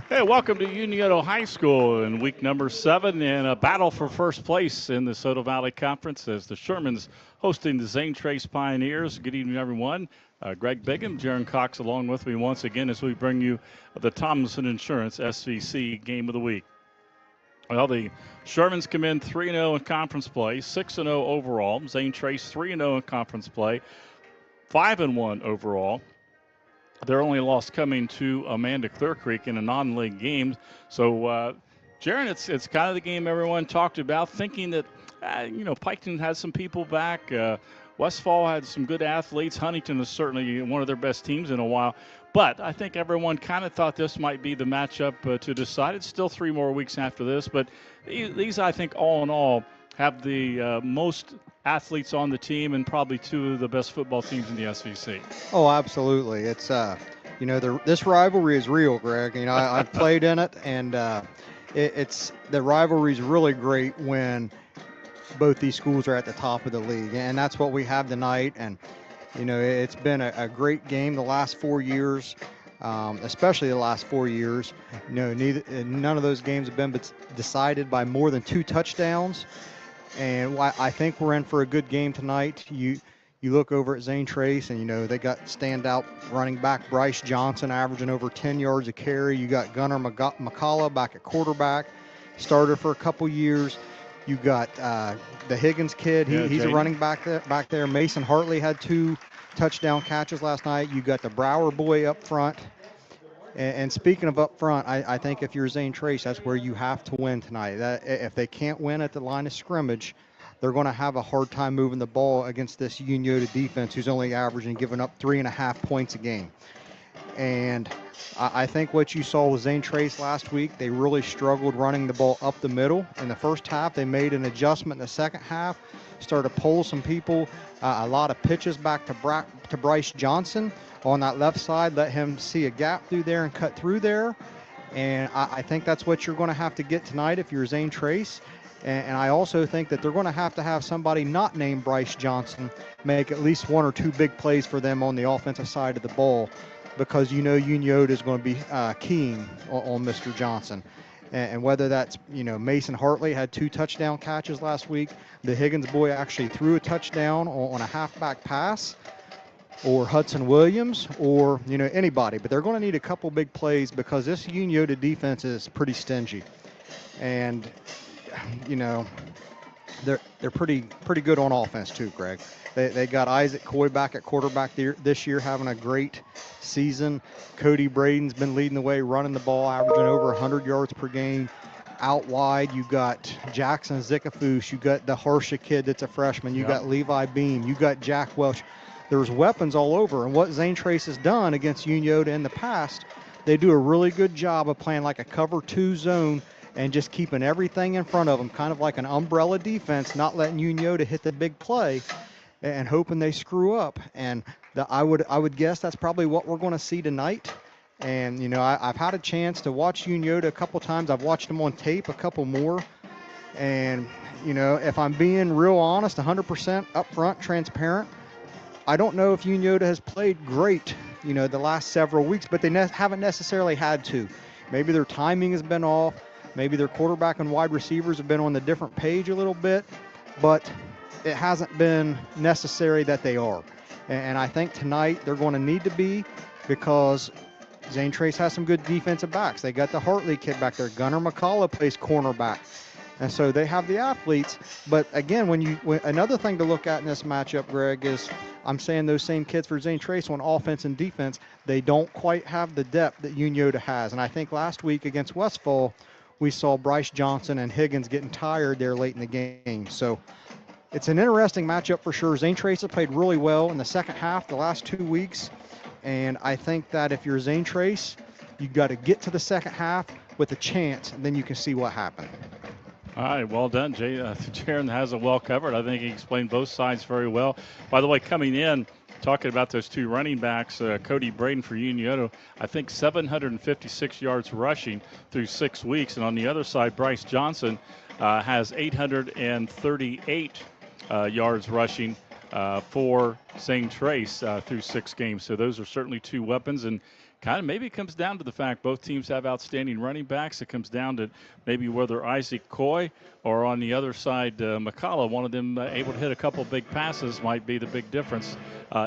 Hey, welcome to Unioto High School in week number 7 in a battle for first place in the Soto Valley Conference as the Shermans hosting the Zane Trace Pioneers. Good evening, everyone. Greg Bigham, Jaron Cox along with me once again as we bring you the Thompson Insurance SVC Game of the Week. Well, the Shermans come in 3-0 in conference play, 6-0 overall. Zane Trace 3-0 in conference play, 5-1 overall. Their only loss coming to Amanda Clear Creek in a non-league game. So, Jaron, it's kind of the game everyone talked about, thinking that, Piketon has some people back. Westfall had some good athletes. Huntington is certainly one of their best teams in a while. But I think everyone kind of thought this might be the matchup to decide. It's still 3 more weeks after this. But these, I think, all in all, have the most athletes on the team and probably 2 of the best football teams in the SVC. Oh, absolutely. It's, this rivalry is real, Greg. I've played in it, and the rivalry is really great when both these schools are at the top of the league, and that's what we have tonight. And, it's been a great game the last 4 years, especially the last 4 years. None of those games have been decided by more than 2 touchdowns. And I think we're in for a good game tonight. You look over at Zane Trace, and, they got standout running back Bryce Johnson averaging over 10 yards a carry. You got Gunnar McCullough back at quarterback, starter for a couple years. You got the Higgins kid. He's a running back there. Mason Hartley had 2 touchdown catches last night. You got the Brower boy up front. And speaking of up front, I think if you're Zane Trace, that's where you have to win tonight. If they can't win at the line of scrimmage, they're going to have a hard time moving the ball against this Unioto defense, who's only averaging giving up 3.5 points a game. And I think what you saw with Zane Trace last week, they really struggled running the ball up the middle. In the first half, they made an adjustment in the second half, started to pull some people, a lot of pitches back to Bryce Johnson on that left side, let him see a gap through there and cut through there. And I think that's what you're going to have to get tonight if you're Zane Trace. And I also think that they're going to have somebody not named Bryce Johnson make at least 1 or 2 big plays for them on the offensive side of the ball, because Unioto is going to be keying on Mr. Johnson. And whether that's, Mason Hartley had 2 touchdown catches last week. The Higgins boy actually threw a touchdown on a halfback pass, or Hudson Williams, or, anybody. But they're going to need a couple big plays because this Unioto defense is pretty stingy. And, they're pretty good on offense too, Greg. They got Isaac Coy back at quarterback this year, having a great season. Cody Braden's been leading the way, running the ball, averaging over 100 yards per game. Out wide, you got Jackson Zickafoos. You got the Harsha kid that's a freshman. You got Levi Beam. You got Jack Welch. There's weapons all over. And what Zane Trace has done against Unioto in the past, they do a really good job of playing like a cover 2 zone and just keeping everything in front of them, kind of like an umbrella defense, not letting Unioto hit the big play and hoping they screw up. And I would guess that's probably what we're going to see tonight. And, I've had a chance to watch Unioto a couple times. I've watched them on tape a couple more. And, if I'm being real honest, 100% upfront, transparent, I don't know if Unioto has played great, the last several weeks, but they haven't necessarily had to. Maybe their timing has been off. Maybe their quarterback and wide receivers have been on the different page a little bit, but it hasn't been necessary that they are. And I think tonight they're going to need to be, because Zane Trace has some good defensive backs. They got the Hartley kid back there. Gunnar McCullough plays cornerback. And so they have the athletes. But again, another thing to look at in this matchup, Greg, is I'm saying those same kids for Zane Trace on offense and defense, they don't quite have the depth that Unioto has. And I think last week against Westfall, we saw Bryce Johnson and Higgins getting tired there late in the game. So it's an interesting matchup for sure. Zane Trace has played really well in the second half the last 2 weeks. And I think that if you're Zane Trace, you got to get to the second half with a chance, and then you can see what happened. All right, well done, Jay. Jaron has it well covered. I think he explained both sides very well. By the way, coming in, talking about those two running backs, Cody Braden for Unioto, I think 756 yards rushing through 6 weeks. And on the other side, Bryce Johnson has 838 yards rushing for Zane Trace through 6 games. So those are certainly two weapons. And kind of maybe it comes down to the fact both teams have outstanding running backs. It comes down to maybe whether Isaac Coy or on the other side McCullough, one of them able to hit a couple big passes might be the big difference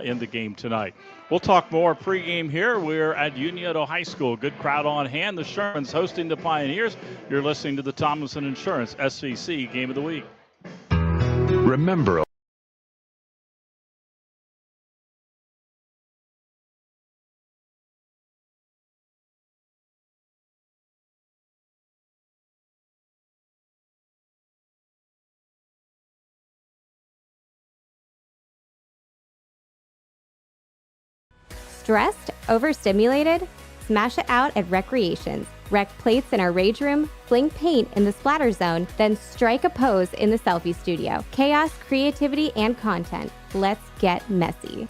in the game tonight. We'll talk more pregame here. We're at Unioto High School. Good crowd on hand. The Shermans hosting the Pioneers. You're listening to the Tomlinson Insurance SVC Game of the Week. Remember, Stressed? Overstimulated? Smash it out at Recreations. Rec plates in our rage room, fling paint in the splatter zone, then strike a pose in the selfie studio. Chaos, creativity, and content. Let's get messy.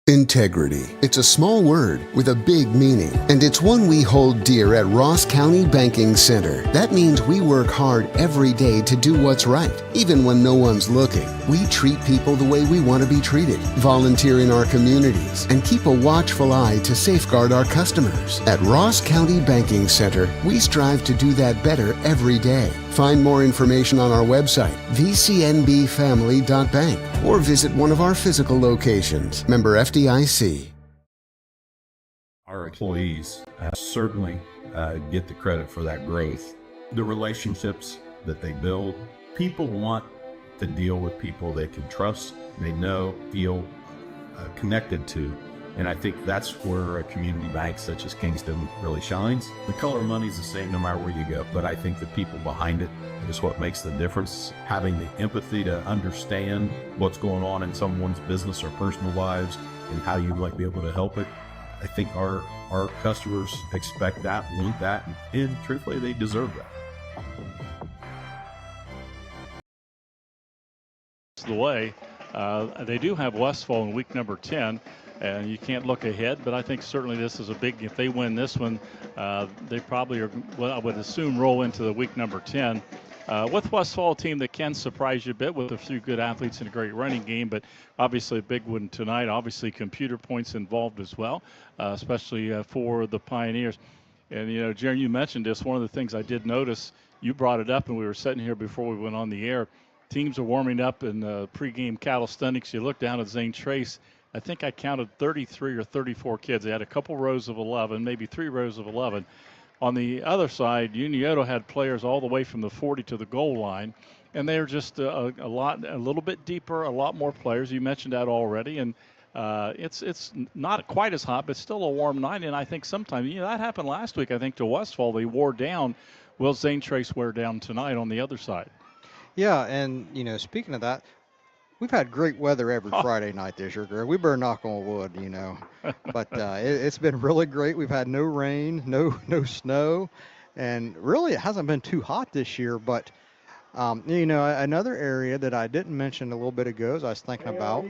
Integrity. It's a small word with a big meaning, and it's one we hold dear at Ross County Banking Center. That means we work hard every day to do what's right, even when no one's looking. We treat people the way we want to be treated, volunteer in our communities, and keep a watchful eye to safeguard our customers. At Ross County Banking Center, we strive to do that better every day. Find more information on our website, vcnbfamily.bank, or visit one of our physical locations. Member FDIC. Our employees certainly get the credit for that growth. The relationships that they build, people want to deal with people they can trust, they know, feel connected to. And I think that's where a community bank such as Kingston really shines. The color of money is the same no matter where you go, but I think the people behind it is what makes the difference. Having the empathy to understand what's going on in someone's business or personal lives and how you might be able to help it. I think our customers expect that, want that, and truthfully, they deserve that. The way they do have Westfall in week number 10. And you can't look ahead, but I think certainly this is a big, if they win this one, they probably are, well, I would assume, roll into the week number 10. With Westfall, a team that can surprise you a bit with a few good athletes and a great running game, but obviously a big one tonight. Obviously computer points involved as well, especially for the Pioneers. And, you know, Jaron, you mentioned this. One of the things I did notice, you brought it up and we were sitting here before we went on the air. Teams are warming up in pregame calisthenics. You look down at Zane Trace. I think I counted 33 or 34 kids. They had a couple rows of 11, maybe 3 rows of 11. On the other side, Unioto had players all the way from the 40 to the goal line, and they were just a little bit deeper, a lot more players. You mentioned that already, and it's not quite as hot, but still a warm night. And I think sometimes, that happened last week. I think to Westfall, they wore down. Will Zane Trace wear down tonight on the other side? Yeah, and speaking of that, we've had great weather every Friday night this year, Greg. We better knock on wood, But it's been really great. We've had no rain, no snow, and really it hasn't been too hot this year. But, another area that I didn't mention a little bit ago, as I was thinking about,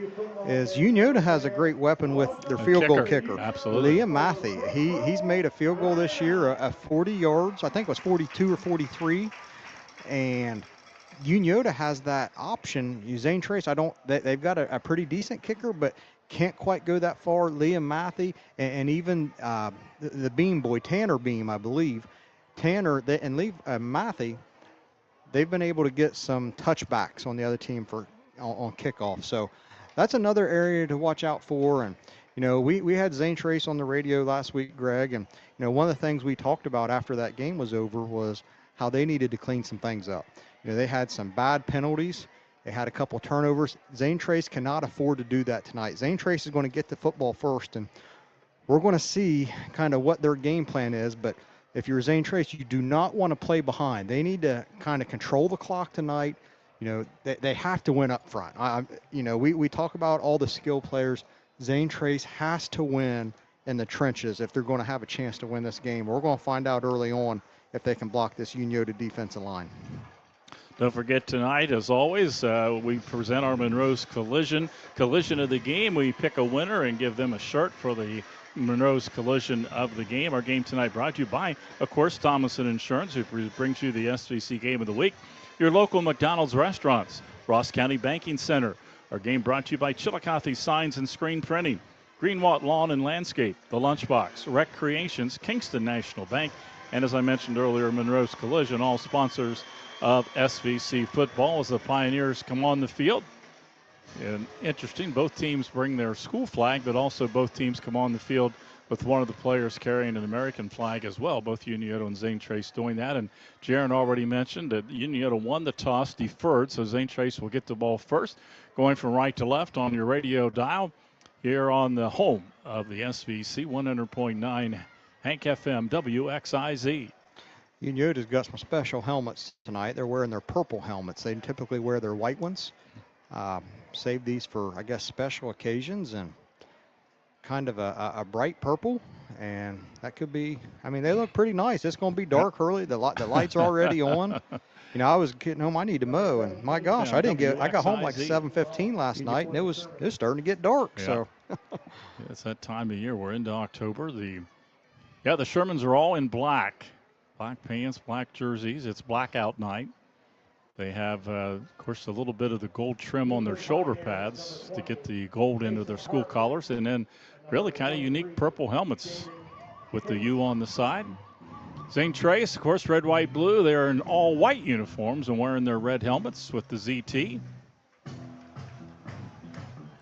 is Unioto has a great weapon with their field goal kicker. Absolutely. Liam Matthey. He's made a field goal this year of 40 yards. I think it was 42 or 43. And Unioto has that option. Zane Trace, they've got a pretty decent kicker, but can't quite go that far. Liam Matthey and even the Beam boy, Tanner Beam, I believe. Tanner and Matthey, they've been able to get some touchbacks on the other team on kickoff. So that's another area to watch out for. And, You know, we had Zane Trace on the radio last week, Greg, and, you know, one of the things we talked about after that game was over was how they needed to clean some things up. You know, they had some bad penalties. They had a couple turnovers. Zane Trace cannot afford to do that tonight. Zane Trace is going to get the football first, and we're going to see kind of what their game plan is. But if you're Zane Trace, you do not want to play behind. They need to kind of control the clock tonight. You know, they have to win up front. You know, we talk about all the skill players. Zane Trace has to win in the trenches if they're going to have a chance to win this game. We're going to find out early on if they can block this Unioto defensive line. Don't forget tonight, as always, we present our Monroe's Collision of the game. We pick a winner and give them a shirt for the Monroe's Collision of the game. Our game tonight brought to you by, of course, Thomason Insurance, who brings you the SVC Game of the Week. Your local McDonald's restaurants, Ross County Banking Center. Our game brought to you by Chillicothe Signs and Screen Printing, Greenwald Lawn and Landscape, The Lunchbox, Rec Creations, Kingston National Bank, and as I mentioned earlier, Monroe's Collision, all sponsors of SVC football as the Pioneers come on the field. And interesting, both teams bring their school flag, but also both teams come on the field with one of the players carrying an American flag as well. Both Unioto and Zane Trace doing that. And Jaron already mentioned that Unioto won the toss, deferred, so Zane Trace will get the ball first. Going from right to left on your radio dial here on the home of the SVC, 100.9 Hank FM WXIZ. Unioto's got some special helmets tonight. They're wearing their purple helmets. They typically wear their white ones. Save these for, I guess, special occasions, and kind of a bright purple, and that could be, I mean, they look pretty nice. It's going to be dark early. The lights are already on. You know, I was getting home, I need to mow, and my gosh, I got home like 7:15 last night, and it was starting to get dark. Yeah. So it's that time of year. We're into October. The Shermans are all in black pants, black jerseys. It's blackout night. They have, of course, a little bit of the gold trim on their shoulder pads to get the gold into their school collars, and then really kind of unique purple helmets with the U on the side. Zane Trace, of course, red, white, blue. They're in all white uniforms and wearing their red helmets with the ZT.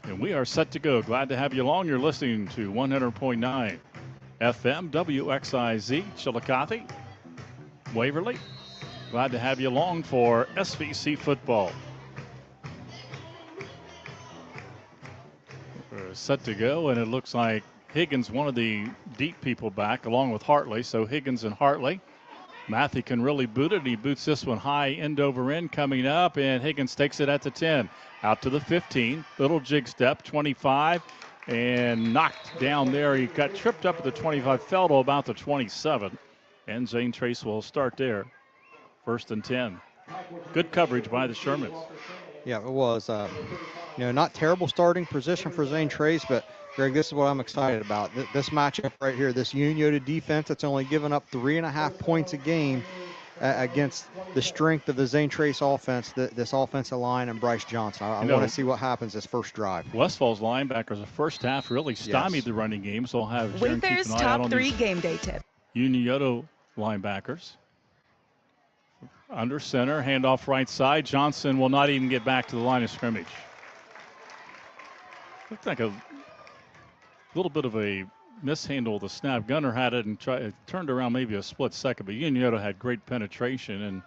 And we are set to go. Glad to have you along. You're listening to 100.9 FM WXIZ, Chillicothe, Waverly. Glad to have you along for SVC football. We're set to go, and it looks like Higgins, one of the deep people back, along with Hartley. So Higgins and Hartley. Matthew can really boot it. He boots this one high, end over end, coming up, and Higgins takes it at the 10. Out to the 15. Little jig step, 25, and knocked down there. He got tripped up at the 25, fell to about the 27. And Zane Trace will start there. 1st and 10. Good coverage by the Shermans. Yeah, it was. Not terrible starting position for Zane Trace, but Greg, this is what I'm excited about. This matchup right here, this Unioto defense that's only given up 3.5 points a game against the strength of the Zane Trace offense, this offensive line and Bryce Johnson. I want to see what happens this first drive. Westfall's linebackers the first half really stymied the running game, so I'll have Jaron keep an eye out on top 3 game day tip. Unioto linebackers. Under center, handoff right side. Johnson will not even get back to the line of scrimmage. Looked like a little bit of a mishandle of the snap. Gunner had it and turned around maybe a split second, but Unioto had great penetration, and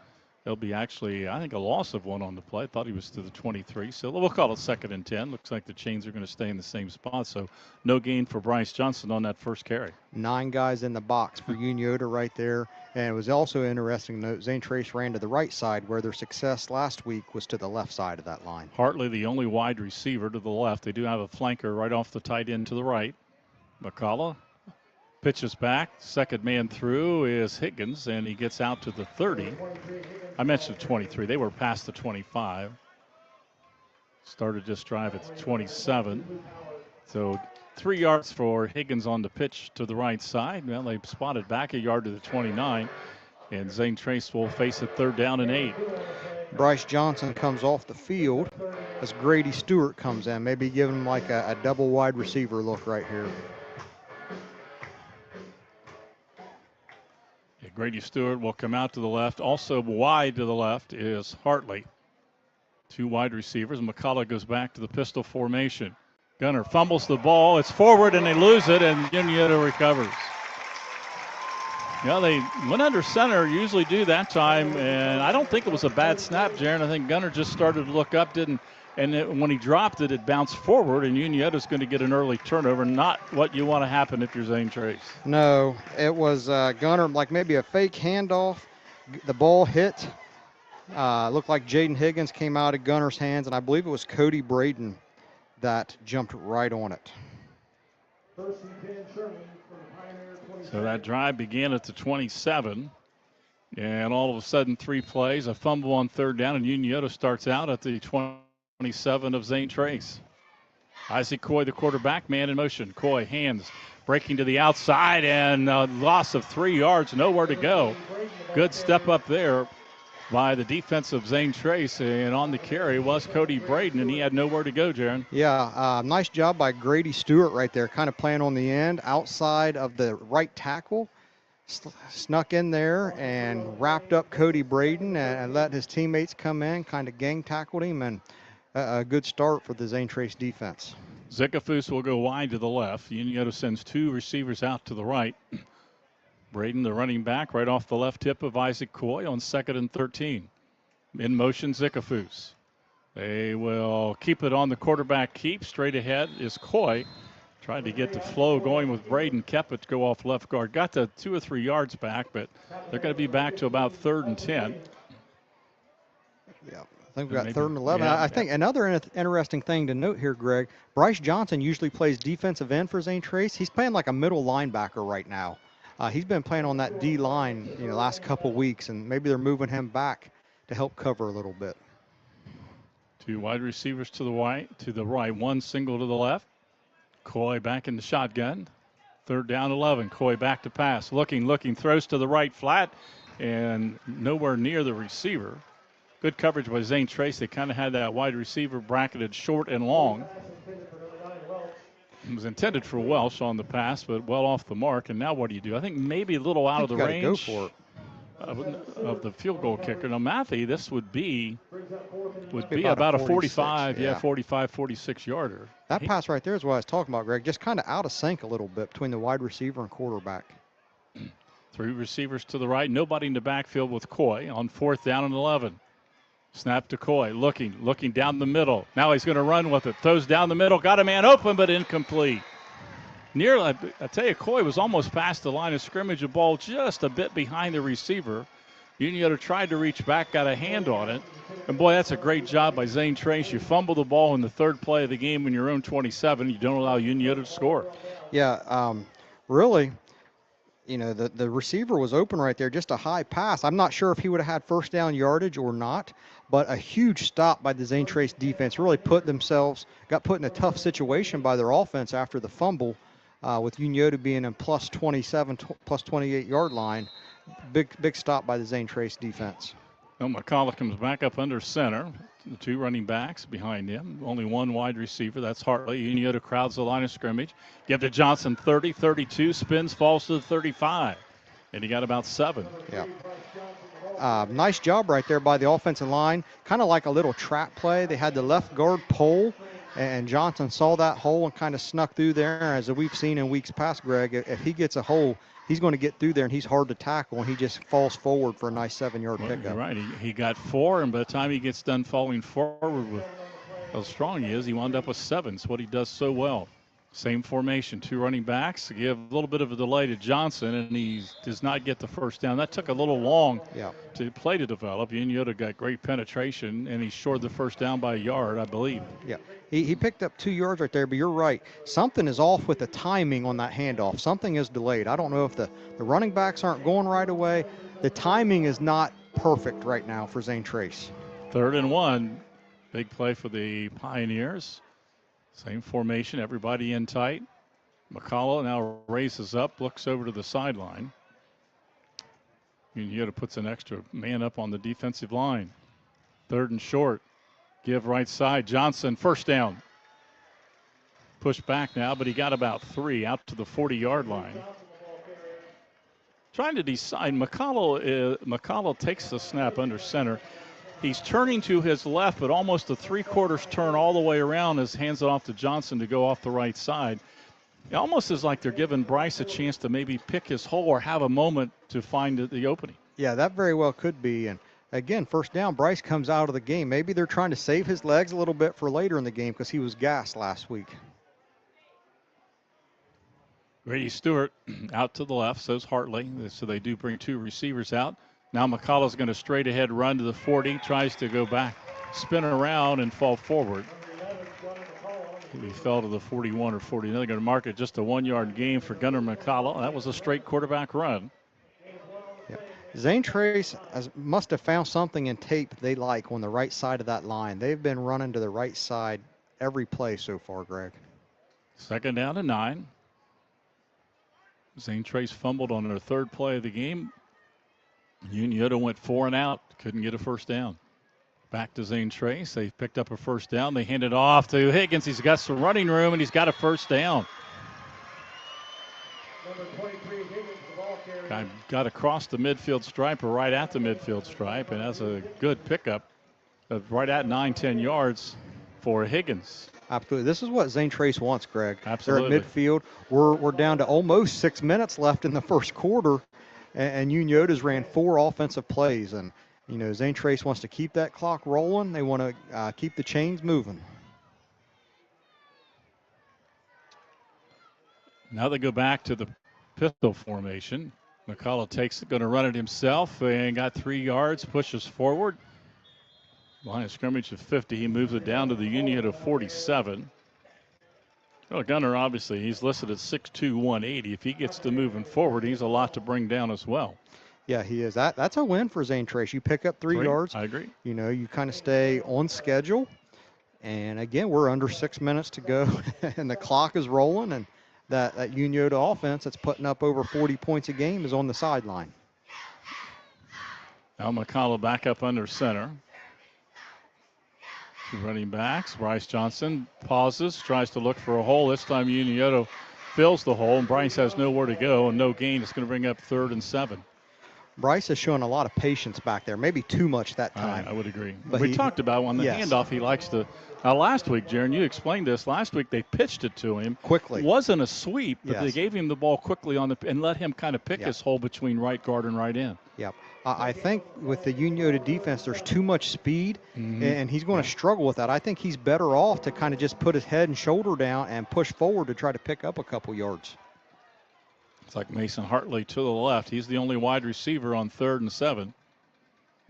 there'll be actually, I think, a loss of 1 on the play. I thought he was to the 23, so we'll call it 2nd and 10. Looks like the chains are going to stay in the same spot, so no gain for Bryce Johnson on that first carry. 9 guys in the box for Unioto right there. And it was also interesting to note Zane Trace ran to the right side, where their success last week was to the left side of that line. Hartley, the only wide receiver to the left. They do have a flanker right off the tight end to the right. McCullough pitches back. Second man through is Higgins, and he gets out to the 30. I mentioned 23. They were past the 25. Started this drive at the 27. So 3 yards for Higgins on the pitch to the right side. Well, they spotted back a yard to the 29, and Zane Trace will face it 3rd down and 8. Bryce Johnson comes off the field as Grady Stewart comes in, maybe giving him like a double wide receiver look right here. Grady Stewart will come out to the left. Also wide to the left is Hartley. 2 wide receivers. McCullough goes back to the pistol formation. Gunner fumbles the ball. It's forward, and they lose it, and Unioto recovers. Yeah, they went under center, usually do that time, and I don't think it was a bad snap, Jaron. I think Gunner just started to look up, when he dropped it, it bounced forward, and Unioto's going to get an early turnover, not what you want to happen if you're Zane Trace. No, it was Gunner, like maybe a fake handoff. The ball hit. Looked like Jaden Higgins came out of Gunner's hands, and I believe it was Cody Braden that jumped right on it. So that drive began at the 27, and all of a sudden 3 plays, a fumble on 3rd down, and Unioto starts out at the 27 of Zane Trace. Isaac Coy, the quarterback, man in motion. Coy, hands, breaking to the outside, and a loss of 3 yards, nowhere to go. Good step up there by the defense of Zane Trace, and on the carry was Cody Braden, and he had nowhere to go, Jaron. Yeah, nice job by Grady Stewart right there, kind of playing on the end, outside of the right tackle. Snuck in there and wrapped up Cody Braden and let his teammates come in, kind of gang tackled him, and a good start for the Zane Trace defense. Zickafoos will go wide to the left. Unioto sends 2 receivers out to the right. Braden, the running back, right off the left tip of Isaac Coy on 2nd and 13. In motion, Zickafoos. They will keep it on the quarterback keep. Straight ahead is Coy. Tried to get the flow going with Braden. Kept it to go off left guard. Got to 2 or 3 yards back, but they're going to be back to about 3rd and 10. Yeah. I think we got 3rd and 11. Yeah, I think another interesting thing to note here, Greg, Bryce Johnson usually plays defensive end for Zane Trace. He's playing like a middle linebacker right now. He's been playing on that D line, last couple weeks, and maybe they're moving him back to help cover a little bit. 2 wide receivers to the right, 1 single to the left. Coy back in the shotgun. 3rd down, 11. Coy back to pass. Looking, throws to the right flat, and nowhere near the receiver. Good coverage by Zane Trace. They kind of had that wide receiver bracketed short and long. It was intended for Welsh on the pass, but well off the mark. And now what do you do? I think maybe a little out of the range go for it. Of the field goal kicker. Now, Matthew, this would be about a 45, 45, 46 yarder. That pass right there is what I was talking about, Greg. Just kind of out of sync a little bit between the wide receiver and quarterback. 3 receivers to the right. Nobody in the backfield with Coy on 4th down and 11. Snap to Coy, looking down the middle. Now he's going to run with it. Throws down the middle, got a man open, but incomplete. Nearly, I tell you, Coy was almost past the line of scrimmage, a ball just a bit behind the receiver. Unioto tried to reach back, got a hand on it. And boy, that's a great job by Zane Trace. You fumble the ball in the 3rd play of the game in your own 27. You don't allow Unioto to score. Yeah, really. The receiver was open right there, just a high pass. I'm not sure if he would have had 1st down yardage or not, but a huge stop by the Zane Trace defense. Really got put in a tough situation by their offense after the fumble, with Unioto being in plus 27, plus 28 yard line. Big stop by the Zane Trace defense. Well, McCullough comes back up under center. The 2 running backs behind him. Only 1 wide receiver. That's Hartley. Unioto crowds the line of scrimmage. Give to Johnson 30, 32. Spins, falls to the 35. And he got about 7. Yeah. Nice job right there by the offensive line. Kind of like a little trap play. They had the left guard pole, and Johnson saw that hole and kind of snuck through there. As we've seen in weeks past, Greg, if he gets a hole, he's going to get through there, and he's hard to tackle, and he just falls forward for a nice 7-yard pickup. You're right. He got 4, and by the time he gets done falling forward with how strong he is, he wound up with 7. It's what he does so well. Same formation, 2 running backs. Give a little bit of a delay to Johnson, and he does not get the 1st down. That took a little long to play to develop. Unioto got great penetration, and he shored the 1st down by a yard, I believe. Yeah, he picked up 2 yards right there, but you're right. Something is off with the timing on that handoff. Something is delayed. I don't know if the running backs aren't going right away. The timing is not perfect right now for Zane Trace. 3rd and 1. Big play for the Pioneers. Same formation, everybody in tight. McCullough now raises up, looks over to the sideline. Unioto puts an extra man up on the defensive line. 3rd and short. Give right side. Johnson, 1st down. Push back now, but he got about 3 out to the 40-yard line. Trying to decide. McCullough takes the snap under center. He's turning to his left, but almost a three-quarters turn all the way around as hands it off to Johnson to go off the right side. It almost is like they're giving Bryce a chance to maybe pick his hole or have a moment to find the opening. Yeah, that very well could be. And again, first down, Bryce comes out of the game. Maybe they're trying to save his legs a little bit for later in the game because he was gassed last week. Grady Stewart out to the left, so's Hartley. So they do bring two receivers out. Now McCullough's going to straight ahead run to the 40, tries to go back, spin around, and fall forward. He fell to the 41 or 40. They're going to mark it just a 1-yard gain for Gunnar McCullough. That was a straight quarterback run. Yep. Zane Trace must have found something in tape they like on the right side of that line. They've been running to the right side every play so far, Greg. Second down and 9. Zane Trace fumbled on their third play of the game. Unioto went 4 and out, couldn't get a first down. Back to Zane Trace. They picked up a first down. They hand it off to Higgins. He's got some running room, and he's got a first down. Guy got across the midfield stripe or right at the midfield stripe, and that's a good pickup of right at 9-10 yards for Higgins. Absolutely. This is what Zane Trace wants, Greg. Absolutely. They're at midfield. We're down to almost 6 minutes left in the first quarter, and Unioto's ran 4 offensive plays. And, you know, Zane Trace wants to keep that clock rolling. They want to keep the chains moving. Now they go back to the pistol formation. McCullough takes it, going to run it himself, and got 3 yards, pushes forward. Line of scrimmage of 50. He moves it down to the Unioto 47. Well, Gunnar, obviously, he's listed at 6'2", 180. If he gets to moving forward, he's a lot to bring down as well. Yeah, he is. That's a win for Zane Trace. You pick up 3 yards. I agree. You know, you kind of stay on schedule. And, again, we're under 6 minutes to go, and the clock is rolling, and that Unioto offense that's putting up over 40 points a game is on the sideline. Now McCullough back up under center. Two running backs. Bryce Johnson pauses, tries to look for a hole. This time Unioto fills the hole, and Bryce has nowhere to go and no gain. It's going to bring up 3rd and 7. Bryce has shown a lot of patience back there, maybe too much that time. I would agree. But we talked about on the handoff, he likes to. Now, last week, Jaron, you explained this. Last week, they pitched it to him. Quickly. It wasn't a sweep, but Yes. they gave him the ball quickly and let him kind of pick his hole between right guard and right end. Yep. I think with the Unioto defense, there's too much speed, and he's going to struggle with that. I think he's better off to kind of just put his head and shoulder down and push forward to try to pick up a couple yards. It's like Mason Hartley to the left. He's the only wide receiver on 3rd and 7.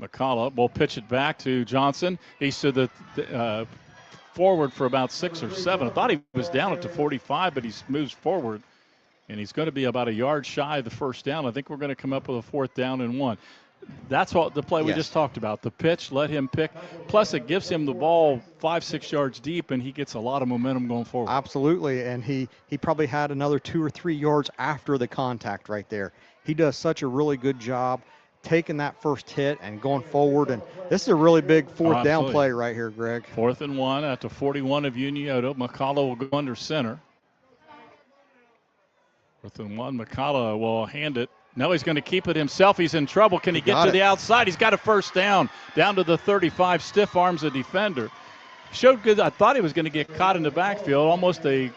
McCullough will pitch it back to Johnson. He's to the forward for about 6 or 7. I thought he was down at the 45, but he moves forward, and he's going to be about a yard shy of the first down. I think we're going to come up with a 4th down and 1. That's what the play we just talked about. The pitch, let him pick. Plus, it gives him the ball 5-6 yards deep, and he gets a lot of momentum going forward. Absolutely, and he probably had another 2 or 3 yards after the contact right there. He does such a really good job taking that first hit and going forward, and this is a really big 4th down play right here, Greg. 4th and 1 at the 41 of Unioto. McCullough will go under center. 4th and 1. McCullough will hand it. Now he's going to keep it himself. He's in trouble. Can he get to the outside? He's got a first down to the 35. Stiff arms a defender. Showed good. I thought he was going to get caught in the backfield. Almost a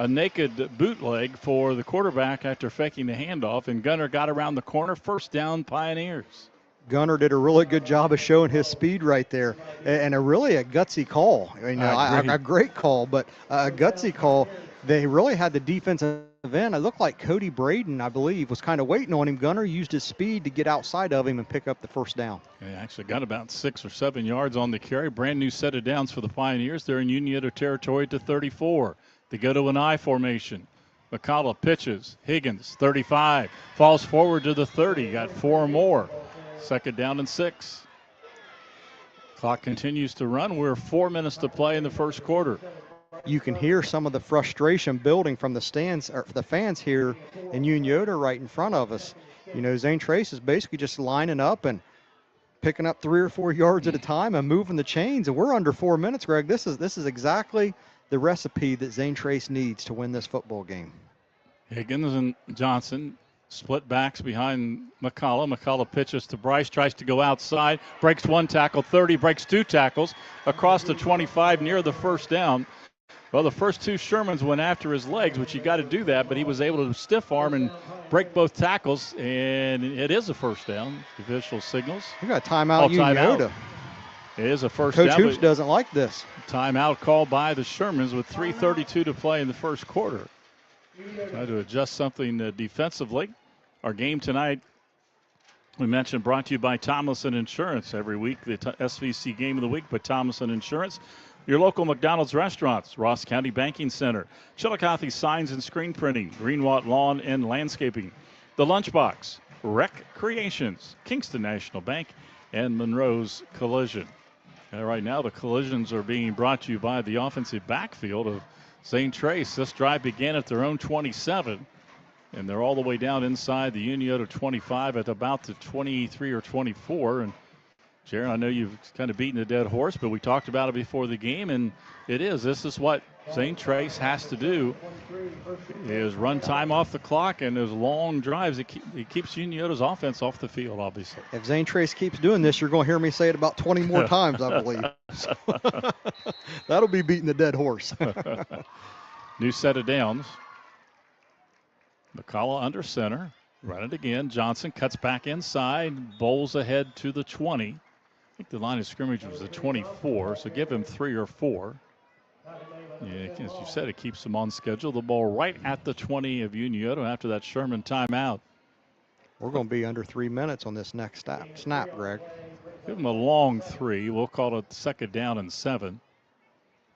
naked bootleg for the quarterback after faking the handoff. And Gunnar got around the corner. First down, Pioneers. Gunnar did a really good job of showing his speed right there, and a gutsy call. A great call, but a gutsy call. They really had the defensive end. It looked like Cody Braden, I believe, was kind of waiting on him. Gunnar used his speed to get outside of him and pick up the first down. He actually got about 6 or 7 yards on the carry. Brand new set of downs for the Pioneers. They're in Unioto territory to 34. They go to an I formation. McCullough pitches. Higgins, 35. Falls forward to the 30. Got 4 more. 2nd down and 6. Clock continues to run. We're 4 minutes to play in the first quarter. You can hear some of the frustration building from the stands, or the fans here in Unioto right in front of us. You know, Zane Trace is basically just lining up and picking up 3 or 4 yards at a time and moving the chains, and we're under 4 minutes, Greg. This is exactly the recipe that Zane Trace needs to win this football game. Higgins and Johnson Split backs behind McCullough. McCullough pitches to Bryce, tries to go outside, breaks one tackle, 30, breaks two tackles across the 25 near the first down. Well, the first two Shermans went after his legs, which you got to do that, but he was able to stiff arm and break both tackles, and it is a first down. The official signals. We got a timeout, Unioto. It is a first down. Coach Hoops doesn't like this. Timeout called by the Shermans with 3:32 to play in the first quarter. Trying to adjust something defensively. Our game tonight, we mentioned, brought to you by Tomlinson Insurance. Every week, the SVC Game of the Week by Tomlinson Insurance. Your local McDonald's restaurants, Ross County Banking Center, Chillicothe Signs and Screen Printing, Greenwatt Lawn and Landscaping, The Lunchbox, Rec Creations, Kingston National Bank, and Monroe's Collision. And right now, the collisions are being brought to you by the offensive backfield of Zane Trace. This drive began at their own 27, and they're all the way down inside the Unioto 25 at about the 23 or 24. And Jaron, I know you've kind of beaten a dead horse, but we talked about it before the game, and it is. This is what Zane Trace has to do, is run time off the clock, and those long drives, it keeps Unioto's offense off the field, obviously. If Zane Trace keeps doing this, you're going to hear me say it about 20 more times, I believe. So, that'll be beating the dead horse. New set of downs. McCullough under center. Run it again. Johnson cuts back inside, bowls ahead to the 20. I think the line of scrimmage was the 24, so give him 3 or 4. Yeah, as you said, it keeps them on schedule. The ball right at the 20 of Unioto after that Sherman timeout. We're going to be under 3 minutes on this next snap, Greg. Give them a long 3. We'll call it 2nd down and 7.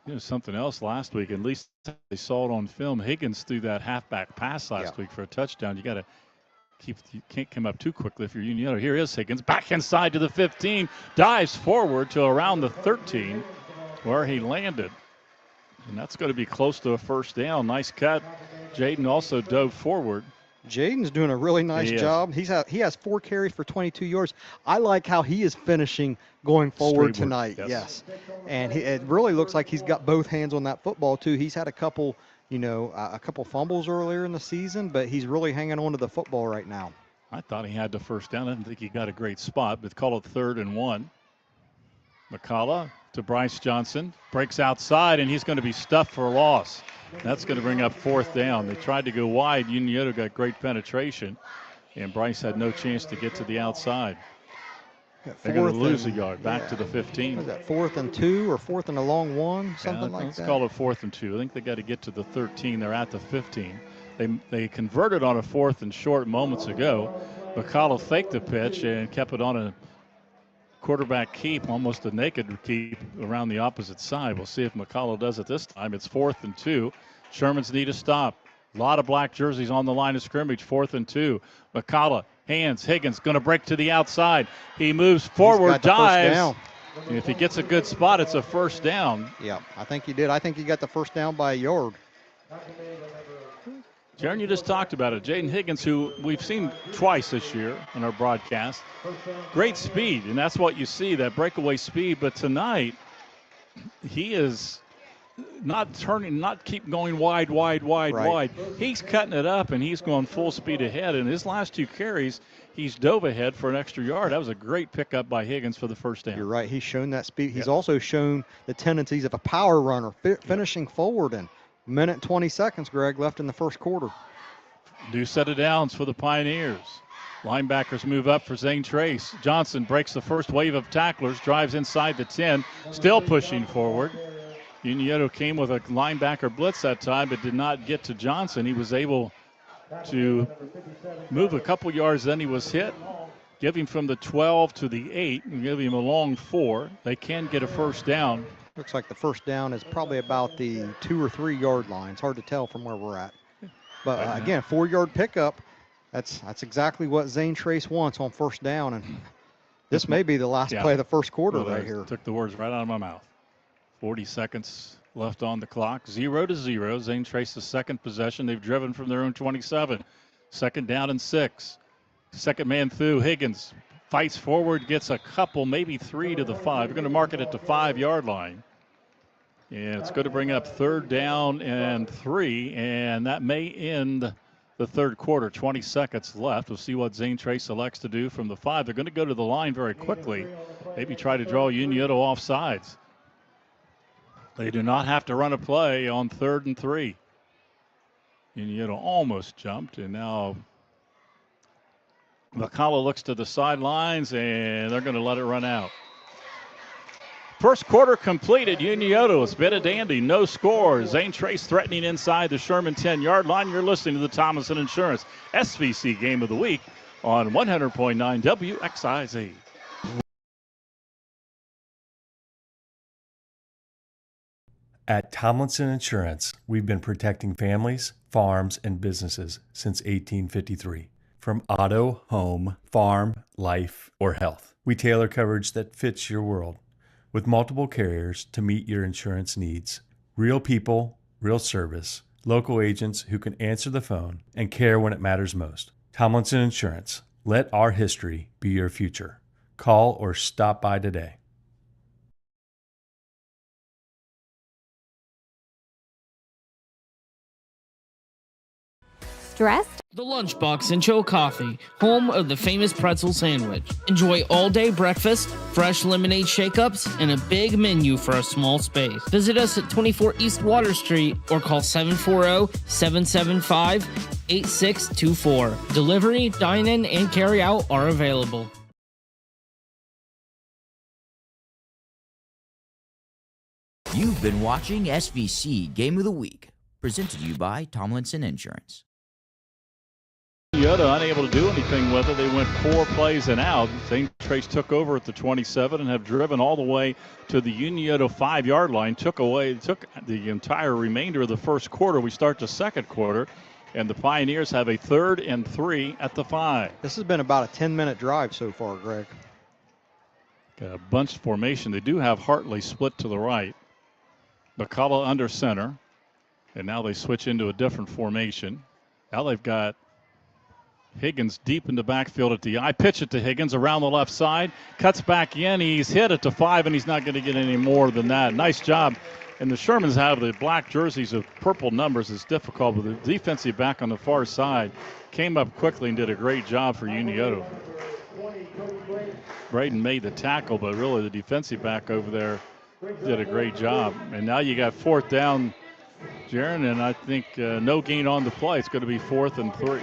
You know, something else last week, at least they saw it on film. Higgins threw that halfback pass last week for a touchdown. You got to you can't come up too quickly if you're Unioto. Here is Higgins, back inside to the 15, dives forward to around the 13 where he landed. And that's going to be close to a first down. Nice cut. Jaden also dove forward. Jaden's doing a really nice job. He has 4 carries for 22 yards. I like how he is finishing going forward tonight. Yes. And it really looks like he's got both hands on that football too. He's had a couple fumbles earlier in the season, but he's really hanging on to the football right now. I thought he had the first down. I didn't think he got a great spot, but call it 3rd and 1. McCullough to Bryce Johnson, breaks outside, and he's going to be stuffed for a loss. That's going to bring up 4th down. They tried to go wide. Unioto got great penetration, and Bryce had no chance to get to the outside. They're going to lose a yard back to the 15. Was that 4th and 2 or 4th and a long 1, something like that? Let's call it 4th and 2. I think they got to get to the 13. They're at the 15. They converted on a 4th and short moments ago. McCullough faked the pitch and kept it on a quarterback keep, almost a naked keep around the opposite side. We'll see if McCullough does it this time. It's 4th and 2. Shermans need a stop. A lot of black jerseys on the line of scrimmage. 4th and 2. McCullough, hands, Higgins going to break to the outside. He moves forward, dives. And if he gets a good spot, it's a first down. Yeah, I think he did. I think he got the first down by a yard. Jaron, you just talked about it. Jaden Higgins, who we've seen twice this year on our broadcast. Great speed, and that's what you see, that breakaway speed. But tonight, he is not keep going wide. He's cutting it up, and he's going full speed ahead. And his last 2 carries, he's dove ahead for an extra yard. That was a great pickup by Higgins for the first down. You're right. He's shown that speed. He's also shown the tendencies of a power runner, finishing forward. And minute and 20 seconds, Greg, left in the first quarter. New set of downs for the Pioneers. Linebackers move up for Zane Trace. Johnson breaks the first wave of tacklers, drives inside the 10, still pushing forward. Unioto came with a linebacker blitz that time, but did not get to Johnson. He was able to move a couple yards, then he was hit. Give him from the 12 to the 8 and give him a long 4. They can get a first down. Looks like the first down is probably about the 2 or 3 yard line. It's hard to tell from where we're at. But again, 4-yard pickup. That's exactly what Zane Trace wants on first down. And this may be the last play of the first quarter right here. Took the words right out of my mouth. 40 seconds left on the clock. 0-0. Zane Trace's second possession. They've driven from their own 27. 2nd down and 6. Second man through. Higgins fights forward, gets a couple, maybe 3 to the 5. We're going to mark it at the 5-yard line. And it's going to bring up 3rd down and 3, and that may end the third quarter. 20 seconds left. We'll see what Zane Trace elects to do from the 5. They're going to go to the line very quickly. Maybe try to draw Unioto off sides. They do not have to run a play on 3rd and 3. Unioto almost jumped, and now McCullough looks to the sidelines, and they're going to let it run out. First quarter completed. Unioto has been a dandy. No score. Zane Trace threatening inside the Sherman 10-yard line. You're listening to the Thomason Insurance SVC Game of the Week on 100.9 WXIZ. At Tomlinson Insurance, we've been protecting families, farms, and businesses since 1853. From auto, home, farm, life, or health, we tailor coverage that fits your world. With multiple carriers to meet your insurance needs. Real people, real service, local agents who can answer the phone and care when it matters most. Tomlinson Insurance. Let our history be your future. Call or stop by today. Stressed? The Lunchbox and Chill Coffee, home of the famous pretzel sandwich. Enjoy all-day breakfast, fresh lemonade shake-ups, and a big menu for a small space. Visit us at 24 East Water Street or call 740-775-8624. Delivery, dine-in, and carry-out are available. You've been watching SVC Game of the Week, presented to you by Tomlinson Insurance. Unioto unable to do anything with it. They went 4 plays and out. Zane Trace took over at the 27 and have driven all the way to the Unioto 5-yard line. Took the entire remainder of the first quarter. We start the second quarter, and the Pioneers have a 3rd and 3 at the 5. This has been about a 10-minute drive so far, Greg. Got a bunched formation. They do have Hartley split to the right. McCullough under center, and now they switch into a different formation. Now they've got Higgins deep in the backfield at the I. Pitch it to Higgins around the left side. Cuts back in. He's hit at the 5, and he's not going to get any more than that. Nice job. And the Shermans have the black jerseys of purple numbers. It's difficult, but the defensive back on the far side came up quickly and did a great job for Unioto. Braden made the tackle, but really the defensive back over there did a great job. And now you got 4th down, Jaron, and I think no gain on the play. It's going to be 4th and 3.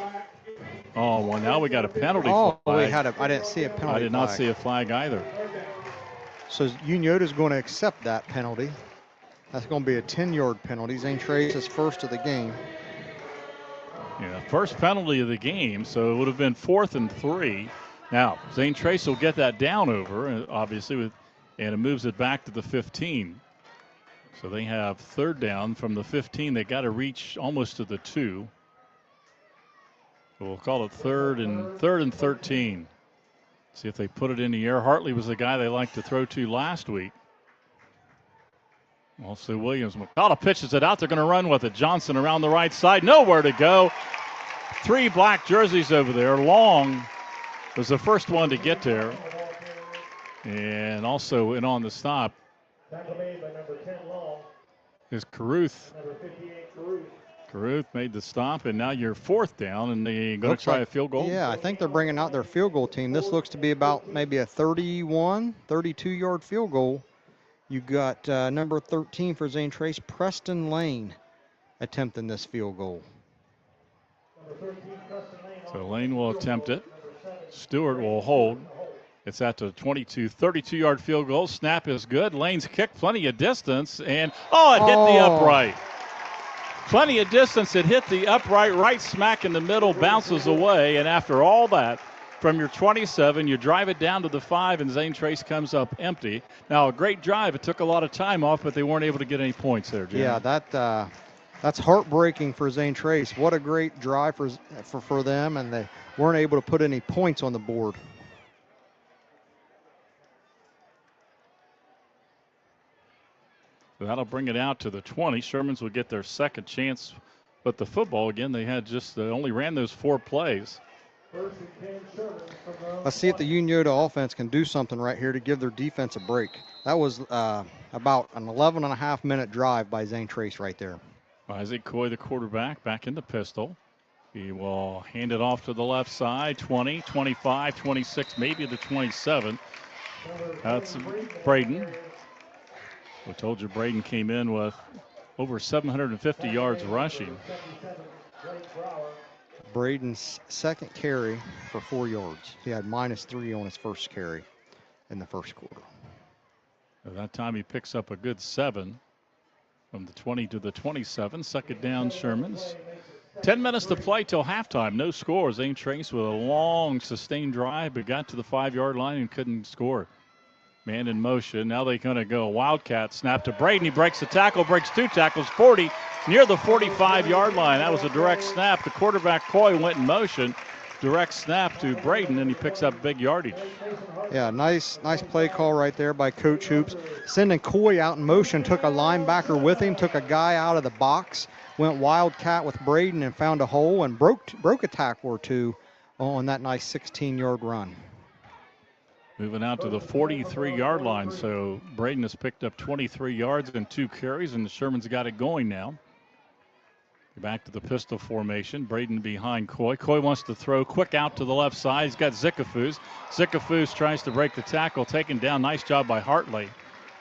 Oh, well, now we got a penalty flag. I didn't see a penalty flag. I did not see a flag either. So Unioto's going to accept that penalty. That's going to be a 10-yard penalty. Zane Trace is first of the game. Yeah, first penalty of the game, so it would have been 4th and 3. Now, Zane Trace will get that down over, obviously, and it moves it back to the 15. So they have 3rd down from the 15. They got to reach almost to the 2. We'll call it 3rd and 13. See if they put it in the air. Hartley was the guy they liked to throw to last week. Also Williams. McCullough pitches it out. They're going to run with it. Johnson around the right side. Nowhere to go. 3 black jerseys over there. Long was the first one to get there. And also in on the stop is Caruth. Caruth made the stop, and now you're 4th down, and they're going to try a field goal. Yeah, I think they're bringing out their field goal team. This looks to be about maybe a 32-yard field goal. You got number 13 for Zane Trace, Preston Lane, attempting this field goal. So Lane will attempt it. Stewart will hold. It's at the 32-yard field goal. Snap is good. Lane's kick, plenty of distance, and it hit the upright. Plenty of distance. It hit the upright right smack in the middle, bounces away, and after all that, from your 27, you drive it down to the 5, and Zane Trace comes up empty. Now, a great drive. It took a lot of time off, but they weren't able to get any points there, Jim. Yeah, that's heartbreaking for Zane Trace. What a great drive for them, and they weren't able to put any points on the board. So that'll bring it out to the 20. Shermans will get their second chance. But the football, again, they only ran those 4 plays. Let's see if the Unioto offense can do something right here to give their defense a break. That was about an 11.5-minute drive by Zane Trace right there. Isaac Coy, the quarterback, back in the pistol. He will hand it off to the left side, 20, 25, 26, maybe the 27. That's Braden. We told you Braden came in with over 750 yards rushing. Braden's second carry for 4 yards. He had -3 on his first carry in the first quarter. At that time, he picks up a good 7 from the 20 to the 27. Second down, Shermans. 10 minutes to play till halftime. No score. Zane Trace with a long, sustained drive, but got to the 5-yard line and couldn't score. Man in motion. Now they're going to go Wildcat snap to Braden. He breaks the tackle, breaks 2 tackles, 40, near the 45-yard line. That was a direct snap. The quarterback, Coy, went in motion. Direct snap to Braden, and he picks up big yardage. Yeah, nice play call right there by Coach Hoops. Sending Coy out in motion, took a linebacker with him, took a guy out of the box, went Wildcat with Braden and found a hole and broke a tackle or 2 on that nice 16-yard run. Moving out to the 43-yard line, so Braden has picked up 23 yards and 2 carries, and the Shermans got it going now. Back to the pistol formation. Braden behind Coy. Coy wants to throw quick out to the left side. He's got Zickafoos. Zickafoos tries to break the tackle, taken down. Nice job by Hartley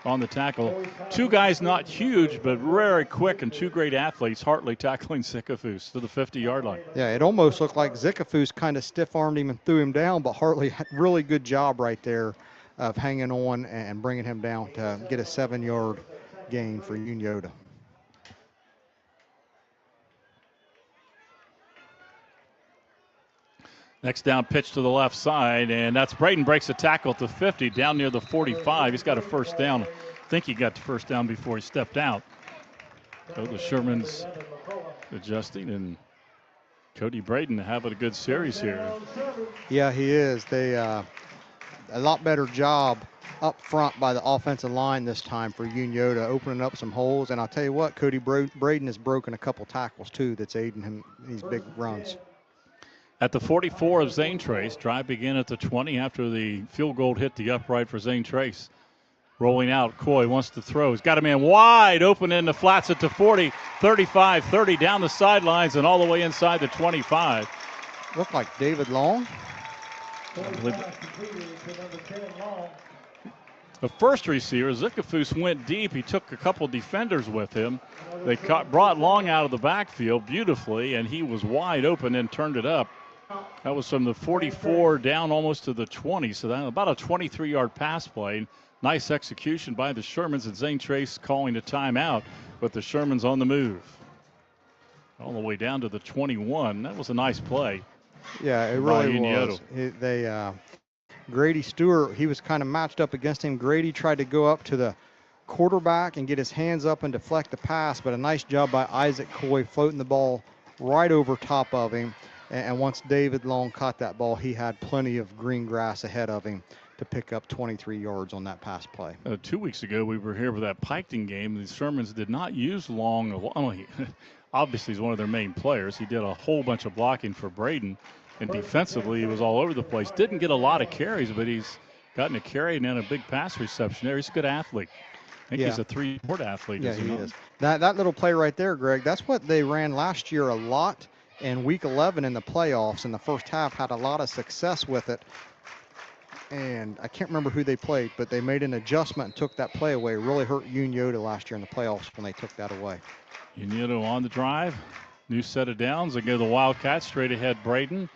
on the tackle. 2 guys not huge, but very quick, and 2 great athletes. Hartley tackling Zickafoos to the 50-yard line. Yeah, it almost looked like Zickafoos kind of stiff-armed him and threw him down, but Hartley had a really good job right there of hanging on and bringing him down to get a 7-yard gain for Unioto. Next down pitch to the left side, and that's Braden breaks a tackle at the 50, down near the 45. He's got a first down. I think he got the first down before he stepped out. So the Shermans adjusting, and Cody Braden having a good series here. Yeah, he is. They a lot better job up front by the offensive line this time for Unioto, opening up some holes. And I'll tell you what, Cody Braden has broken a couple tackles too that's aiding him in these big runs. At the 44 of Zane Trace, drive began at the 20 after the field goal hit the upright for Zane Trace. Rolling out, Coy wants to throw. He's got a man wide open in the flats at the 40, 35, 30, down the sidelines and all the way inside the 25. Looked like David Long. The first receiver, Zickafoos, went deep. He took a couple defenders with him. They brought Long out of the backfield beautifully, and he was wide open and turned it up. That was from the 44 down almost to the 20, so that about a 23-yard pass play. Nice execution by the Shermans, and Zane Trace calling a timeout, but the Shermans on the move. All the way down to the 21. That was a nice play. Yeah, it really was. Grady Stewart, he was kind of matched up against him. Grady tried to go up to the quarterback and get his hands up and deflect the pass, but a nice job by Isaac Coy floating the ball right over top of him. And once David Long caught that ball, he had plenty of green grass ahead of him to pick up 23 yards on that pass play. 2 weeks ago, we were here for that Piketon game. The Shermans did not use Long. Obviously, he's one of their main players. He did a whole bunch of blocking for Braden. And defensively, he was all over the place. Didn't get a lot of carries, but he's gotten a carry and then a big pass reception there. He's a good athlete. I think he's a 3-sport athlete. Yeah, he is. That little play right there, Greg, that's what they ran last year a lot. And Week 11 in the playoffs in the first half had a lot of success with it. And I can't remember who they played, but they made an adjustment and took that play away. It really hurt Unioto last year in the playoffs when they took that away. Unioto on the drive. New set of downs. They go to the Wildcats, straight ahead Braden.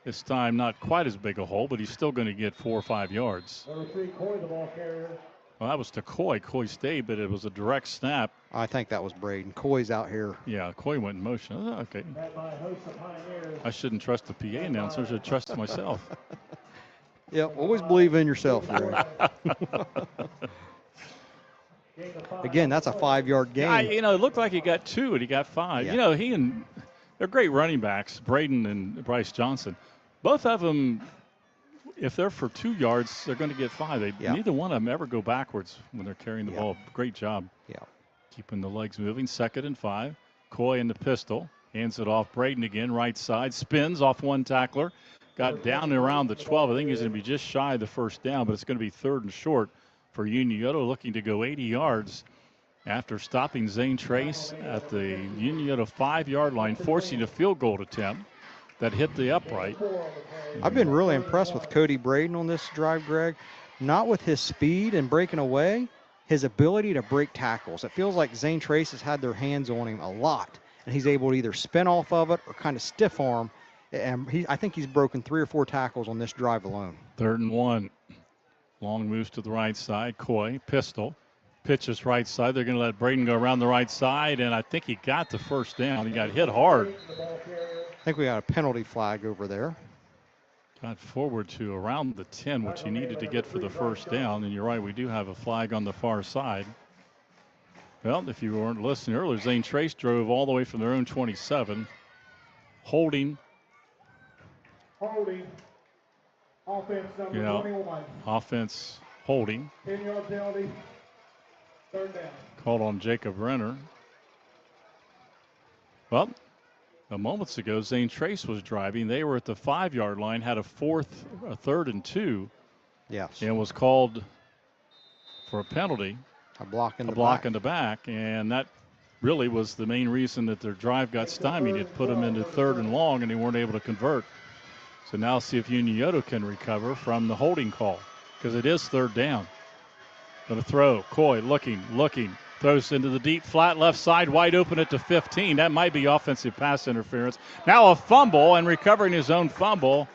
This time not quite as big a hole, but he's still going to get 4 or 5 yards. Number 3, Coy, the ball carrier. Well, that was to Coy. Coy stayed, but it was a direct snap. I think that was Braden. Coy's out here. Yeah, Coy went in motion. Oh, okay. I shouldn't trust the PA announcer. I should trust myself. Yep, always believe in yourself, Greg. Again, that's a 5-yard gain. It looked like he got 2 and he got 5. Yeah. They're great running backs, Braden and Bryce Johnson. Both of them, if they're for 2 yards, they're going to get 5. Neither one of them ever go backwards when they're carrying the ball. Great job. Yeah. Keeping the legs moving. 2nd and 5. Coy in the pistol. Hands it off. Braden again, right side. Spins off one tackler. Got down and around the 12. I think he's going to be just shy of the first down, but it's going to be 3rd and short for Unioto, looking to go 80 yards after stopping Zane Trace at the Unioto 5-yard line, forcing a field goal attempt. that hit the upright. I've been really impressed with Cody Braden on this drive, Greg. Not with his speed and breaking away, his ability to break tackles. It feels like Zane Trace has had their hands on him a lot, and he's able to either spin off of it or kind of stiff arm. And I think he's broken 3 or 4 tackles on this drive alone. 3rd and 1. Long moves to the right side. Coy, pistol. Pitches right side. They're going to let Braden go around the right side, and I think he got the first down. He got hit hard. I think we got a penalty flag over there. Got forward to around the 10, which he needed to get for the first down. And you're right, we do have a flag on the far side. Well, if you weren't listening earlier, Zane Trace drove all the way from their own 27. Holding. Offense number 21. Offense holding. 10-yard penalty. 3rd down. Called on Jacob Renner. Well, moments ago, Zane Trace was driving. They were at the 5-yard line, had a 3rd and 2. Yes. And was called for a penalty. A block in the back. And that really was the main reason that their drive got stymied. It put them into 3rd and long, and they weren't able to convert. So now see if Unioto can recover from the holding call, because it is 3rd down. Going to throw. Coy looking. Throws into the deep flat left side, wide open at the 15. That might be offensive pass interference. Now a fumble, and recovering his own fumble.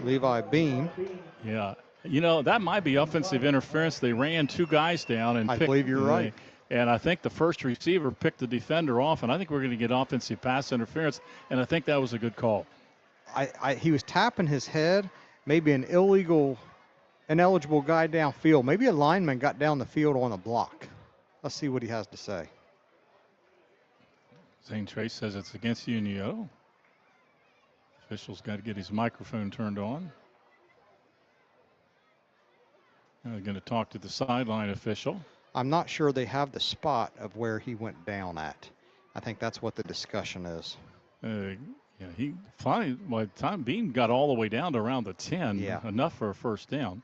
Levi Beam. Yeah. That might be offensive interference. They ran 2 guys down. And I believe you're right. And I think the first receiver picked the defender off, and I think we're going to get offensive pass interference, and I think that was a good call. He was tapping his head, maybe an ineligible guy downfield. Maybe a lineman got down the field on a block. Let's see what he has to say. Zane Trace says it's against Unioto. Official's got to get his microphone turned on. Now they're going to talk to the sideline official. I'm not sure they have the spot of where he went down at. I think that's what the discussion is. Yeah, he finally, by the time Beam got all the way down to around the 10, enough for a first down.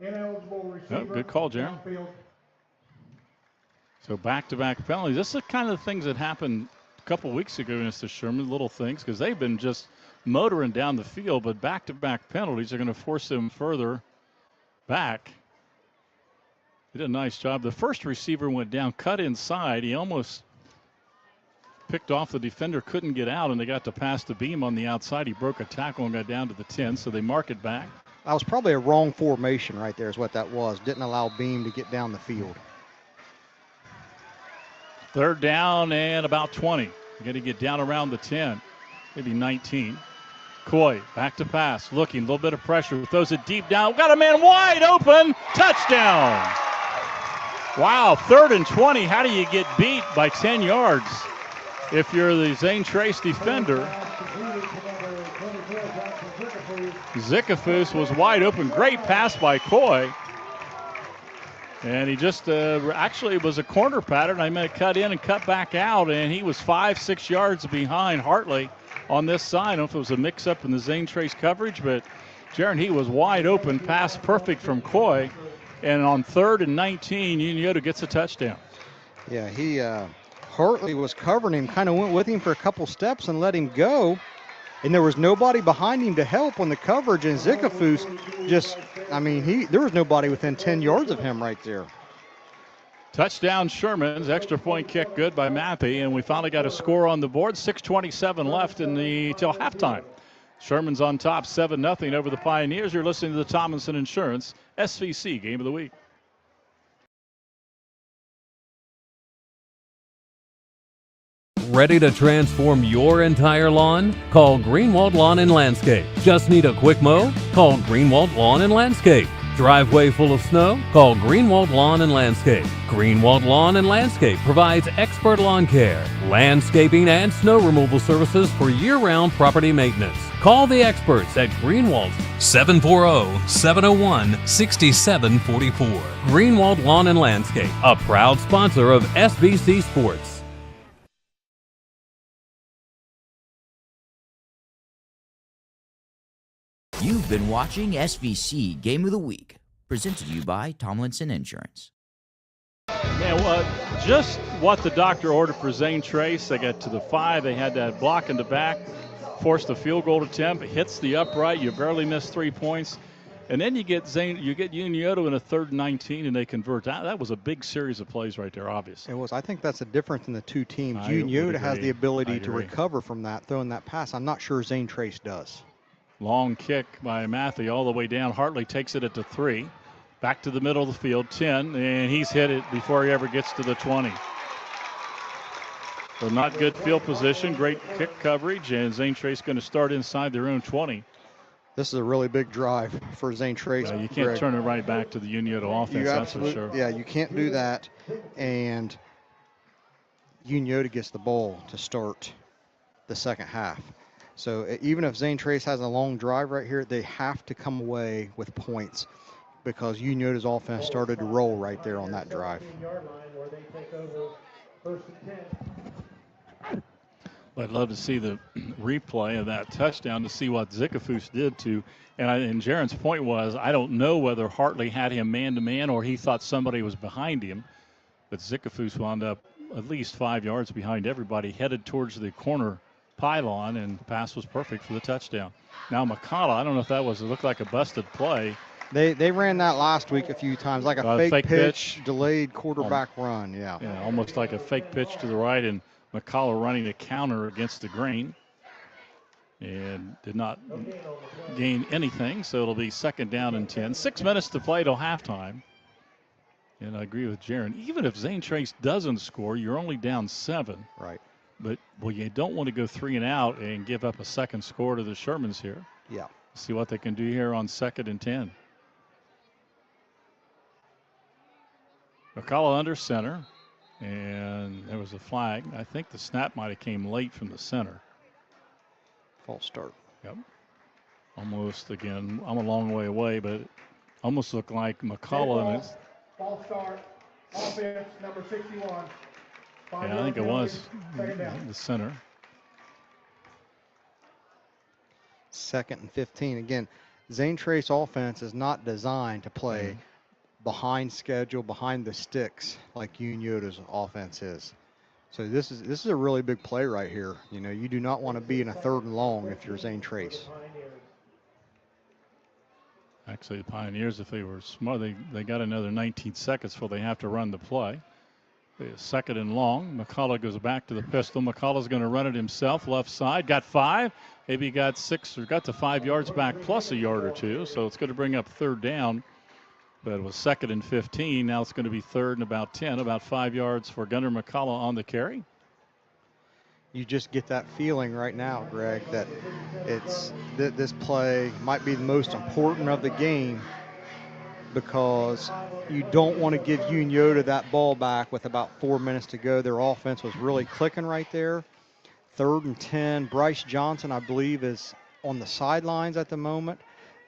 Ineligible receiver. Good call, Jaron. So back-to-back penalties. This is the kind of things that happened a couple weeks ago against the Sherman, little things, because they've been just motoring down the field, but back-to-back penalties are going to force them further back. He did a nice job. The first receiver went down, cut inside. He almost picked off the defender, couldn't get out, and they got to pass the Beam on the outside. He broke a tackle and got down to the 10, so they mark it back. That was probably a wrong formation right there is what that was. Didn't allow Beam to get down the field. 3rd down and about 20. You got to get down around the 10, maybe 19. Coy back to pass, looking, a little bit of pressure, throws it deep down. Got a man wide open, touchdown. Wow, 3rd and 20. How do you get beat by 10 yards? If you're the Zane Trace defender. Zikafus was wide open. Great pass by Coy. And he just actually it was a corner pattern. I meant cut in and cut back out, and he was 5-6 yards behind Hartley on this side. I don't know if it was a mix-up in the Zane Trace coverage, but Jaron, he was wide open, pass perfect from Coy. And on 3rd and 19, Unioto gets a touchdown. Yeah, Hartley was covering him, kind of went with him for a couple steps and let him go. And there was nobody behind him to help on the coverage. And Zikafus there was nobody within 10 yards of him right there. Touchdown Shermans, extra point kick good by Mappy, and we finally got a score on the board. 6:27 left till halftime. Sherman's on top 7-0 over the Pioneers. You're listening to the Tomlinson Insurance SVC Game of the Week. Ready to transform your entire lawn? Call Greenwald Lawn and Landscape. Just need a quick mow? Call Greenwald Lawn and Landscape. Driveway full of snow? Call Greenwald Lawn and Landscape. Greenwald Lawn and Landscape provides expert lawn care, landscaping, and snow removal services for year-round property maintenance. Call the experts at Greenwald 740-701-6744. Greenwald Lawn and Landscape, a proud sponsor of SVC Sports. You've been watching SVC Game of the Week, presented to you by Tomlinson Insurance. Man, well, just what the doctor ordered for Zane Trace. They got to the 5. They had that block in the back, forced the field goal attempt. It hits the upright. You barely miss 3 points. And then you get Unioto in a 3rd and 19, and they convert. That was a big series of plays right there, obviously. It was. I think that's the difference in the two teams. Unioto has the ability to recover from that, throwing that pass. I'm not sure Zane Trace does. Long kick by Matthew all the way down. Hartley takes it at the 3. Back to the middle of the field, 10, and he's hit it before he ever gets to the 20. So not good field position, great kick coverage, and Zane Trace going to start inside their own 20. This is a really big drive for Zane Trace. You can't turn it right back to the Unioto offense, that's for sure. Yeah, you can't do that, and Unioto gets the ball to start the second half. So even if Zane Trace has a long drive right here, they have to come away with points, because Unioto's offense started to roll right there on that drive. I'd love to see the replay of that touchdown to see what Zickafoos did to, and Jaron's point was, I don't know whether Hartley had him man-to-man or he thought somebody was behind him, but Zickafoos wound up at least 5 yards behind everybody, headed towards the corner pylon, and the pass was perfect for the touchdown. Now McCullough, I don't know if that was, it looked like a busted play. They ran that last week a few times, like a fake pitch, delayed quarterback run, yeah. Yeah, almost like a fake pitch to the right, and McCullough running a counter against the grain and did not gain anything, so it'll be 2nd down and 10. 6 minutes to play till halftime. And I agree with Jaron. Even if Zane Trace doesn't score, you're only down 7. Right. But, well, you don't want to go 3 and out and give up a second score to the Shermans here. Yeah. See what they can do here on 2nd and 10. McCullough under center. And there was a flag. I think the snap might have came late from the center. False start. Yep. Almost, again, I'm a long way away, but it almost looked like McCullough. False start. Offense, number 61. Yeah, I think it was the center. 2nd and 15. Again, Zane Trace offense is not designed to play behind schedule, behind the sticks, like Unioto's offense is. So this is a really big play right here. You know, you do not want to be in a 3rd and long if you're Zane Trace. Actually, the Pioneers, if they were smart, they got another 19 seconds before they have to run the play. 2nd and long. McCullough goes back to the pistol. McCullough's going to run it himself, left side. Got 5, maybe got 6, or got to 5 yards back plus a yard or 2. So it's going to bring up 3rd down. But it was 2nd and 15. Now it's going to be 3rd and about 10, about 5 yards for Gunnar McCullough on the carry. You just get that feeling right now, Greg, that this play might be the most important of the game, because you don't want to give Unioto that ball back with about 4 minutes to go. Their offense was really clicking right there. 3rd and 10. Bryce Johnson, I believe, is on the sidelines at the moment.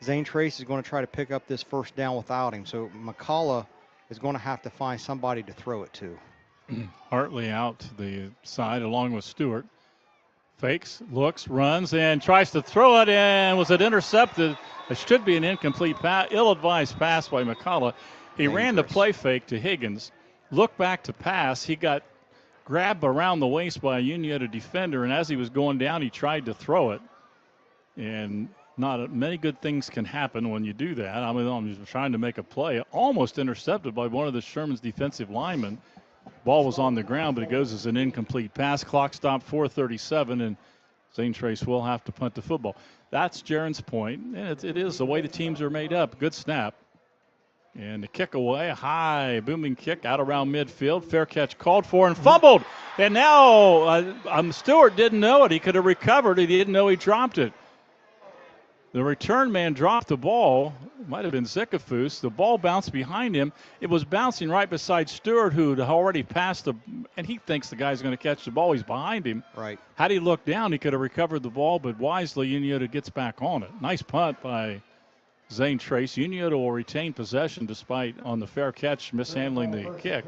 Zane Trace is going to try to pick up this 1st down without him. So McCullough is going to have to find somebody to throw it to. Hartley out to the side along with Stewart. Fakes, looks, runs, and tries to throw it, and was it intercepted? It should be an incomplete pass, ill-advised pass by McCullough. He ran the play fake to Higgins, looked back to pass. He got grabbed around the waist by a Unioto defender, and as he was going down, he tried to throw it. And not many good things can happen when you do that. I mean, I'm just trying to make a play. Almost intercepted by one of the Sherman's defensive linemen. Ball was on the ground, but it goes as an incomplete pass. Clock stopped 4:37, and Zane Trace will have to punt the football. That's Jaron's point, and it is the way the teams are made up. Good snap. And the kick away, a high booming kick out around midfield. Fair catch called for and fumbled. And now Stewart didn't know it. He could have recovered it. He didn't know he dropped it. The return man dropped the ball. Might have been Zickafoos. The ball bounced behind him. It was bouncing right beside Stewart, who had already passed and he thinks the guy's going to catch the ball. He's behind him. Right. Had he looked down, he could have recovered the ball, but wisely, Unioto gets back on it. Nice punt by Zane Trace. Unioto will retain possession despite, on the fair catch, mishandling the kick.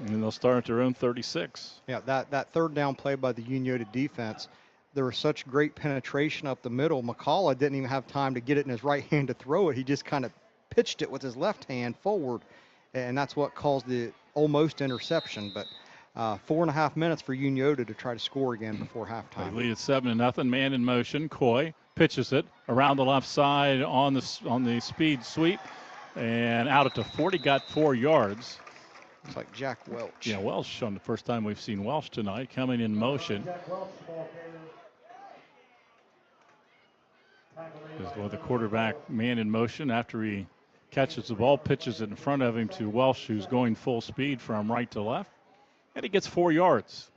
And they'll start at their own 36. Yeah, that 3rd down play by the Unioto defense, there was such great penetration up the middle. McCullough didn't even have time to get it in his right hand to throw it. He just kind of pitched it with his left hand forward, and that's what caused the almost interception, but 4.5 minutes for Unioto to try to score again before They halftime. lead at 7-0. Man in motion. Coy pitches it around the left side on the speed sweep and out at the 40. Got 4 yards. It's like Jack Welch. Yeah, Welch on the first time we've seen Welch tonight coming in motion. With the quarterback man in motion after he catches the ball, pitches it in front of him to Welch, who's going full speed from right to left, and he gets 4 yards.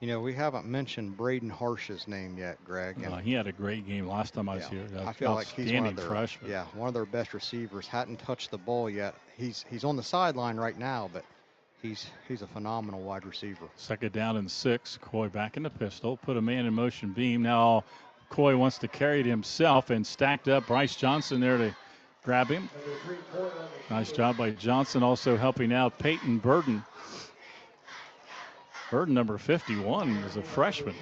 You know, we haven't mentioned Braden Harsh's name yet, Greg. And he had a great game last time I was here. I feel like he's one of their freshman. Yeah, one of their best receivers. Hadn't touched the ball yet. He's on the sideline right now, but he's a phenomenal wide receiver. 2nd down and 6. Coy back in the pistol. Put a man in motion beam. Now Coy wants to carry it himself and stacked up Bryce Johnson there to grab him. Nice job by Johnson, also helping out Peyton Burden. Burden, number 51, is a freshman.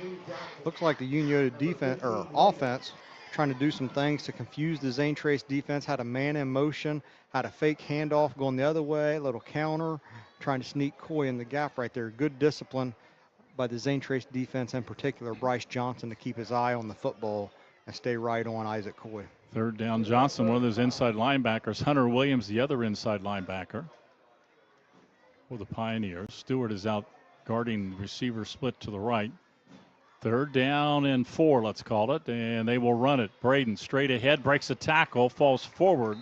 Looks like the Unioto defense or offense trying to do some things to confuse the Zane Trace defense. Had a man in motion, had a fake handoff going the other way, a little counter, trying to sneak Coy in the gap right there. Good discipline by the Zane Trace defense, in particular Bryce Johnson, to keep his eye on the football and stay right on Isaac Coy. 3rd down, Johnson, one of those inside linebackers. Hunter Williams, the other inside linebacker for the Pioneers. Stewart is out guarding the receiver split to the right. 3rd down and 4, let's call it, and they will run it. Braden straight ahead, breaks a tackle, falls forward.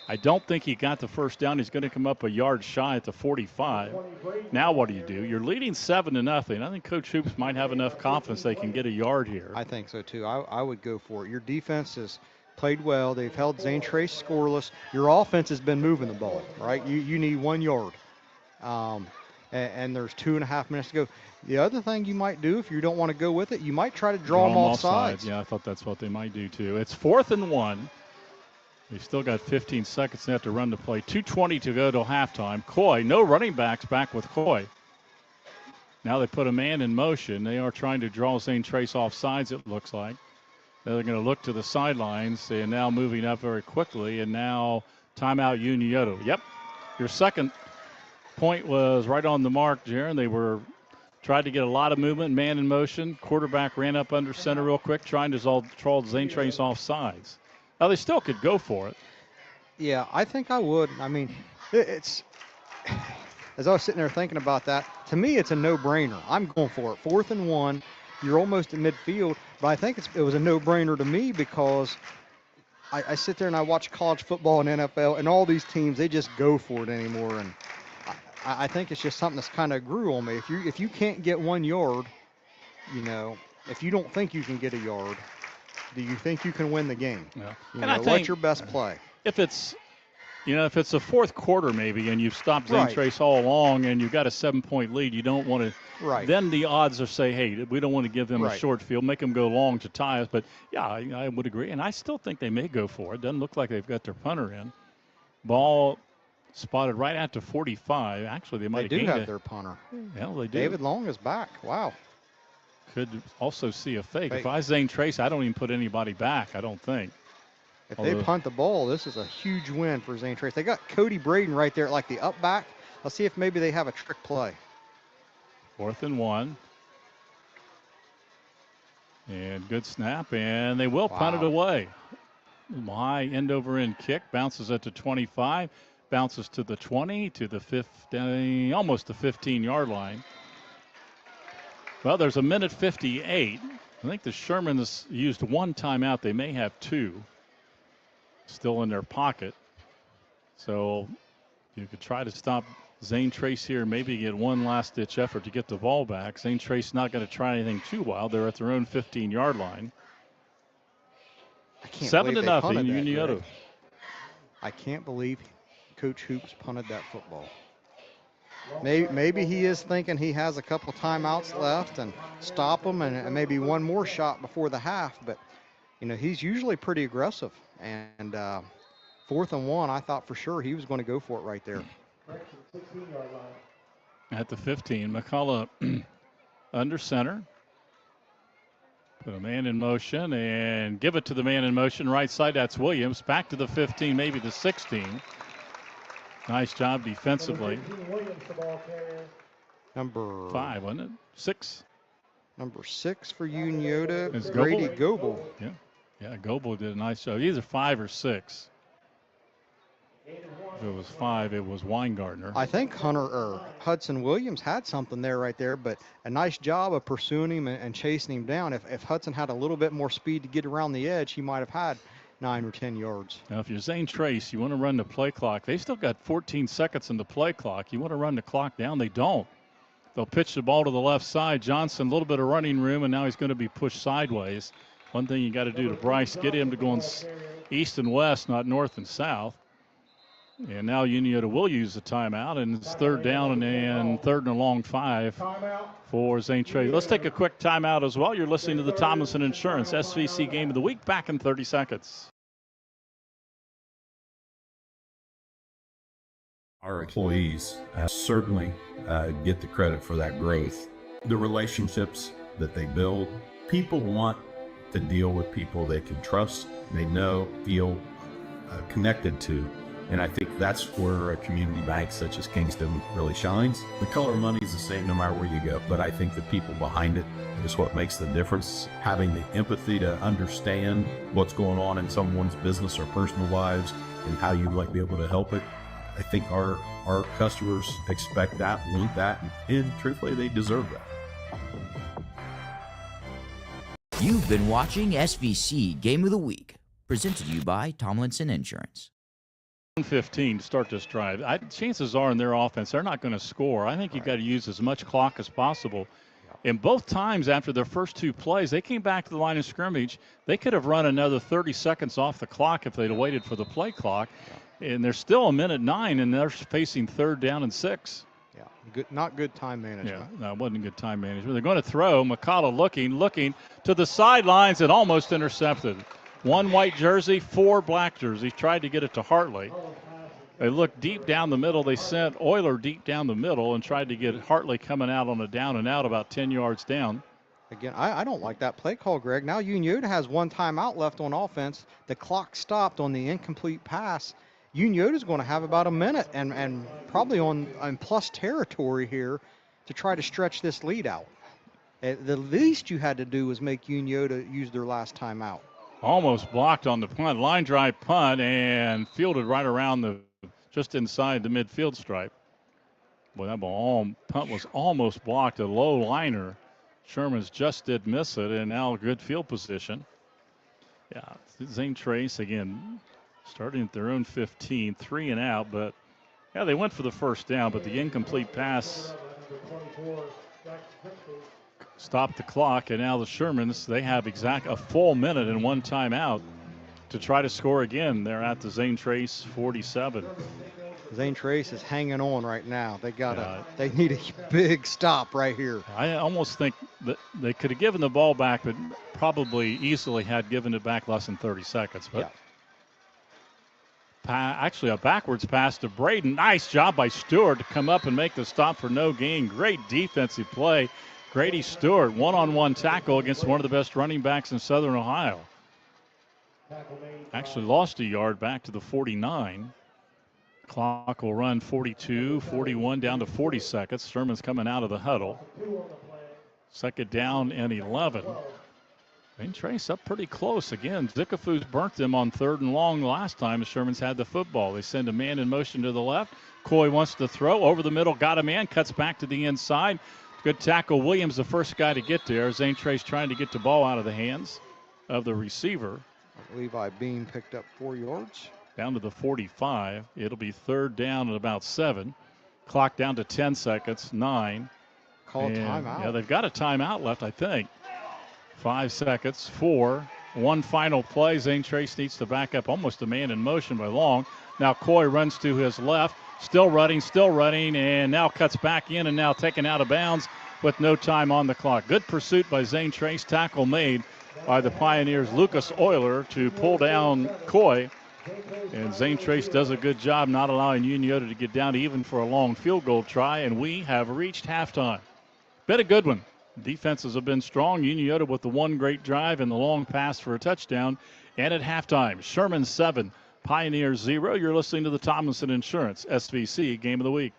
I don't think he got the 1st down. He's going to come up a yard shy at the 45. Now what do? You're leading 7-0. I think Coach Hoops might have enough confidence they can get a yard here. I think so too. I would go for it. Your defense has played well. They've held Zane Trace scoreless. Your offense has been moving the ball, right? You need 1 yard. And there's 2.5 minutes to go. The other thing you might do, if you don't want to go with it, you might try to draw them off sides. Yeah, I thought that's what they might do too. It's 4th and 1. They've still got 15 seconds left to run the play. 2:20 to go till halftime. Coy, no running backs back with Coy. Now they put a man in motion. They are trying to draw Zane Trace off sides, it looks like. They're going to look to the sidelines and now moving up very quickly. And now timeout Unioto. Yep, your second point was right on the mark, Jaron. They tried to get a lot of movement, man in motion. Quarterback ran up under center real quick, trying to draw Zane Trace off sides. Now, they still could go for it. Yeah, I think I would. I mean, it's as I was sitting there thinking about that, to me, it's a no-brainer. I'm going for it. 4th and 1. You're almost at midfield, but I think it was a no-brainer to me because I sit there and I watch college football and NFL, and all these teams, they just go for it anymore. And I think it's just something that's kind of grew on me. If you can't get 1 yard, if you don't think you can get a yard, do you think you can win the game? Yeah. What's your best play? If it's the 4th quarter maybe and you've stopped Zane Trace all along and you've got a 7-point lead, you don't want to. Right. Then the odds are say, hey, we don't want to give them a short field, make them go long to tie us. But, yeah, I would agree. And I still think they may go for it. Doesn't look like they've got their punter in. Ball spotted right at the 45. Actually, they might have gained it. They do have their punter. Yeah, they do. David Long is back. Wow. Could also see a fake. If I Zane Trace, I don't even put anybody back, I don't think. If they punt the ball, this is a huge win for Zane Trace. They got Cody Braden right there, like the up back. Let's see if maybe they have a trick play. 4th and 1. And good snap, and they will punt it away. High end over end kick, bounces at the 25, bounces to the 20, to the 50, almost the 15-yard line. Well, there's a minute 58. I think the Shermans used 1 timeout. They may have 2 still in their pocket. So you could try to stop Zane Trace here, maybe get one last-ditch effort to get the ball back. Zane Trace not going to try anything too wild. They're at their own 15-yard line. 7-0, Unioto. I can't believe Coach Hoops punted that football. Maybe he is thinking he has a couple timeouts left and stop them and maybe one more shot before the half. But, he's usually pretty aggressive. And 4th and 1, I thought for sure he was going to go for it right there. At the 15, McCullough under center. Put a man in motion and give it to the man in motion right side. That's Williams. Back to the 15, maybe the 16. Nice job defensively. Number 5, wasn't it? 6. Number 6 for Unioto, It's Grady Goebel. Goebel. Yeah, Goebel did a nice job. Either 5 or 6. If it was 5, it was Weingartner. I think Hudson Williams had something there right there, but a nice job of pursuing him and chasing him down. If Hudson had a little bit more speed to get around the edge, he might have had 9 or 10 yards. Now, if you're Zane Trace, you want to run the play clock. They still got 14 seconds in the play clock. You want to run the clock down. They don't. They'll pitch the ball to the left side. Johnson, a little bit of running room, and now he's going to be pushed sideways. One thing you got to do to Bryce, get him to going east and west, not north and south. And now Unioto will use the timeout, and it's 3rd down and 3rd and a long 5 for Zane Trace. Let's take a quick timeout as well. You're listening to the Tomlinson Insurance SVC Game of the Week. Back in 30 seconds. Our employees certainly get the credit for that growth. The relationships that they build, people want to deal with people they can trust, they know, feel connected to. And I think that's where a community bank such as Kingston really shines. The color of money is the same no matter where you go, but I think the people behind it is what makes the difference. Having the empathy to understand what's going on in someone's business or personal lives and how you might be able to help it. I think our customers expect that, want that, and truthfully, they deserve that. You've been watching SVC Game of the Week, presented to you by Tomlinson Insurance. 1:15 to start this drive. Chances are in their offense, they're not going to score. I think you've got to use as much clock as possible. And both times after their first 2 plays, they came back to the line of scrimmage. They could have run another 30 seconds off the clock if they'd waited for the play clock. And they're still a minute 9, and they're facing 3rd down and 6. Yeah, not good time management. Yeah, no, it wasn't good time management. They're going to throw. McCullough looking to the sidelines and almost intercepted. 1 white jersey, 4 black jerseys. Tried to get it to Hartley. They looked deep down the middle. They sent Euler deep down the middle and tried to get Hartley coming out on a down and out about 10 yards down. Again, I don't like that play call, Greg. Now Unioto has 1 timeout left on offense. The clock stopped on the incomplete pass. Unioto's going to have about a minute and probably on plus territory here to try to stretch this lead out. The least you had to do was make Unioto use their last timeout. Almost blocked on the punt. Line drive punt and fielded right around just inside the midfield stripe. Boy, that punt was almost blocked. A low liner. Shermans just did miss it, and now good field position. Yeah, Zane Trace again starting at their own 15, 3 and out, but yeah, they went for the 1st down, but the incomplete pass stopped the clock, and now the Shermans, they have a full minute and 1 timeout to try to score again. They're at the Zane Trace 47. Zane Trace is hanging on right now. They need a big stop right here. I almost think that they could have given the ball back, but probably easily had given it back less than 30 seconds. But actually a backwards pass to Braden. Nice job by Stewart to come up and make the stop for no gain. Great defensive play. Grady Stewart, one-on-one tackle against one of the best running backs in Southern Ohio. Actually lost a yard back to the 49. Clock will run 42, 41 down to 40 seconds. Sherman's coming out of the huddle. 2nd down and 11. Zane Trace up pretty close again. Zickafoos burnt them on 3rd and long last time the Shermans had the football. They send a man in motion to the left. Coy wants to throw over the middle, got a man, cuts back to the inside. Good tackle. Williams, the first guy to get there. Zane Trace trying to get the ball out of the hands of the receiver. Levi Bean picked up 4 yards. Down to the 45. It'll be 3rd down at about 7. Clock down to 10 seconds, 9. Call timeout. Yeah, they've got a timeout left, I think. 5 seconds, 4. 1 final play. Zane Trace needs to back up almost a man in motion by Long. Now Coy runs to his left. Still running, and now cuts back in and now taken out of bounds with no time on the clock. Good pursuit by Zane Trace. Tackle made by the Pioneers' Lucas Euler to pull down Coy. And Zane Trace does a good job not allowing Unioto to get down even for a long field goal try, and we have reached halftime. Been a good one. Defenses have been strong. Unioto with the 1 great drive and the long pass for a touchdown. And at halftime, Sherman 7, Pioneers 0. You're listening to the Tomlinson Insurance SVC Game of the Week.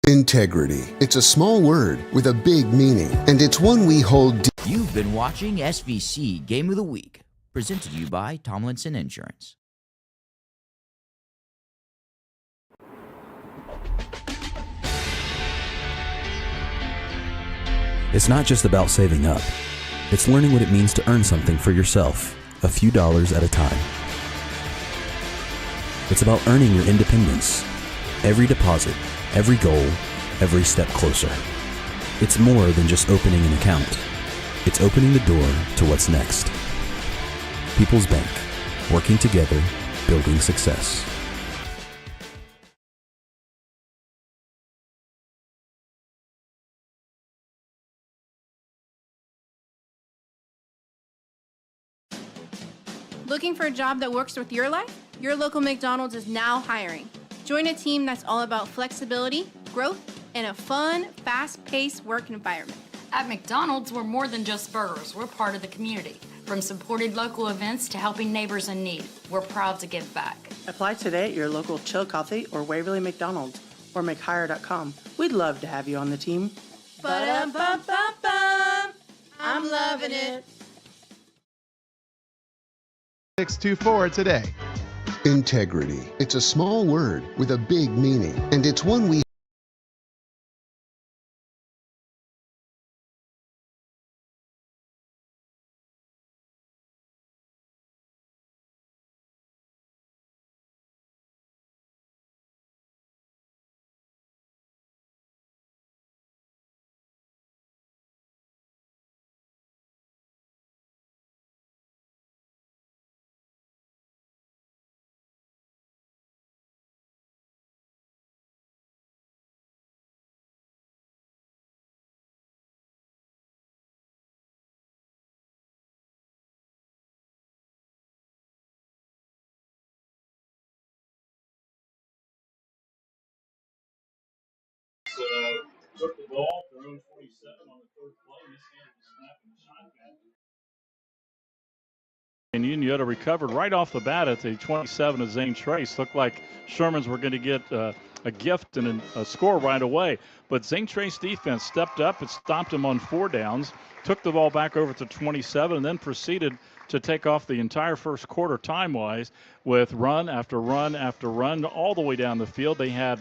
Integrity. It's a small word with a big meaning, and it's one we hold dear. You've been watching SVC Game of the Week, presented to you by Tomlinson Insurance. It's not just about saving up. It's learning what it means to earn something for yourself, a few dollars at a time. It's about earning your independence. Every deposit, every goal, every step closer. It's more than just opening an account. It's opening the door to what's next. People's Bank, working together, building success. Looking for a job that works with your life? Your local McDonald's is now hiring. Join a team that's all about flexibility, growth, and a fun, fast-paced work environment. At McDonald's, we're more than just burgers. We're part of the community. From supported local events to helping neighbors in need, we're proud to give back. Apply today at your local Chill Coffee or Waverly McDonald's or McHire.com. We'd love to have you on the team. Ba-dum-bum-bum-bum. I'm loving it. 624 today. Integrity. It's a small word with a big meaning, and it's one we Took the ball, thrown 47 on the third play, mishandled the snap and shotgun. And Unioto recovered right off the bat at the 27 of Zane Trace. Looked like Shermans were going to get a gift and a score right away. But Zane Trace defense stepped up and stopped him on 4 downs, took the ball back over to 27, and then proceeded to take off the entire first quarter time-wise with run after run after run all the way down the field. They had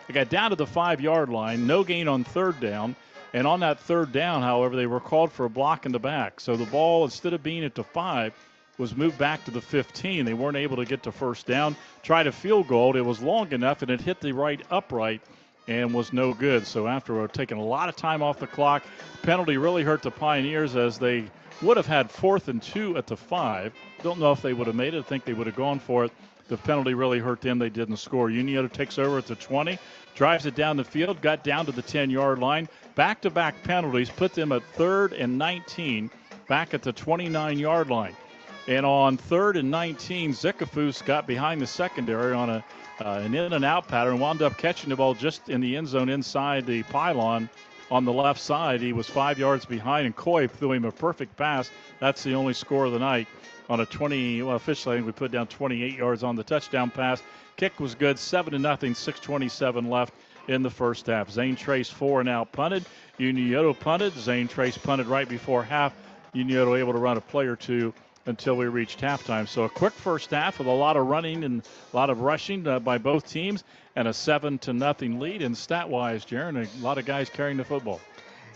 They got down to the 5-yard line, no gain on 3rd down. And on that 3rd down, however, they were called for a block in the back. So the ball, instead of being at the 5, was moved back to the 15. They weren't able to get to 1st down. Tried a field goal. It was long enough, and it hit the right upright and was no good. So after taking a lot of time off the clock, penalty really hurt the Pioneers as they would have had 4th and 2 at the 5. Don't know if they would have made it. I think they would have gone for it. The penalty really hurt them. They didn't score. Unioto takes over at the 20, drives it down the field, got down to the 10-yard line. Back-to-back penalties put them at 3rd and 19, back at the 29-yard line. And on 3rd and 19, Zickafoos got behind the secondary on an in-and-out pattern, wound up catching the ball just in the end zone inside the pylon on the left side. He was 5 yards behind, and Coy threw him a perfect pass. That's the only score of the night. On a officially, I think we put down 28 yards on the touchdown pass. Kick was good, 7-0, 6:27 left in the first half. Zane Trace 4-and-out punted. Unioto punted. Zane Trace punted right before half. Unioto able to run a play or two until we reached halftime. So a quick first half with a lot of running and a lot of rushing by both teams, and a 7-0 lead. And stat-wise, Jaron, a lot of guys carrying the football.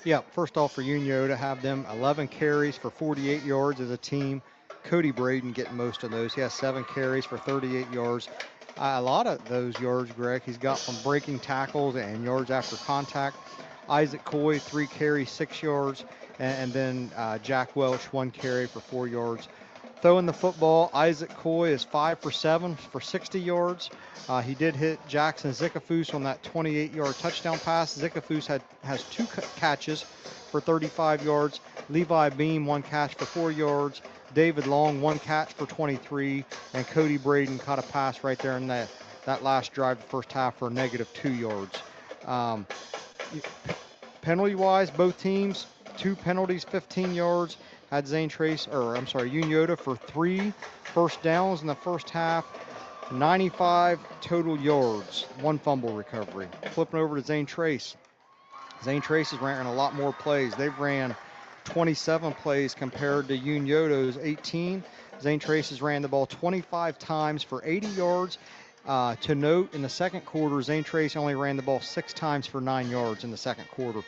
Yeah, first off for Unioto to have them 11 carries for 48 yards as a team. Cody Braden getting most of those. He has 7 carries for 38 yards. A lot of those yards, Greg, he's got from breaking tackles and yards after contact. Isaac Coy, 3 carries, 6 yards. And then Jack Welch, 1 carry for 4 yards. Throwing the football, Isaac Coy is 5 for 7 for 60 yards. He did hit Jackson Zickafoos on that 28-yard touchdown pass. Zickafoos has 2 catches for 35 yards. Levi Beam, 1 catch for 4 yards. David Long, 1 catch for 23. And Cody Braden caught a pass right there in that last drive, the first half, for a -2 yards. Penalty-wise, both teams, 2 penalties, 15 yards. Had Unioto for 3 first downs in the first half, 95 total yards, 1 fumble recovery. Flipping over to Zane Trace. Zane Trace is running a lot more plays. They've ran 27 plays compared to Unioto's 18. Zane Trace has ran the ball 25 times for 80 yards. To note, in the second quarter, Zane Trace only ran the ball 6 times for 9 yards in the second quarter.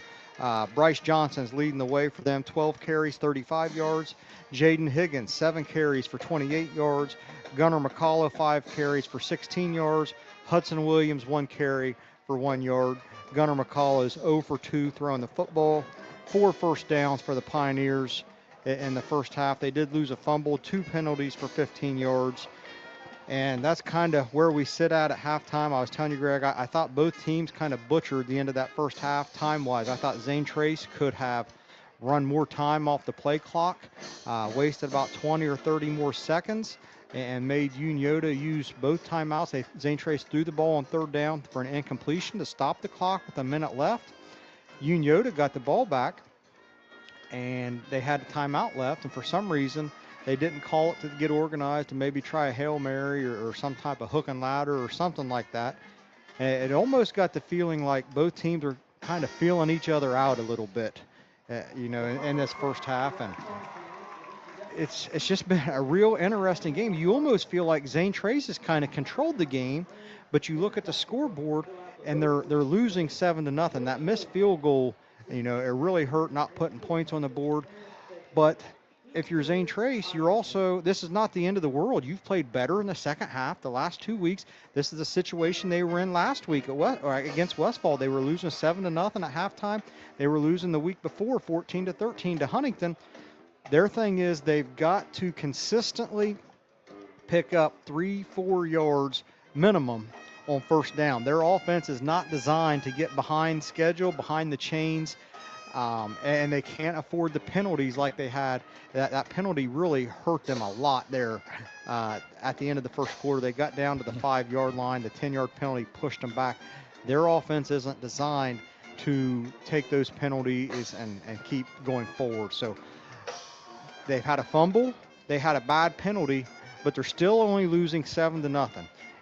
Bryce Johnson's leading the way for them, 12 carries, 35 yards. Jaden Higgins, 7 carries for 28 yards. Gunnar McCullough, 5 carries for 16 yards. Hudson Williams, 1 carry for 1 yard. Gunnar McCullough is 0 for 2 throwing the football. 4 first downs for the Pioneers in the first half. They did lose a fumble, 2 penalties for 15 yards. And that's kind of where we sit at halftime. I was telling you, Greg, I thought both teams kind of butchered the end of that first half time-wise. I thought Zane Trace could have run more time off the play clock, wasted about 20 or 30 more seconds, and made Unioto use both timeouts. Zane Trace threw the ball on 3rd down for an incompletion to stop the clock with a minute left. Unioto got the ball back, and they had a timeout left, and for some reason, they didn't call it to get organized and maybe try a Hail Mary or some type of hook and ladder or something like that. And it almost got the feeling like both teams are kind of feeling each other out a little bit, in this first half. And it's just been a real interesting game. You almost feel like Zane Trace has kind of controlled the game, but you look at the scoreboard and they're losing 7-0. That missed field goal, it really hurt not putting points on the board. But if you're Zane Trace, this is not the end of the world. You've played better in the second half the last 2 weeks. This is the situation they were in last week against Westfall. They were losing 7-0 at halftime. They were losing the week before 14-13 to Huntington. Their thing is they've got to consistently pick up 3-4 yards minimum on first down. Their offense is not designed to get behind schedule, behind the chains. And they can't afford the penalties like they had. That penalty really hurt them a lot there at the end of the first quarter. They got down to the 5-yard line. The 10-yard penalty pushed them back. Their offense isn't designed to take those penalties and keep going forward. So they've had a fumble. They had a bad penalty, but they're still only losing 7-0.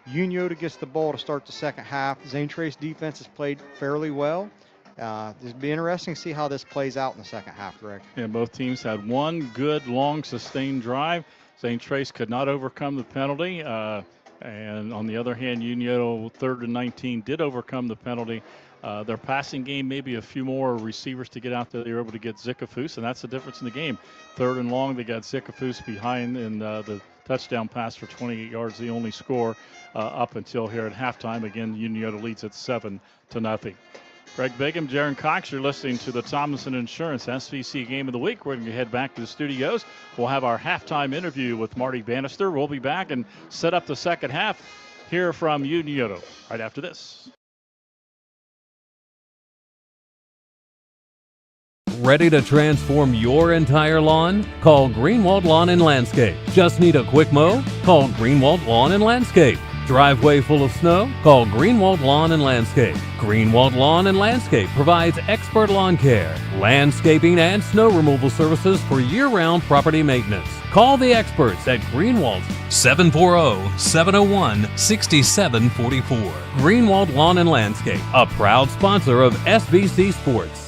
Unioto gets the ball to start the second half. Zane Trace defense has played fairly well. It'll be interesting to see how this plays out in the second half, Greg. Yeah, both teams had one good, long, sustained drive. Zane Trace could not overcome the penalty. And on the other hand, Unioto, 3rd and 19, did overcome the penalty. Their passing game, maybe a few more receivers to get out there. They were able to get Zickafoos, and that's the difference in the game. 3rd and long, they got Zickafoos behind in the touchdown pass for 28 yards, the only score up until here at halftime. Again, Unioto leads at 7-0. Greg Bigham, Jaron Cox, you're listening to the Tomlinson Insurance SVC Game of the Week. We're going to head back to the studios. We'll have our halftime interview with Marty Bannister. We'll be back and set up the second half here from Unioto right after this. Ready to transform your entire lawn? Call Greenwald Lawn and Landscape. Just need a quick mow? Call Greenwald Lawn and Landscape. Driveway full of snow? Call Greenwald Lawn and Landscape. Greenwald Lawn and Landscape provides expert lawn care, landscaping, and snow removal services for year-round property maintenance. Call the experts at Greenwald 740-701-6744. Greenwald Lawn and Landscape, a proud sponsor of SVC Sports.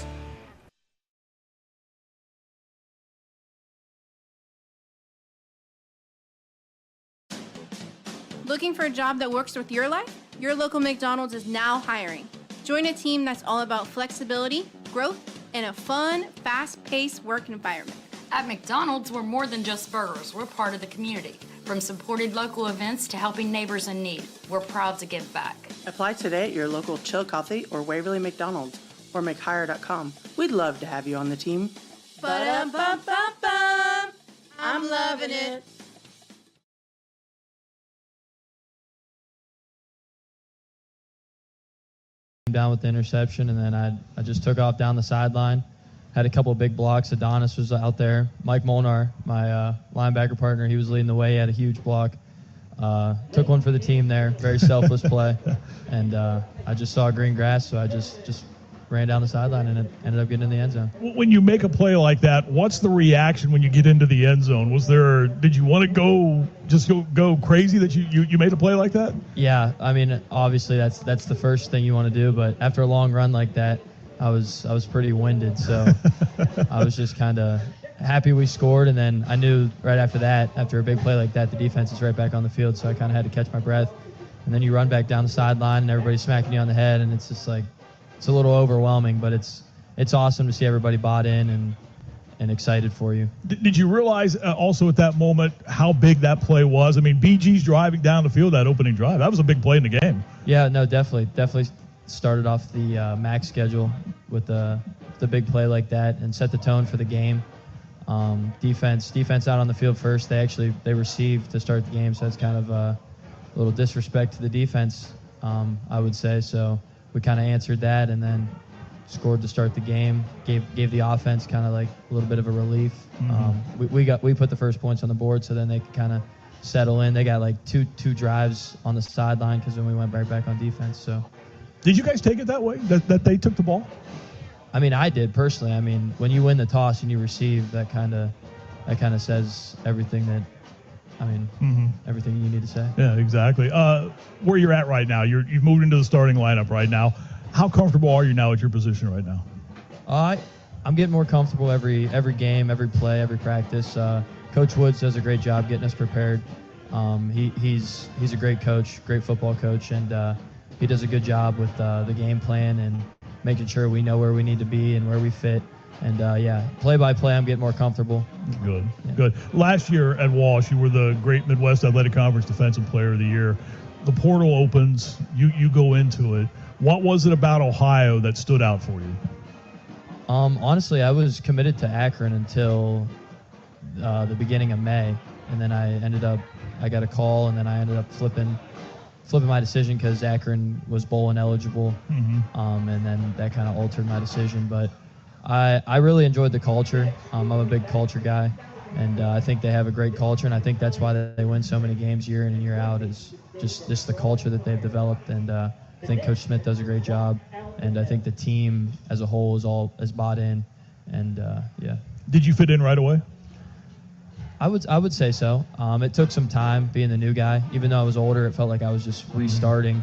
Looking for a job that works with your life? Your local McDonald's is now hiring. Join a team that's all about flexibility, growth, and a fun, fast-paced work environment. At McDonald's, we're more than just burgers. We're part of the community. From supported local events to helping neighbors in need, we're proud to give back. Apply today at your local Chill Coffee or Waverly McDonald's or McHire.com. We'd love to have you on the team. Ba-dum-bum-bum-bum. I'm loving it. Down with the interception, and then I just took off down the sideline. Had a couple of big blocks. Adonis was out there. Mike Molnar, my linebacker partner, he was leading the way. He had a huge block. Took one for the team there. Very selfless play. And I just saw green grass, so I just ran down the sideline and it ended up getting in the end zone. When you make a play like that, what's the reaction when you get into the end zone? Did you want to go crazy that you made a play like that? Yeah, I mean, obviously that's the first thing you want to do, but after a long run like that, I was pretty winded, so I was just kind of happy we scored, and then I knew right after that, after a big play like that, the defense is right back on the field, so I kind of had to catch my breath. And then you run back down the sideline, and everybody's smacking you on the head, and it's just like, it's a little overwhelming, but it's awesome to see everybody bought in and excited for you. Did you realize also at that moment how big that play was? I mean, BG's driving down the field that opening drive. That was a big play in the game. Yeah, no, definitely started off the MAC schedule with the big play like that and set the tone for the game. Defense out on the field first. They received to start the game, so that's kind of a little disrespect to the defense, I would say. So we kind of answered that and then scored to start the game. Gave the offense kind of like a little bit of a relief. Mm-hmm. We put the first points on the board, so then they could kind of settle in. They got like two drives on the sideline because then we went right back on defense. So. Did you guys take it that way, that they took the ball? I mean, I did personally. I mean, when you win the toss and you receive, that kind of says everything that, everything you need to say. Yeah, exactly. Where you're at right now, you've moved into the starting lineup right now. How comfortable are you now at your position right now? I'm getting more comfortable every game, every play, every practice. Coach Woods does a great job getting us prepared. He's a great coach, great football coach, and he does a good job with the game plan and making sure we know where we need to be and where we fit. And, play by play, I'm getting more comfortable. Good. Last year at Walsh, you were the Great Midwest Athletic Conference Defensive Player of the Year. The portal opens, you go into it. What was it about Ohio that stood out for you? Honestly, I was committed to Akron until the beginning of May. And then I got a call, and then I ended up flipping my decision because Akron was bowl ineligible, and then that kind of altered my decision. But I really enjoyed the culture. I'm a big culture guy, and I think they have a great culture, and I think that's why they win so many games year in and year out is just the culture that they've developed. And I think Coach Smith does a great job, and I think the team as a whole is bought in, and Did you fit in right away? I would say so. It took some time being the new guy. Even though I was older, it felt like I was just restarting.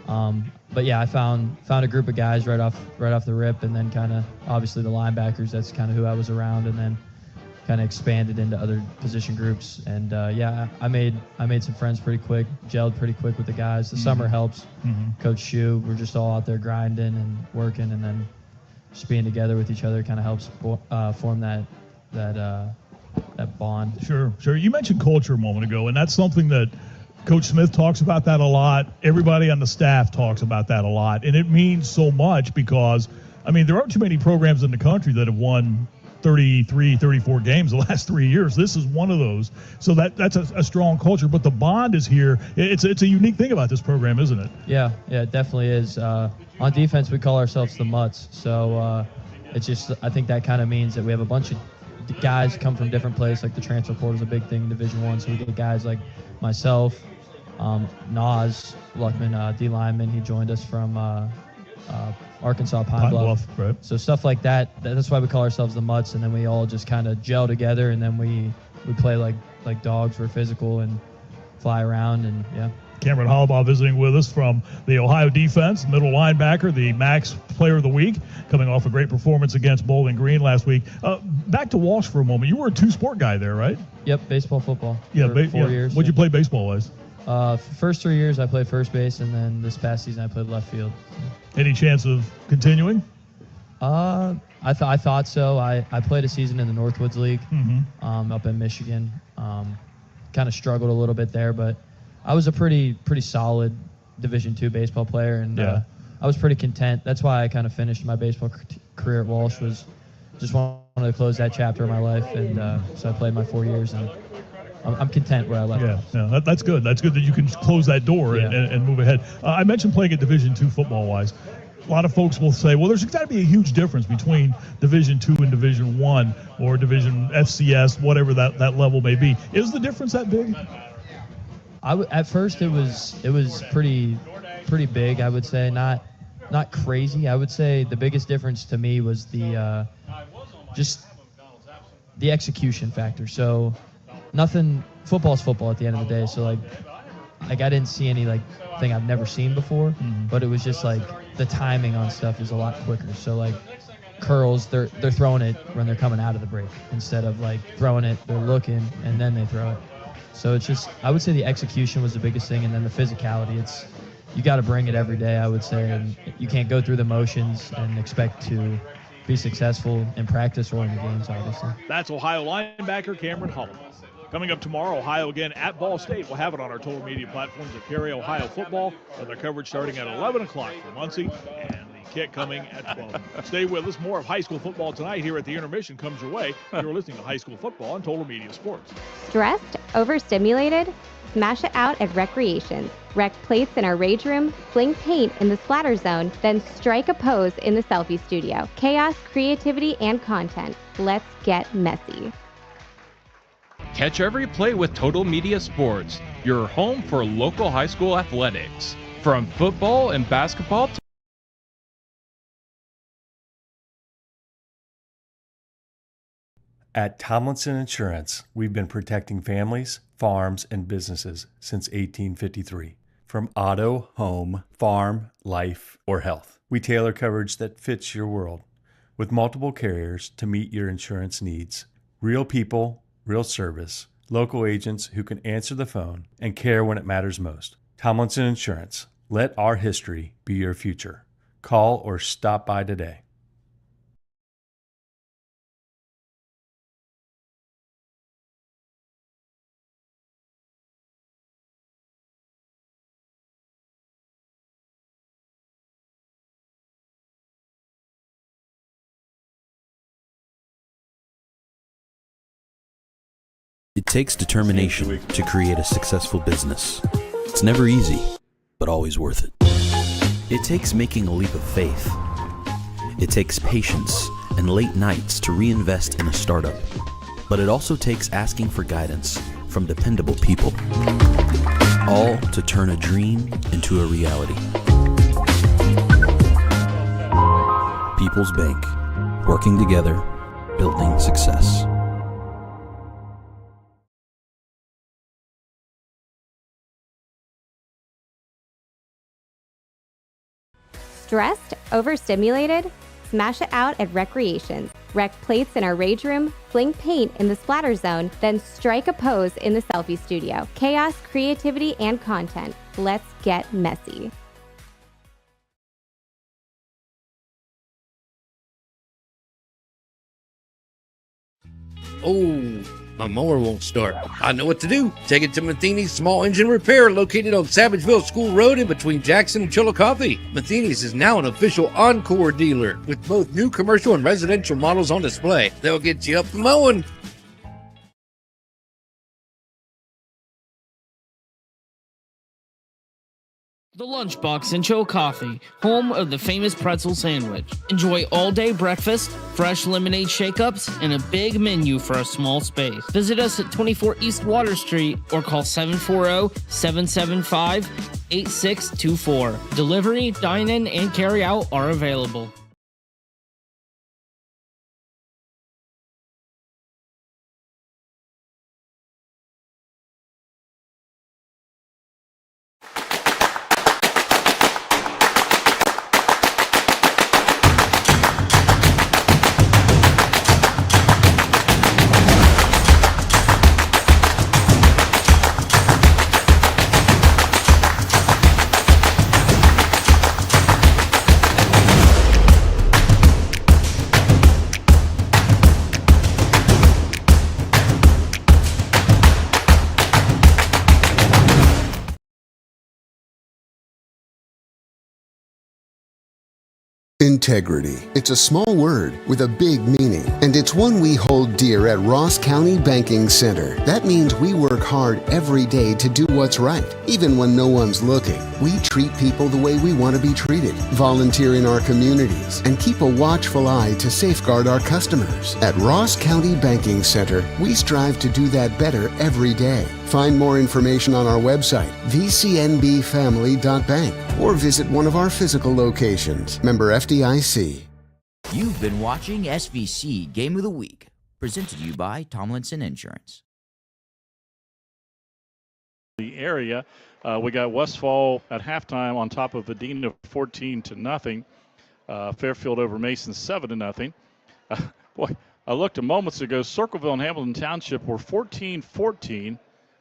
But yeah, I found a group of guys right off the rip, and then kind of obviously the linebackers. That's kind of who I was around, and then kind of expanded into other position groups. And I made some friends pretty quick, gelled pretty quick with the guys. The summer helps. Coach Shue, we're just all out there grinding and working, and then just being together with each other kind of helps form that bond. Sure. You mentioned culture a moment ago, and that's something that Coach Smith talks about that a lot. Everybody on the staff talks about that a lot, and it means so much because, there aren't too many programs in the country that have won 33, 34 games the last 3 years. This is one of those. So that's a strong culture, but the bond is here. It's a unique thing about this program, isn't it? Yeah, it definitely is. On defense, we call ourselves the Mutts. So it's just, I think that kind of means that we have a bunch of guys come from different places. Like the transfer portal is a big thing in Division I. So we get guys like myself, Nas Luckman, D lineman. He joined us from Arkansas Pine Bluff. Right. So stuff like that. That's why we call ourselves the Mutts. And then we all just kind of gel together, and then we play like dogs. We're physical and fly around, and yeah. Cameron Hollabaugh visiting with us from the Ohio defense, middle linebacker, the Max Player of the Week, coming off a great performance against Bowling Green last week. Back to Walsh for a moment. You were a two-sport guy there, right? Yep, baseball, football. Yeah, for 4 years. What'd you play baseball-wise? First 3 years I played first base, and then this past season I played left field. Any chance of continuing? I thought so. I played a season in the Northwoods League up in Michigan. Kind of struggled a little bit there, but I was a pretty solid Division II baseball player, and I was pretty content. That's why I kind of finished my baseball career at Walsh, was just wanted to close that chapter of my life, and so I played my 4 years, and I'm content where I left. Yeah, that's good. That's good that you can close that door and move ahead. I mentioned playing at Division II football-wise. A lot of folks will say, well, there's got to be a huge difference between Division II and Division I or Division FCS, whatever that level may be. Is the difference that big? At first, it was pretty big. I would say not crazy. I would say the biggest difference to me was the just the execution factor. So football's football at the end of the day. So like I didn't see any thing I've never seen before, but it was just like the timing on stuff is a lot quicker. So like curls, they're throwing it when they're coming out of the break instead of like throwing it, they're looking and then they throw it. So it's just, I would say the execution was the biggest thing, and then the physicality. You got to bring it every day, I would say, and you can't go through the motions and expect to be successful in practice or in the games, obviously. That's Ohio linebacker Cameron Holland. Coming up tomorrow, Ohio again at Ball State. We'll have it on our total media platforms that carry Ohio football, with our coverage starting at 11 o'clock for Muncie, and the kick coming at 12. Stay with us. More of high school football tonight here at the intermission comes your way. You're listening to High School Football on Total Media Sports. Stressed? Overstimulated? Smash it out at Recreations. Rec plates in our rage room, fling paint in the splatter zone, then strike a pose in the selfie studio. Chaos, creativity, and content. Let's get messy. Catch every play with Total Media Sports, your home for local high school athletics. From football and basketball to At Tomlinson Insurance, we've been protecting families, farms, and businesses since 1853. From auto, home, farm, life, or health, we tailor coverage that fits your world with multiple carriers to meet your insurance needs. Real people, real service, local agents who can answer the phone and care when it matters most. Tomlinson Insurance. Let our history be your future. Call or stop by today. It takes determination to create a successful business. It's never easy, but always worth it. It takes making a leap of faith. It takes patience and late nights to reinvest in a startup. But it also takes asking for guidance from dependable people. All to turn a dream into a reality. People's Bank. Working together, building success. Stressed? Overstimulated? Smash it out at Recreations. Rec plates in our rage room, fling paint in the splatter zone, then strike a pose in the selfie studio. Chaos, creativity, and content. Let's get messy. Oh, my mower won't start. I know what to do. Take it to Matheny's Small Engine Repair, located on Savageville School Road in between Jackson and Chillicothe. Matheny's is now an official Encore dealer with both new commercial and residential models on display. They'll get you up and mowing. The Lunchbox in Chillicothe, home of the famous pretzel sandwich. Enjoy all-day breakfast, fresh lemonade shake-ups, and a big menu for a small space. Visit us at 24 East Water Street or call 740-775-8624. Delivery, dine-in, and carry-out are available. Integrity. It's a small word with a big meaning, and it's one we hold dear at Ross County Banking Center. That means we work hard every day to do what's right, even when no one's looking. We treat people the way we want to be treated, volunteer in our communities, and keep a watchful eye to safeguard our customers. At Ross County Banking Center, we strive to do that better every day. Find more information on our website, vcnbfamily.bank, or visit one of our physical locations. Member FDIC. You've been watching SVC Game of the Week, presented to you by Tomlinson Insurance. The area, we got Westfall at halftime on top of Adina 14-0. Fairfield over Mason 7-0. Boy, I looked a moments ago. Circleville and Hamilton Township were 14-14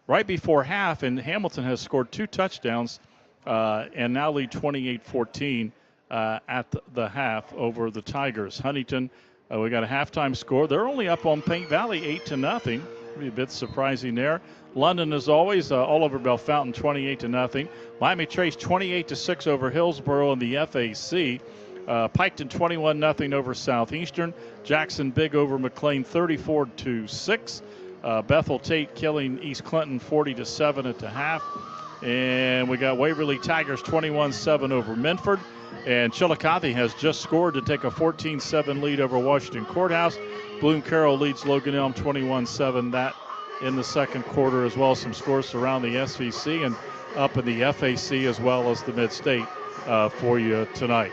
right before half, and Hamilton has scored 2 touchdowns and now lead 28-14 at the half over the Tigers. Huntington, we got a halftime score. They're only up on Paint Valley 8-0. Be a bit surprising there. London, as always, Oliver Bell Fountain 28-0. Miami Trace 28-6 over Hillsboro in the FAC. Piketon 21-0 over Southeastern. Jackson Big over McLean 34-6. Bethel Tate killing East Clinton 40-7 at the half. And we got Waverly Tigers 21-7 over Minford. And Chillicothe has just scored to take a 14-7 lead over Washington Courthouse. Bloom Carroll leads Logan Elm 21-7. That in the second quarter as well. Some scores surround the SVC and up in the FAC as well as the Mid-State for you tonight.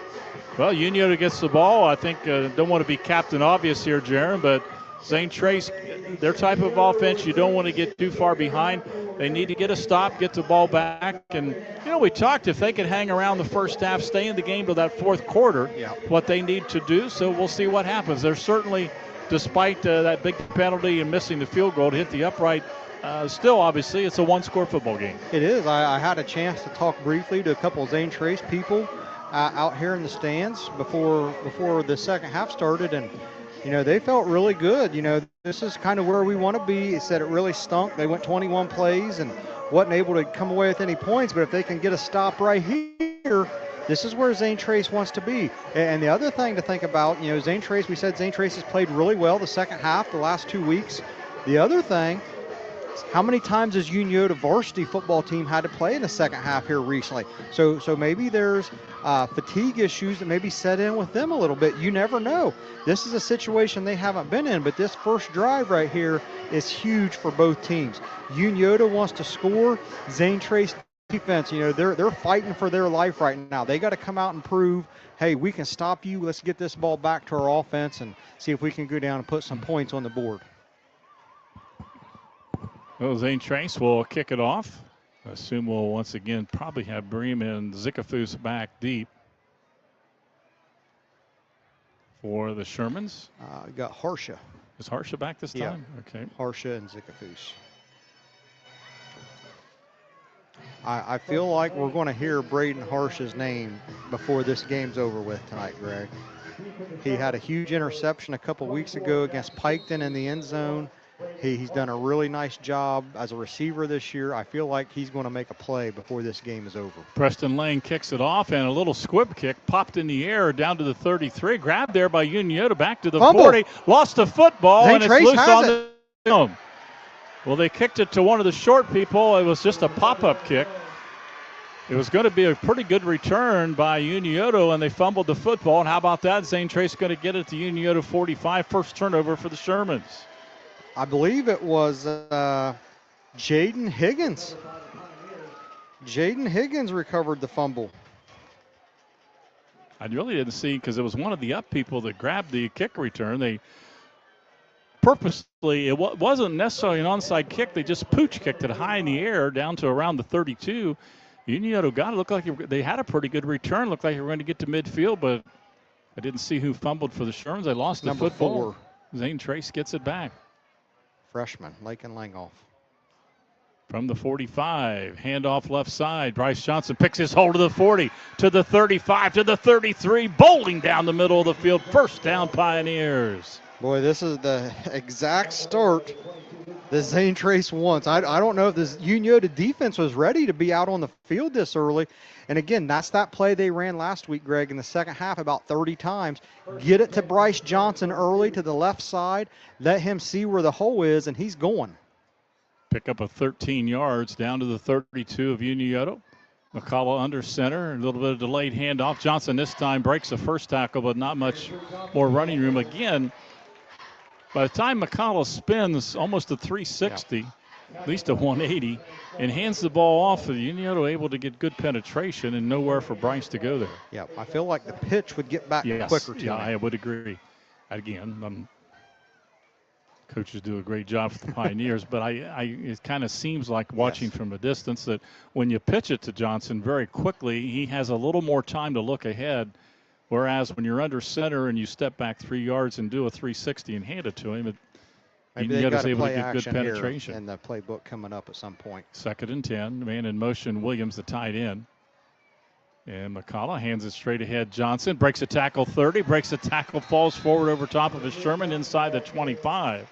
Well, Unioto gets the ball. I think don't want to be Captain Obvious here, Jaron, but Zane Trace, their type of offense, you don't want to get too far behind. They need to get a stop, get the ball back. And, we talked if they could hang around the first half, stay in the game to that fourth quarter, what they need to do. So we'll see what happens. They're certainly, despite that big penalty and missing the field goal to hit the upright, still, obviously, it's a one-score football game. It is. I had a chance to talk briefly to a couple of Zane Trace people out here in the stands before the second half started, and they felt really good. This is kind of where we want to be. He said it really stunk. They went 21 plays and wasn't able to come away with any points, but if they can get a stop right here, this is where Zane Trace wants to be. And the other thing to think about, Zane Trace, we said Zane Trace has played really well the second half, the last 2 weeks. The other thing, how many times has Unioto varsity football team had to play in the second half here recently? So maybe there's fatigue issues that maybe set in with them a little bit. You never know. This is a situation they haven't been in, but this first drive right here is huge for both teams. Unioto wants to score. Zane Trace defense, they're fighting for their life right now. They got to come out and prove, hey, we can stop you. Let's get this ball back to our offense and see if we can go down and put some points on the board. Well, Zane Trace will kick it off. I assume we'll once again probably have Bream and Zickafoos back deep for the Shermans. We got Harsha. Is Harsha back this time? Okay. Harsha and Zickafoos. I feel like we're going to hear Braden Harsha's name before this game's over with tonight, Greg. He had a huge interception a couple weeks ago against Piketon in the end zone. He's done a really nice job as a receiver this year. I feel like he's going to make a play before this game is over. Preston Lane kicks it off, and a little squib kick popped in the air down to the 33. Grabbed there by Unioto, back to the Fumble. 40. Lost the football, Zane and it's Trace loose has on it. the zone. Well, they kicked it to one of the short people. It was just a pop-up kick. It was going to be a pretty good return by Unioto, and they fumbled the football. And how about that? Zane Trace going to get it to Unioto 45. First turnover for the Shermans. I believe it was Jaden Higgins. Jaden Higgins recovered the fumble. I really didn't see, because it was one of the up people that grabbed the kick return. They purposely, it wasn't necessarily an onside kick. They just pooch kicked it high in the air down to around the 32. Unioto got it. Looked like they had a pretty good return. Looked like they were going to get to midfield, but I didn't see who fumbled for the Shermans. They lost the football. 4. Zane Trace gets it back. Freshman, Lakin Langhoff. From the 45, handoff left side. Bryce Johnson picks his hold to the 40, to the 35, to the 33, bowling down the middle of the field. First down, Pioneers. Boy, this is the exact start the Zane Trace wants. I don't know if this Unioto defense was ready to be out on the field this early. And again, that's that play they ran last week, Greg, in the second half about 30 times. Get it to Bryce Johnson early to the left side. Let him see where the hole is, and he's going. Pick up a 13 yards down to the 32 of Unioto. McCullough under center, a little bit of delayed handoff. Johnson this time breaks the first tackle, but not much more running room. Again, by the time McCullough spins almost a 360, at least a 180, and hands the ball off, Unioto able to get good penetration and nowhere for Bryce to go there. Yeah, I feel like the pitch would get back quicker to him. I would agree. Again, coaches do a great job for the Pioneers, but it kind of seems like watching from a distance that when you pitch it to Johnson very quickly, he has a little more time to look ahead. Whereas when you're under center and you step back 3 yards and do a 360 and hand it to him, Unioto's able to get good penetration. And the playbook coming up at some point. 2nd and 10, man in motion, Williams the tight end. And McCullough hands it straight ahead. Johnson breaks a tackle 30, breaks a tackle, falls forward over top of his Sherman inside the 25.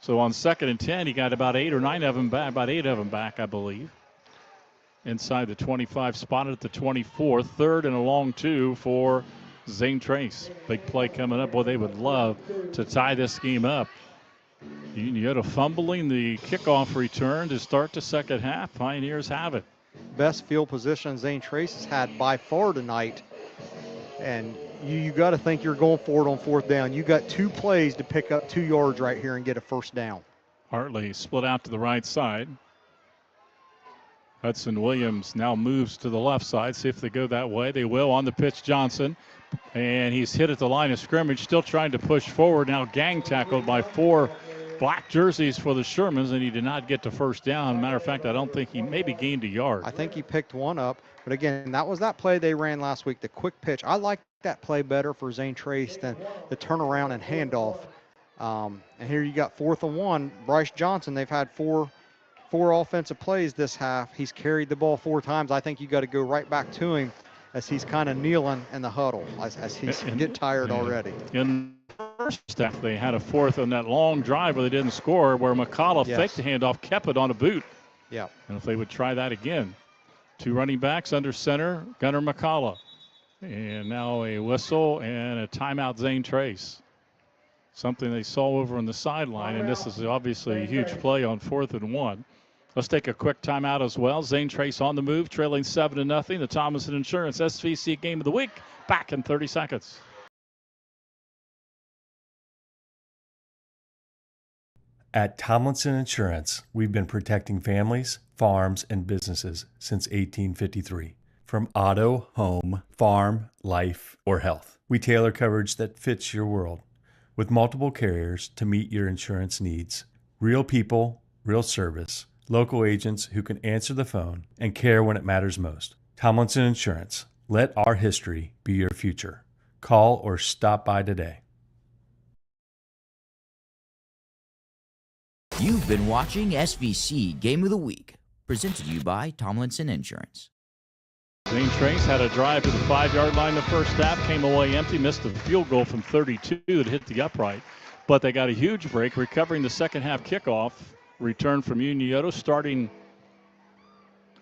So on 2nd and 10, he got about 8 or 9 of them back, I believe. Inside the 25, spotted at the 24. 3rd and a long 2 for Zane Trace. Big play coming up. Boy, they would love to tie this game up. Unioto fumbling the kickoff return to start the second half. Pioneers have it. Best field position Zane Trace has had by far tonight. And you got to think you're going for it on 4th down. You got 2 plays to pick up 2 yards right here and get a 1st down. Hartley split out to the right side. Hudson Williams now moves to the left side. See if they go that way. They will. On the pitch, Johnson. And he's hit at the line of scrimmage, still trying to push forward. Now gang tackled by 4 black jerseys for the Shermans, and he did not get to 1st down. Matter of fact, I don't think he maybe gained a yard. I think he picked one up. But again, that was that play they ran last week, the quick pitch. I like that play better for Zane Trace than the turnaround and handoff. And here you got 4th and 1. Bryce Johnson, they've had four offensive plays this half. He's carried the ball 4 times. I think you got to go right back to him as he's kind of kneeling in the huddle, as he's getting tired already. In the first half, they had a 4th on that long drive where they didn't score, where McCullough faked the handoff, kept it on a boot. Yeah. And if they would try that again. 2 running backs under center, Gunnar McCullough. And now a whistle and a timeout, Zane Trace. Something they saw over on the sideline, and this is obviously a huge play on 4th and 1. Let's take a quick timeout as well. Zane Trace on the move, trailing 7-0. The Thomason Insurance SVC Game of the Week. Back in 30 seconds. At Tomlinson Insurance, we've been protecting families, farms, and businesses since 1853. From auto, home, farm, life, or health, we tailor coverage that fits your world. With multiple carriers to meet your insurance needs. Real people, real service. Local agents who can answer the phone and care when it matters most. Tomlinson Insurance. Let our history be your future. Call or stop by today. You've been watching SVC Game of the Week, presented to you by Tomlinson Insurance. Zane Trace had a drive to the 5-yard line the first half, came away empty, missed a field goal from 32 that hit the upright. But they got a huge break, recovering the second half kickoff. Return from Unioto starting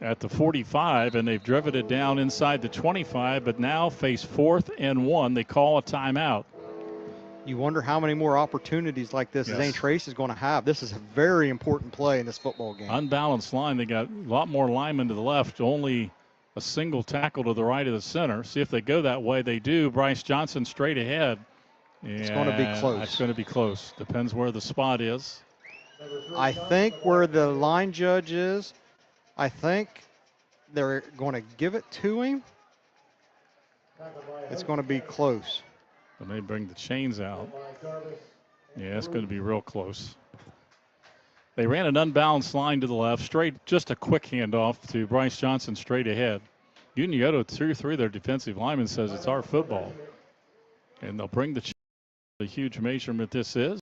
at the 45, and they've driven it down inside the 25, but now face 4th and 1. They call a timeout. You wonder how many more opportunities like this Zane Trace is going to have. This is a very important play in this football game. Unbalanced line. They got a lot more linemen to the left, only a single tackle to the right of the center. See if they go that way. They do. Bryce Johnson straight ahead. It's going to be close. It's going to be close. Depends where the spot is. I think where the line judge is, I think they're going to give it to him. It's going to be close. When they bring the chains out. Yeah, it's going to be real close. They ran an unbalanced line to the left, straight, just a quick handoff to Bryce Johnson straight ahead. Unioto, 2-3, their defensive lineman says it's our football. And they'll bring the huge measurement this is.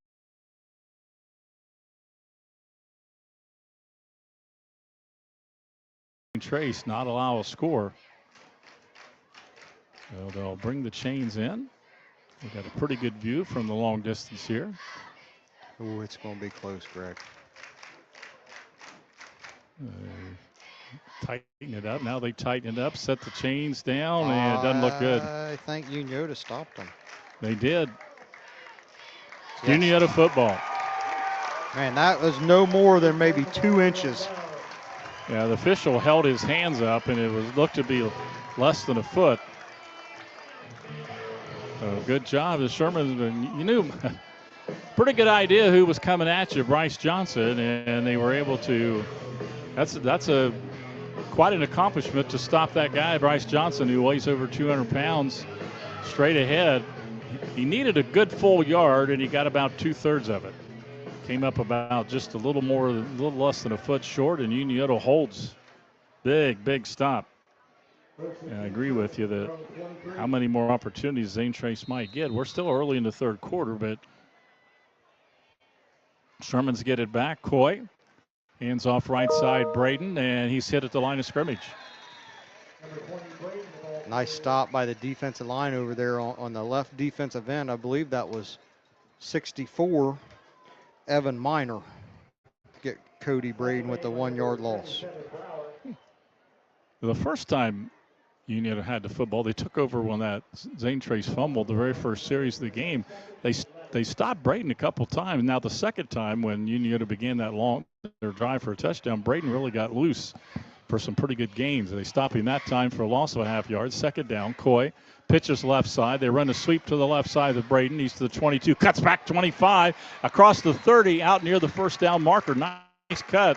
Trace not allow a score. So they'll bring the chains in. We got a pretty good view from the long distance here. Oh, it's going to be close, Greg. Tighten it up. Now they tighten it up, set the chains down, and it doesn't look good. I think Unioto stopped them. They did. Yes. Unioto football. Man, that was no more than maybe 2 inches. Yeah, the official held his hands up, and it looked to be less than a foot. So good job, the Shermans. You knew, pretty good idea who was coming at you, Bryce Johnson, and they were able to. That's quite an accomplishment to stop that guy, Bryce Johnson, who weighs over 200 pounds, straight ahead. He needed a good full yard, and he got about 2/3 of it. Came up about just a little less than a foot short, and Unioto holds. Big stop. And I agree with you that how many more opportunities Zane Trace might get. We're still early in the third quarter, but Shermans get it back. Coy hands off right side, Braden, and he's hit at the line of scrimmage. Nice stop by the defensive line over there on the left defensive end. I believe that was 64, Evan Miner. Get Cody Braden with the 1 yard loss. The first time Unioto had the football, they took over when that Zane Trace fumbled the very first series of the game. They stopped Braden a couple times. Now the second time when Unioto began their drive for a touchdown, Braden really got loose for some pretty good gains. They stopped him that time for a loss of a half yard. Second down, Coy pitches left side. They run a sweep to the left side of Braden. He's to the 22, cuts back 25, across the 30, out near the first down marker. Nice cut.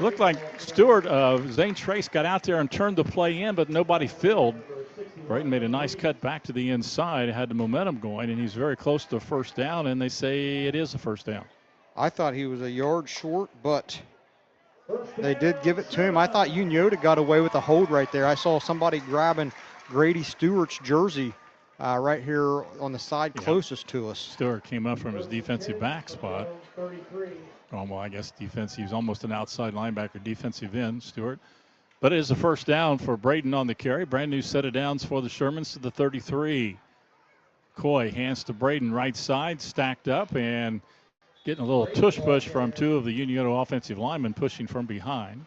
Looked like Stewart, Zane Trace got out there and turned the play in, but nobody filled. Braden made a nice cut back to the inside, had the momentum going, and he's very close to a first down, and they say it is a first down. I thought he was a yard short, but they did give it to him. I thought Unioto got away with a hold right there. I saw somebody grabbing Grady Stewart's jersey right here on the side closest to us. Stewart came up from his defensive back spot. Well, I guess defense. He's almost an outside linebacker, defensive end, Stewart. But it is a first down for Braden on the carry. Brand new set of downs for the Shermans to the 33. Coy hands to Braden right side, stacked up, and getting a little tush push from two of the Unioto offensive linemen pushing from behind.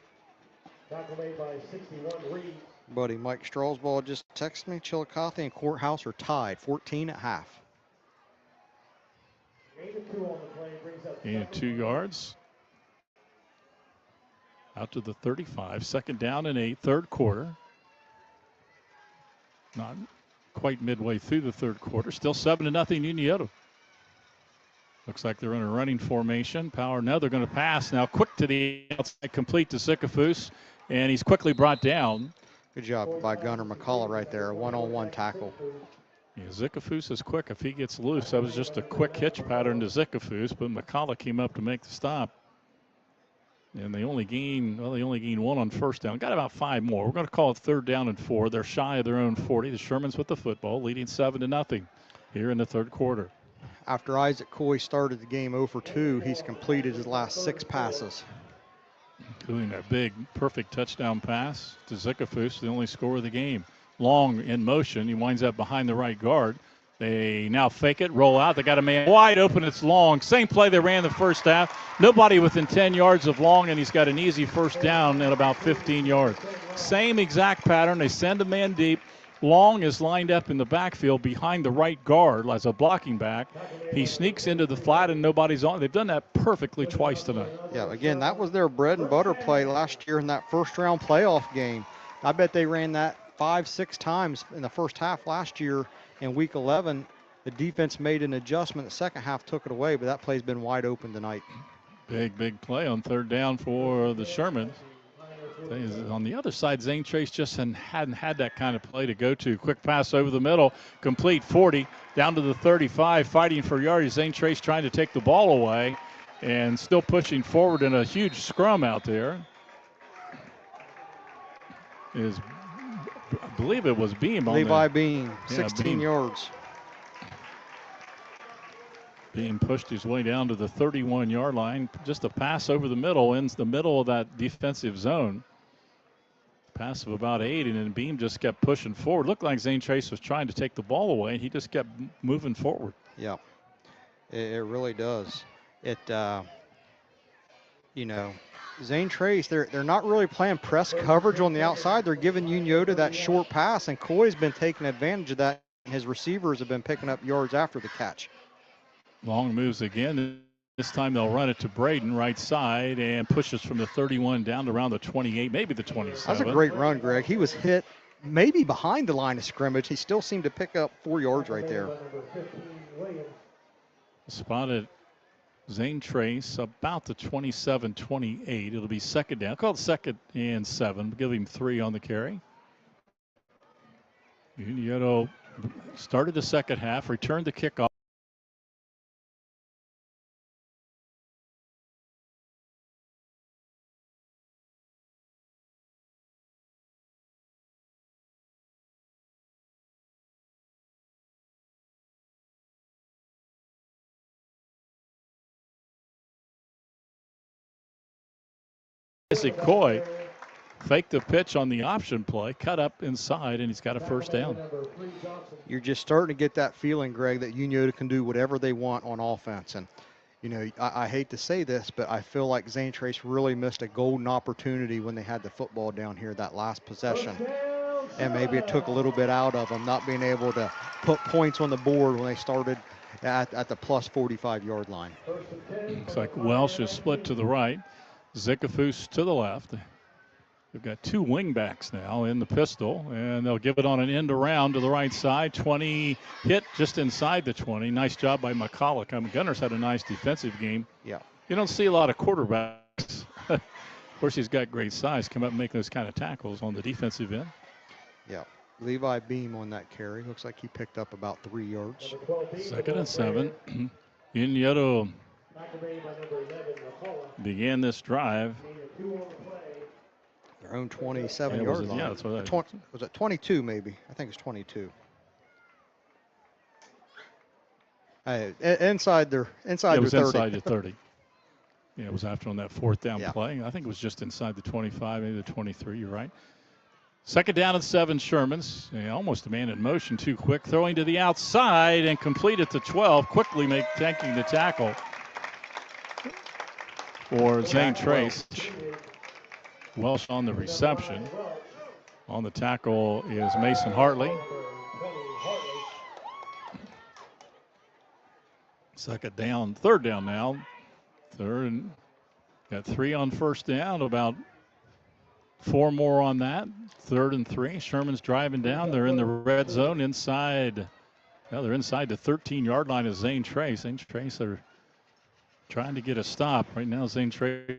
Buddy Mike Strasbaugh just texted me. Chillicothe and Courthouse are tied, 14 at half. And 2 yards. Out to the 35. Second down and 8, third quarter. Not quite midway through the third quarter. Still 7-0 Unioto. Looks like they're in a running formation. Power now they're going to pass. Now quick to the outside, complete to Zicafus, and he's quickly brought down. Good job by Gunnar McCullough right there. A one-on-one tackle. Yeah, Zicafus is quick if he gets loose. That was just a quick hitch pattern to Zicafus, but McCullough came up to make the stop. And they only gain one on first down. Got about 5 more. We're going to call it third down and 4. They're shy of their own 40. The Shermans with the football, leading 7-0 here in the third quarter. After Isaac Coy started the game 0 for 2, he's completed his last 6 passes. Including that big, perfect touchdown pass to Zicafus, the only score of the game. Long in motion. He winds up behind the right guard. They now fake it, roll out. They got a man wide open. It's Long. Same play they ran the first half. Nobody within 10 yards of Long, and he's got an easy first down at about 15 yards. Same exact pattern. They send a man deep. Long is lined up in the backfield behind the right guard as a blocking back. He sneaks into the flat, and nobody's on. They've done that perfectly twice tonight. Yeah, again, that was their bread and butter play last year in that first-round playoff game. I bet they ran that 5-6 times in the first half last year. In week 11, the defense made an adjustment. The second half took it away, but that play's been wide open tonight. Big play on third down for the Shermans. On the other side, Zane Trace just hadn't had that kind of play to go to. Quick pass over the middle, complete 40, down to the 35, fighting for yardage. Zane Trace trying to take the ball away and still pushing forward in a huge scrum out there. I believe it was Beam on Levi there. Beam, 16 Beam. yards. Beam pushed his way down to the 31-yard line. Just a pass over the middle, ends the middle of that defensive zone. Pass of about 8, and then Beam just kept pushing forward. Looked like Zane Trace was trying to take the ball away, and he just kept moving forward. Yeah, it really does. It, Zane Trace, they're not really playing press coverage on the outside. They're giving Unioto that short pass, and Coy's been taking advantage of that. His receivers have been picking up yards after the catch. Long moves again. This time they'll run it to Braden, right side, and pushes from the 31 down to around the 28, maybe the 27. That's a great run, Greg. He was hit maybe behind the line of scrimmage. He still seemed to pick up 4 yards right there. Spotted Zane Trace about the 27-28. It'll be second down. Called second and 7. Give him 3 on the carry. Unioto started the second half, returned the kickoff. Coy faked the pitch on the option play, cut up inside, and he's got a first down. You're just starting to get that feeling, Greg, that Unioto can do whatever they want on offense. And, you know, I hate to say this, but I feel like Zane Trace really missed a golden opportunity when they had the football down here that last possession. And maybe it took a little bit out of them, not being able to put points on the board when they started at the plus 45-yard line. Looks like Welsh is split to the right. Zickafoos to the left. They've got 2 wingbacks now in the pistol, and they'll give it on an end around to the right side. 20 hit just inside the 20. Nice job by McCulloch. I mean, Gunner's had a nice defensive game. Yeah. You don't see a lot of quarterbacks. Of course, he's got great size. Come up and make those kind of tackles on the defensive end. Yeah. Levi Beam on that carry. Looks like he picked up about 3 yards. Second and 7. Unioto began this drive. Their own 27-yard line. Yeah, that's what was it 22 maybe? I think it's 22. Inside their 30. It was inside the 30. Yeah, it was after on that 4th down play. I think it was just inside the 25, maybe the 23. You're right. Second down and 7, Shermans. Almost a man in motion, too quick. Throwing to the outside and complete at the 12. Quickly taking the tackle for Zane Trace. Welsh on the reception. On the tackle is Mason Hartley. Second down, third down now. Third, got 3 on first down, about 4 more on that. 3rd and 3. Sherman's driving down. They're in the red zone inside. Well, they're inside the 13-yard line of Zane Trace. Zane Trace are trying to get a stop. Right now, Zane Trace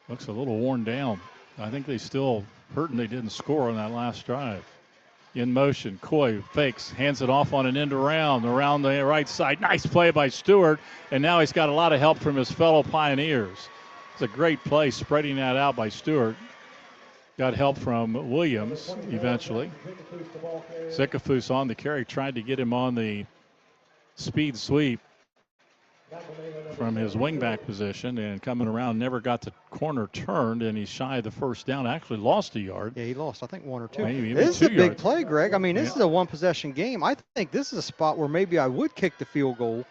looks a little worn down. I think they still hurting they didn't score on that last drive. In motion, Coy fakes, hands it off on an end around the right side. Nice play by Stewart, and now he's got a lot of help from his fellow Pioneers. It's a great play, spreading that out by Stewart. Got help from Williams eventually. Zickafoos on the carry, tried to get him on the speed sweep from his wingback position, and coming around, never got the corner turned, and he's shy of the first down. Actually lost a yard. Yeah, he lost, I think, 1 or 2. Maybe this is a 2 big yards. play, Greg. I mean, this is a 1-possession game. I think this is a spot where maybe I would kick the field goal,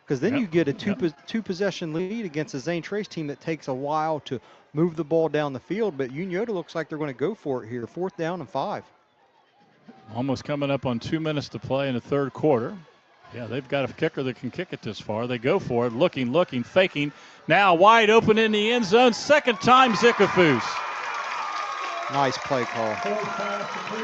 because then you get a two-possession lead against a Zane Trace team that takes a while to move the ball down the field. But Unioto looks like they're going to go for it here. 4th down and 5. Almost coming up on 2 minutes to play in the third quarter. Yeah, they've got a kicker that can kick it this far. They go for it, looking, faking. Now wide open in the end zone. Second time Zickafoos. Nice play call.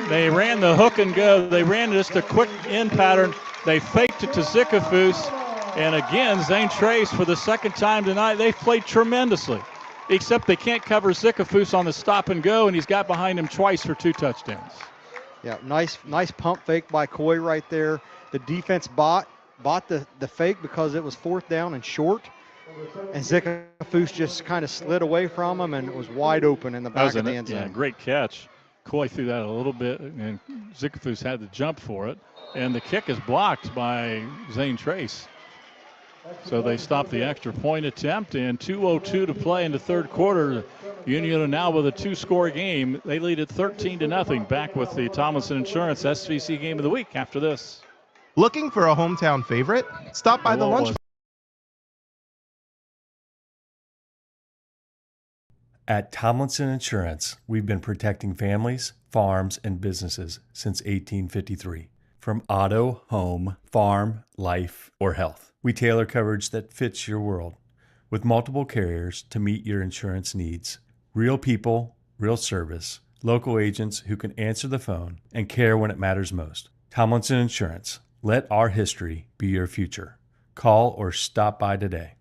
They ran the hook and go. They ran just a quick end pattern. They faked it to Zickafoos. And again, Zane Trace, for the second time tonight, they've played tremendously. Except they can't cover Zickafoos on the stop and go, and he's got behind him twice for 2 touchdowns. Yeah, nice pump fake by Coy right there. The defense bought the fake because it was 4th down and short. And Zickafoos just kind of slid away from him and was wide open in the back of the end zone. Yeah, great catch. Coy threw that a little bit, and Zickafoos had to jump for it. And the kick is blocked by Zane Trace. So they stop the extra point attempt, and 2:02 to play in the third quarter. Unioto now with a 2-score game. They lead it 13-0. Back with the Tomlinson Insurance SVC Game of the Week after this. Looking for a hometown favorite? Stop by the lunch At Tomlinson Insurance, we've been protecting families, farms, and businesses since 1853. From auto, home, farm, life, or health, we tailor coverage that fits your world. With multiple carriers to meet your insurance needs. Real people, real service, local agents who can answer the phone and care when it matters most. Tomlinson Insurance. Let our history be your future. Call or stop by today.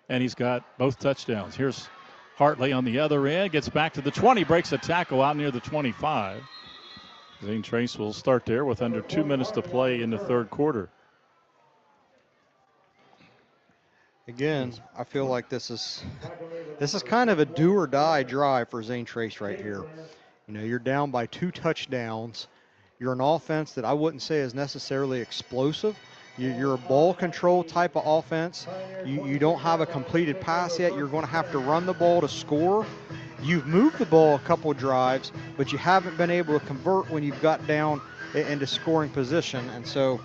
And he's got both touchdowns. Here's Hartley on the other end, gets back to the 20, breaks a tackle out near the 25. Zane Trace will start there with under 2 minutes to play in the third quarter. Again, I feel like this is kind of a do or die drive for Zane Trace right here. You know, you're down by 2 touchdowns. You're an offense that I wouldn't say is necessarily explosive. You're a ball control type of offense. You don't have a completed pass yet. You're going to have to run the ball to score. You've moved the ball a couple drives, but you haven't been able to convert when you've got down into scoring position. And so,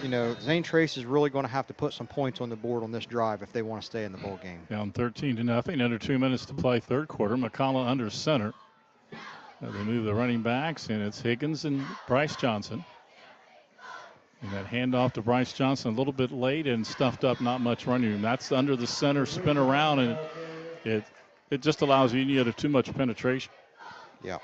you know, Zane Trace is really going to have to put some points on the board on this drive if they want to stay in the ball game. Down 13-0, under 2 minutes to play third quarter. McCullough under center. They move the running backs, and it's Higgins and Bryce Johnson. And that handoff to Bryce Johnson a little bit late and stuffed up, not much running room. That's under the center, spin around, and it just allows Unioto too much penetration. Yeah,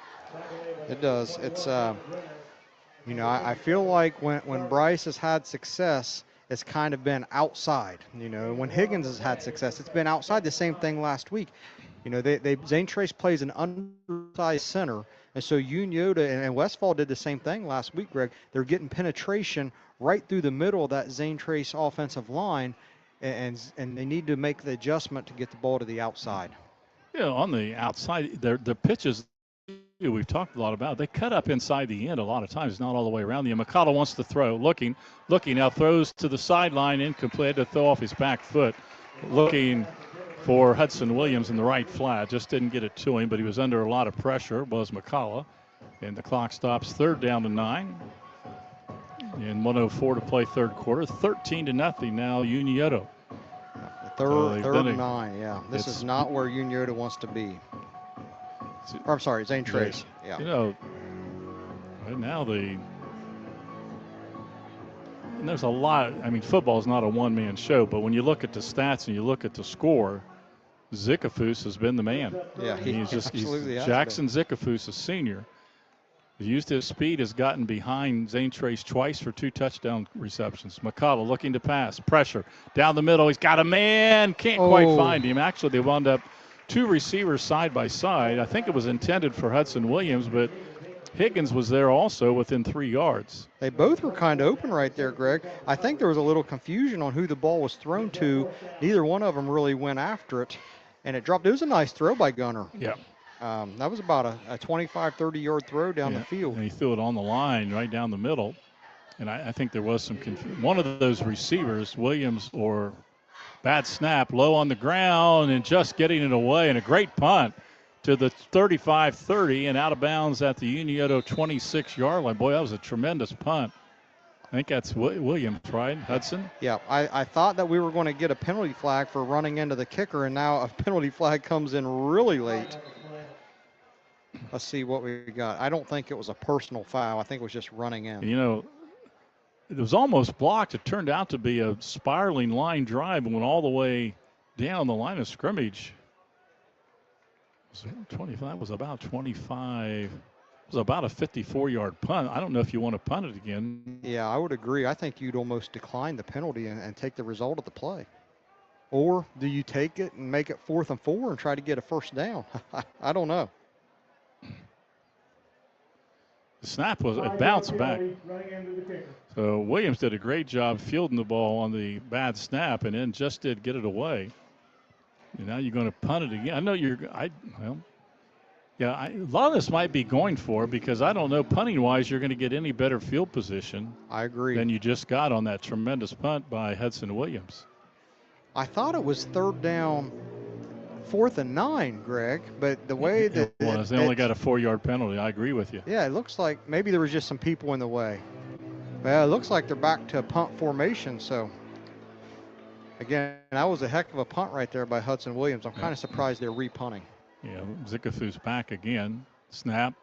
it does. It's, you know, I feel like when Bryce has had success, it's kind of been outside. You know, when Higgins has had success, it's been outside. The same thing last week. You know, Zane Trace plays an undersized center, and so Unioto and Westfall did the same thing last week, Greg. They're getting penetration right through the middle of that Zane Trace offensive line, and they need to make the adjustment to get the ball to the outside. You know, on the outside, the pitches we've talked a lot about, they cut up inside the end a lot of times, not all the way around the end. McCullough wants to throw, looking, now throws to the sideline, incomplete, to throw off his back foot, looking for Hudson Williams in the right flat. Just didn't get it to him, but he was under a lot of pressure, was McCullough. And the clock stops, 3rd down to 9. And 1:04 to play third quarter, 13-0 now Unioto. Third and 9, yeah. This is not where Unioto wants to be. Or, I'm sorry, Zane Trace. Yeah. You know, right now and there's a lot. I mean, football is not a one-man show, but when you look at the stats and you look at the score, Zickafoose has been the man. Yeah, he's Jackson Zickafoose, a senior. He's used his speed, has gotten behind Zane Trace twice for 2 touchdown receptions. McCullough looking to pass, pressure down the middle. He's got a man, can't quite find him. Actually, they wound up 2 receivers side by side. I think it was intended for Hudson Williams, but Higgins was there also within 3 yards. They both were kind of open right there, Greg. I think there was a little confusion on who the ball was thrown to. Neither one of them really went after it, and it dropped. It was a nice throw by Gunner. Yeah. That was about a 25, 30-yard throw down the field. And he threw it on the line right down the middle. And I think there was some confusion. One of those receivers, Williams, or bad snap, low on the ground and just getting it away. And a great punt to the 35-30 and out of bounds at the Unioto 26-yard line. Boy, that was a tremendous punt. I think that's Williams, right? Hudson? Yeah, I thought that we were going to get a penalty flag for running into the kicker, and now a penalty flag comes in really late. Let's see what we got. I don't think it was a personal foul. I think it was just running in. You know, it was almost blocked. It turned out to be a spiraling line drive and went all the way down the line of scrimmage. That was about 25. It was about a 54-yard punt. I don't know if you want to punt it again. Yeah, I would agree. I think you'd almost decline the penalty and take the result of the play. Or do you take it and make it 4th and 4 and try to get a first down? I don't know. The snap was a bounce back. So Williams did a great job fielding the ball on the bad snap and then just did get it away. And now you're going to punt it again. I know a lot of this might be going for because I don't know, punting-wise, you're going to get any better field position. I agree. Than you just got on that tremendous punt by Hudson Williams. I thought it was 3rd down, 4th and 9, Greg, but the way that it was, they only got a 4-yard penalty. I agree with you. Yeah, it looks like maybe there was just some people in the way. Well, it looks like they're back to punt formation, so again, that was a heck of a punt right there by Hudson Williams. I'm kind of surprised they're repunting. Yeah, Zikafu's back again. Snap,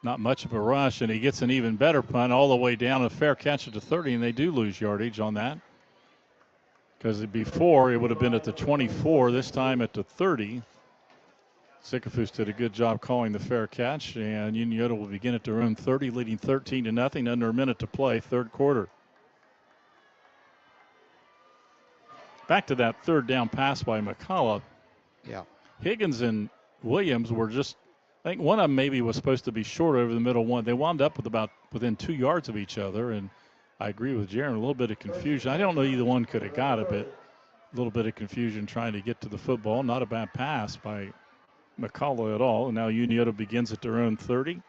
not much of a rush, and he gets an even better punt all the way down, a fair catch at the 30, and they do lose yardage on that. Because before, it would have been at the 24, this time at the 30. Zikafus did a good job calling the fair catch, and Unioto will begin at their own 30, leading 13-0, under a minute to play, 3rd quarter. Back to that 3rd down pass by McCullough. Yeah. Higgins and Williams were just, I think one of them maybe was supposed to be short over the middle one. They wound up with about within 2 yards of each other, and I agree with Jaron, a little bit of confusion. I don't know either one could have got it, but a little bit of confusion trying to get to the football. Not a bad pass by McCullough at all. And now Unioto begins at their own 30.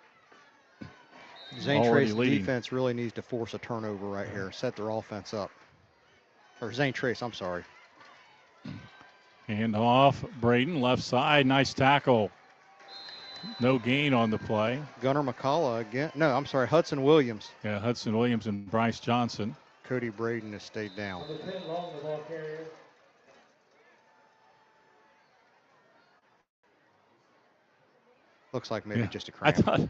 Zane Trace defense really needs to force a turnover right here, set their offense up. Or Zane Trace, I'm sorry. Hand off, Braden, left side, nice tackle. No gain on the play. Gunnar McCullough again. No, I'm sorry, Hudson Williams. Yeah, Hudson Williams and Bryce Johnson. Cody Braden has stayed down. Looks like maybe just a cramp. I thought.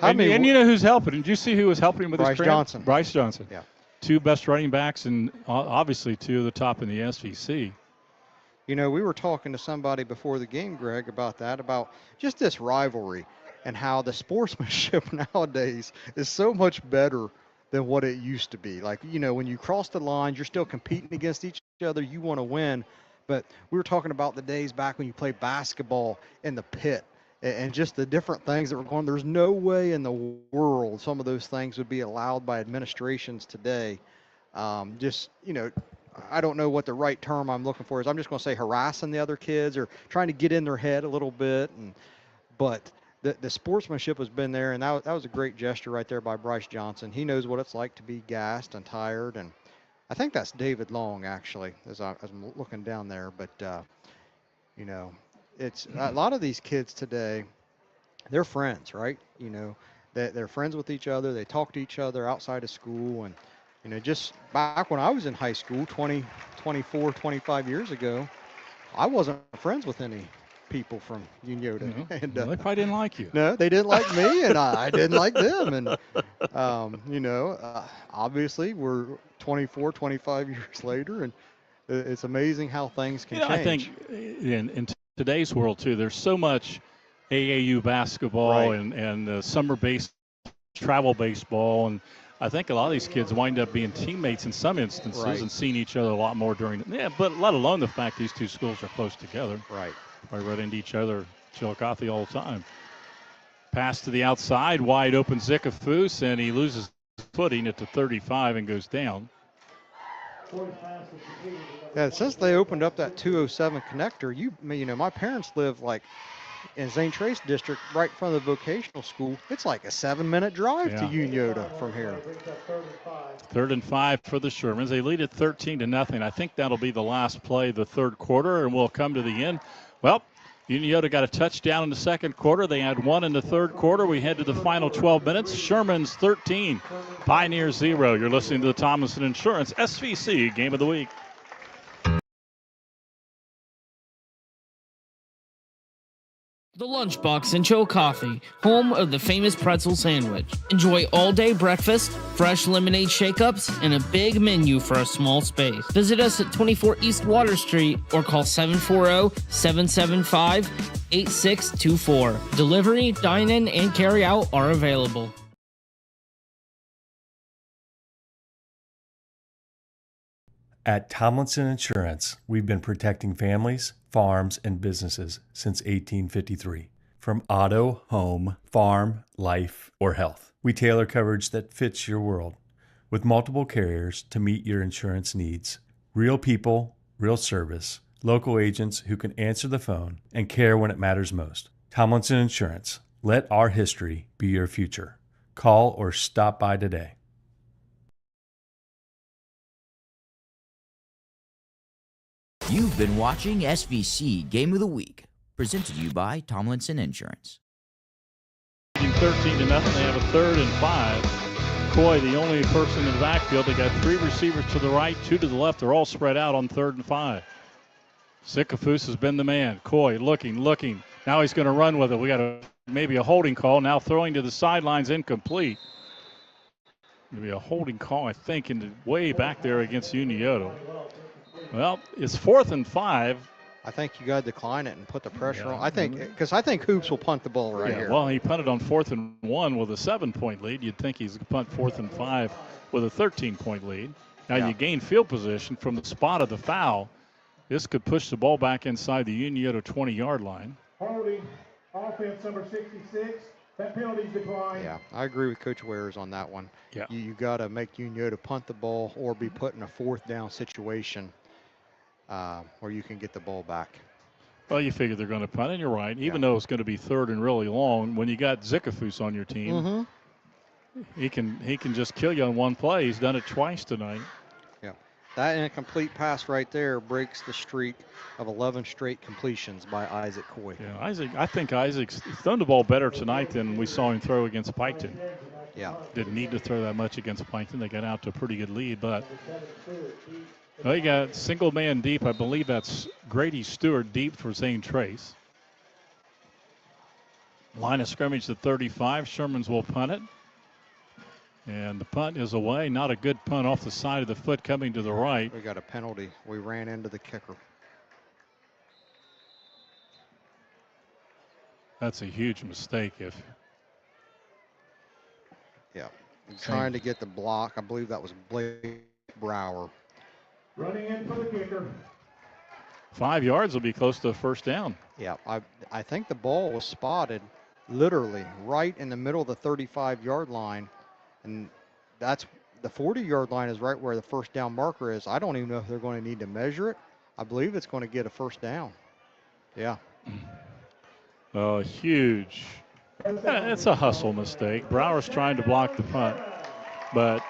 And you know who's helping? Did you see who was helping him with Bryce his cramp? Johnson. Bryce Johnson. Yeah. 2 best running backs and obviously 2 of the top in the SVC. You know, we were talking to somebody before the game, Greg, about just this rivalry and how the sportsmanship nowadays is so much better than what it used to be. Like, you know, when you cross the lines, you're still competing against each other. You want to win. But we were talking about the days back when you played basketball in the pit and just the different things that were going on. There's no way in the world some of those things would be allowed by administrations today. Just, you know, I don't know what the right term I'm looking for is. I'm just going to say harassing the other kids or trying to get in their head a little bit. But the sportsmanship has been there, and that was a great gesture right there by Bryce Johnson. He knows what it's like to be gassed and tired, and I think that's David Long, actually, as I'm looking down there. But, you know, it's a lot of these kids today, they're friends, right? You know, they're friends with each other. They talk to each other outside of school, and you know, just back when I was in high school 24, 25 years ago, I wasn't friends with any people from Unioto. Mm-hmm. And, well, they probably didn't like you. No, they didn't like me, and I didn't like them. And, you know, obviously we're 24, 25 years later, and it's amazing how things can change. I think in today's world, too, there's so much AAU basketball and summer-based travel baseball, and I think a lot of these kids wind up being teammates in some instances and seeing each other a lot more but let alone the fact these 2 schools are close together. Right. They run into each other, Chillicothe all the time. Pass to the outside, wide open Zikafus, and he loses footing at the 35 and goes down. Yeah, since they opened up that 207 connector, you know, my parents live like in Zane Trace District, right in front of the vocational school. It's like a 7-minute drive to Unioto from here. 3rd and 5 for the Shermans. They lead at 13-0. I think that'll be the last play of the 3rd quarter, and we'll come to the end. Well, Unioto got a touchdown in the 2nd quarter. They had 1 in the 3rd quarter. We head to the final 12 minutes. Shermans 13, Pioneers 0. You're listening to the Tomlinson Insurance SVC Game of the Week. The Lunchbox in Chillicothe, home of the famous pretzel sandwich. Enjoy all-day breakfast, fresh lemonade shake-ups, and a big menu for a small space. Visit us at 24 East Water Street or call 740-775-8624. Delivery, dine-in, and carry-out are available. At Tomlinson Insurance, we've been protecting families, farms, and businesses since 1853. From auto, home, farm, life, or health, we tailor coverage that fits your world with multiple carriers to meet your insurance needs. Real people, real service, local agents who can answer the phone and care when it matters most. Tomlinson Insurance. Let our history be your future. Call or stop by today. You've been watching SVC Game of the Week, presented to you by Tomlinson Insurance. 13-0. They have a 3rd and 5. Coy, the only person in the backfield. They got 3 receivers to the right, 2 to the left. They're all spread out on 3rd and 5. Zikafus has been the man. Coy looking. Now he's going to run with it. We got maybe a holding call. Now throwing to the sidelines, incomplete. Maybe a holding call, I think, way back there against Unioto. Well, it's 4th and 5. I think you got to decline it and put the pressure on. I think Hoops will punt the ball right here. Well, he punted on 4th and 1 with a 7-point lead. You'd think he's going to punt 4th and 5 with a 13-point lead. Now you gain field position from the spot of the foul. This could push the ball back inside the Unioto 20-yard line. Holding offense number 66. That penalty's declined. Yeah, I agree with Coach Wares on that one. Yeah. You got to make Unioto punt the ball or be put in a 4th down situation where you can get the ball back. Well, you figure they're going to punt, and you're right. Even though it's going to be 3rd and really long, when you got Zikafus on your team, he can just kill you on one play. He's done it twice tonight. Yeah, that incomplete pass right there breaks the streak of 11 straight completions by Isaac Coy. Yeah, I think Isaac's thrown the ball better tonight than we saw him throw against Piketon. Yeah. Didn't need to throw that much against Piketon. They got out to a pretty good lead, but they got single man deep. I believe that's Grady Stewart deep for Zane Trace. Line of scrimmage to 35. Shermans will punt it. And the punt is away. Not a good punt off the side of the foot coming to the right. We got a penalty. We ran into the kicker. That's a huge mistake. Trying to get the block. I believe that was Blake Brower. Running in for the kicker. 5 yards will be close to a 1st down. Yeah, I think the ball was spotted literally right in the middle of the 35-yard line. And that's the 40-yard line is right where the 1st down marker is. I don't even know if they're going to need to measure it. I believe it's going to get a 1st down. Yeah. Oh, huge. It's a hustle mistake. Brower's trying to block the punt. But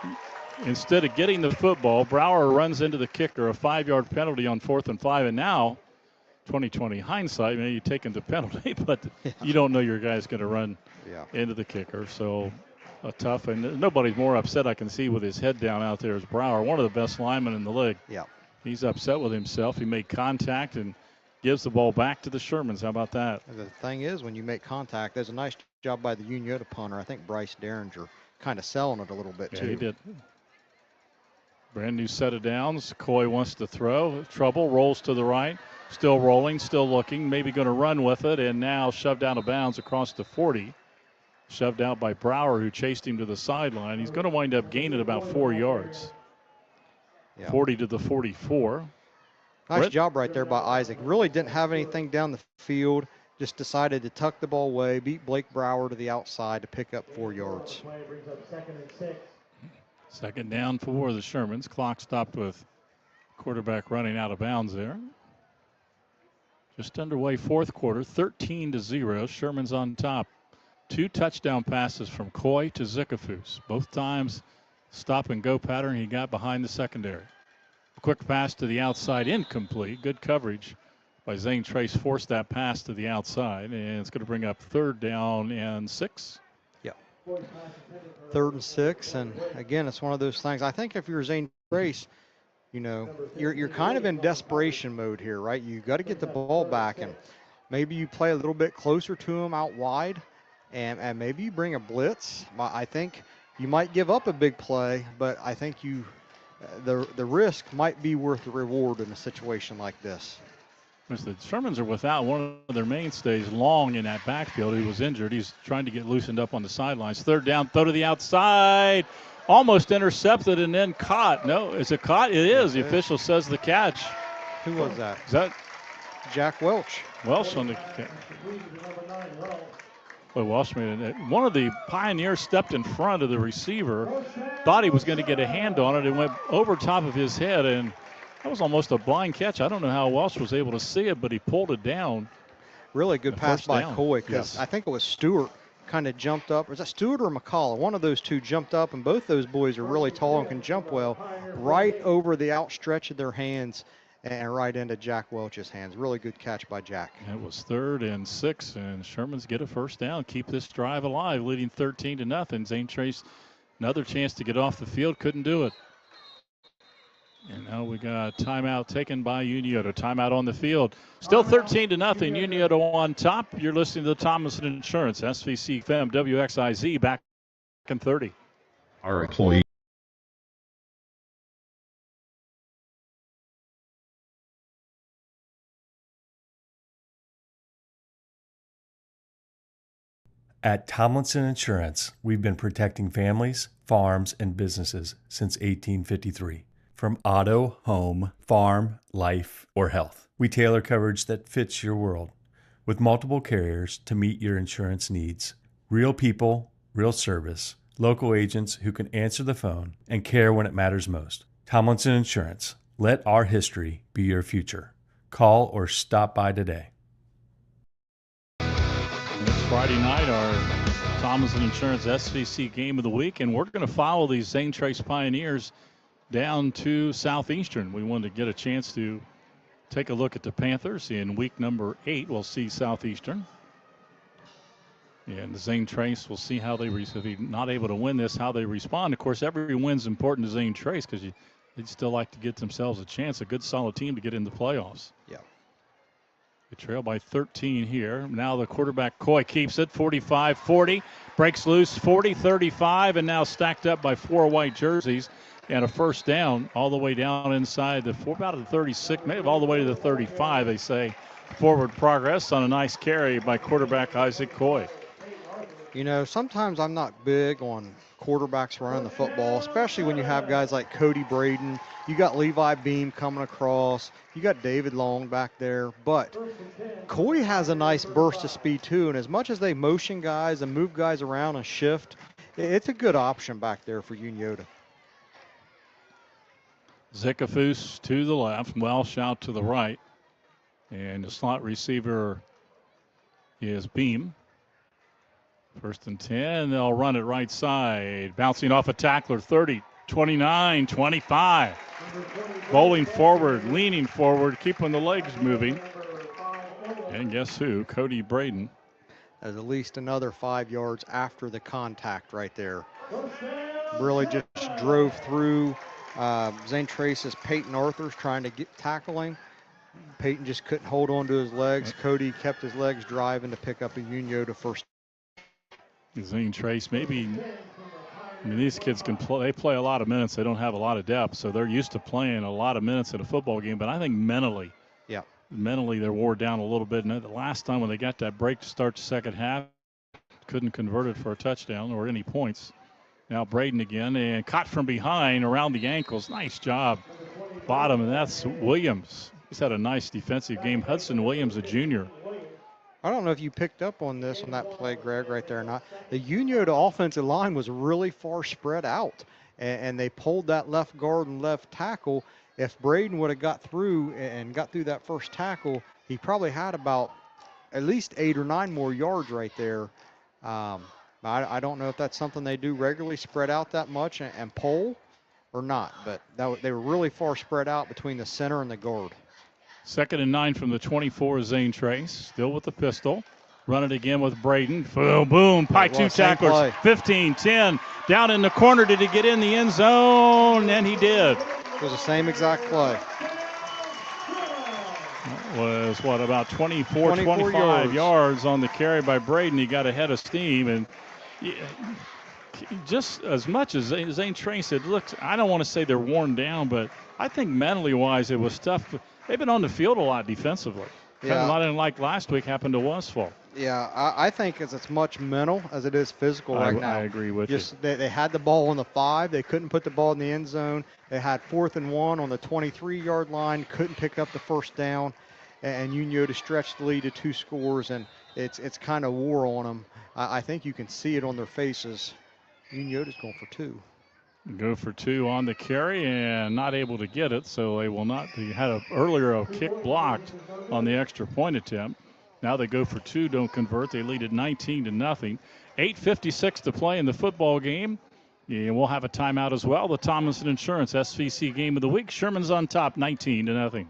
instead of getting the football, Brower runs into the kicker, a 5-yard penalty on 4th and 5. And now, 2020 hindsight, maybe you're taking the penalty, but you don't know your guy's going to run into the kicker. So a tough, and nobody's more upset I can see with his head down out there is Brower, one of the best linemen in the league. Yeah. He's upset with himself. He made contact and gives the ball back to the Shermans. How about that? The thing is, when you make contact, there's a nice job by the Unioto punter. I think Bryce Derringer kind of selling it a little bit, too. Yeah, he did. Brand new set of downs. Coy wants to throw. Trouble. Rolls to the right. Still rolling. Still looking. Maybe going to run with it. And now shoved out of bounds across the 40. Shoved out by Brower, who chased him to the sideline. He's going to wind up gaining about 4 yards. 40 to the 44. Nice job right there by Isaac. Really didn't have anything down the field. Just decided to tuck the ball away, beat Blake Brower to the outside to pick up 4 yards. 2nd down for the Shermans. Clock stopped with quarterback running out of bounds there. Just underway 4th quarter, 13-0. Shermans on top. 2 touchdown passes from Coy to Zikafus. Both times stop and go pattern. He got behind the secondary. Quick pass to the outside, incomplete. Good coverage by Zane Trace. Forced that pass to the outside, and it's going to bring up 3rd down and 6. Yeah. 3rd and 6, and again, it's one of those things. I think if you're Zane Trace, you know, you're kind of in desperation mode here, right? You got to get the ball back, and maybe you play a little bit closer to him out wide, and maybe you bring a blitz. I think you might give up a big play, but I think the risk might be worth the reward in a situation like this. The Shermans are without one of their mainstays, Long, in that backfield. He was injured. He's trying to get loosened up on the sidelines. 3rd down, throw to the outside. almost intercepted and then caught. No, is it caught? It is. The official says the catch. Who was that? Is that Jack Welch? Welch on the catch. Boy, Welch made it. One of the Pioneers stepped in front of the receiver, thought he was going to get a hand on it, and went over top of his head, and that was almost a blind catch. I don't know how Welch was able to see it, but he pulled it down. Really good pass by Coy, because yes. I think it was Stewart kind of jumped up. Was that Stewart or McCullough? One of those two jumped up, and both those boys are really tall and can jump well, right over the outstretch of their hands and right into Jack Welch's hands. Really good catch by Jack. It was 3rd and 6, and Shermans get a first down, keep this drive alive, leading 13-0. Zane Trace, another chance to get off the field, couldn't do it. And now we got a timeout taken by Unioto. Timeout on the field. Still 13-0. Unioto on top. You're listening to the Thomason Insurance, SVC FM, WXIZ, back in 30. Our employees. At Tomlinson Insurance, we've been protecting families, farms, and businesses since 1853. From auto, home, farm, life, or health, we tailor coverage that fits your world with multiple carriers to meet your insurance needs. Real people, real service, local agents who can answer the phone and care when it matters most. Tomlinson Insurance. Let our history be your future. Call or stop by today. It's Friday night, our Thomason Insurance SVC game of the week, and we're going to follow these Zane Trace Pioneers down to Southeastern. We wanted to get a chance to take a look at the Panthers. In week number 8, we'll see Southeastern. And Zane Trace, we'll see how they, if he's not able to win this, how they respond. Of course, every win's important to Zane Trace because they'd still like to get themselves a chance, a good solid team to get in the playoffs. Yeah. They trail by 13 here. Now the quarterback, Coy, keeps it, 45-40, breaks loose, 40-35, and now stacked up by 4 white jerseys. And a first down all the way down inside about the 36, maybe all the way to the 35, they say. Forward progress on a nice carry by quarterback Isaac Coy. You know, sometimes I'm not big on quarterbacks running the football, especially when you have guys like Cody Braden. You got Levi Beam coming across. You got David Long back there. But Coy has a nice burst of speed, too. And as much as they motion guys and move guys around and shift, it's a good option back there for Unioto. Zickafoos to the left, Welsh out to the right. And the slot receiver is Beam. 1st and 10, they'll run it right side. Bouncing off a tackler, 30, 29, 25. Bowling forward, leaning forward, keeping the legs moving. And guess who? Cody Braden. There's at least another 5 yards after the contact right there. Really just drove through Zane Trace's Peyton Arthur's trying to tackle him. Peyton just couldn't hold on to his legs. Cody kept his legs driving to pick up a Unioto first. Zane Trace, maybe, I mean, these kids can play. They play a lot of minutes. They don't have a lot of depth, so they're used to playing a lot of minutes in a football game. But I think mentally, they're wore down a little bit. And the last time when they got that break to start the second half, couldn't convert it for a touchdown or any points. Now Braden again, and caught from behind around the ankles. Nice job. Bottom, and that's Williams. He's had a nice defensive game. Hudson Williams, a junior. I don't know if you picked up on this on that play, Greg, right there or not. The Unioto offensive line was really far spread out, and they pulled that left guard and left tackle. If Braden would have got through that first tackle, he probably had about at least 8 or 9 more yards right there. I don't know if that's something they do regularly, spread out that much and pull or not, but they were really far spread out between the center and the guard. 2nd and 9 from the 24, Zane Trace, still with the pistol. Run it again with Braden. Boom, boom, Pike 2 tacklers. 15, 10, down in the corner. Did he get in the end zone? And he did. It was the same exact play. That was, about 25 yards on the carry by Braden. He got ahead of steam, and just as much as Zane Trace said, look, I don't want to say they're worn down, but I think mentally-wise it was tough. They've been on the field a lot defensively. Yeah. Kind of like last week happened to Westfall. Yeah, I think it's much mental as it is physical right now. I agree with you. They had the ball on the 5. They couldn't put the ball in the end zone. They had 4th and 1 on the 23-yard line, couldn't pick up the first down, and Unioto stretched the lead to 2 scores, and it's kind of wore on them. I think you can see it on their faces. Unioto's going for 2. Go for 2 on the carry and not able to get it, so they will not. They had earlier a kick blocked on the extra point attempt. Now they go for 2, don't convert. They lead at 19-0. 8:56 to play in the football game. And we'll have a timeout as well. The Tomlinson Insurance SVC Game of the Week. Sherman's on top, 19-0.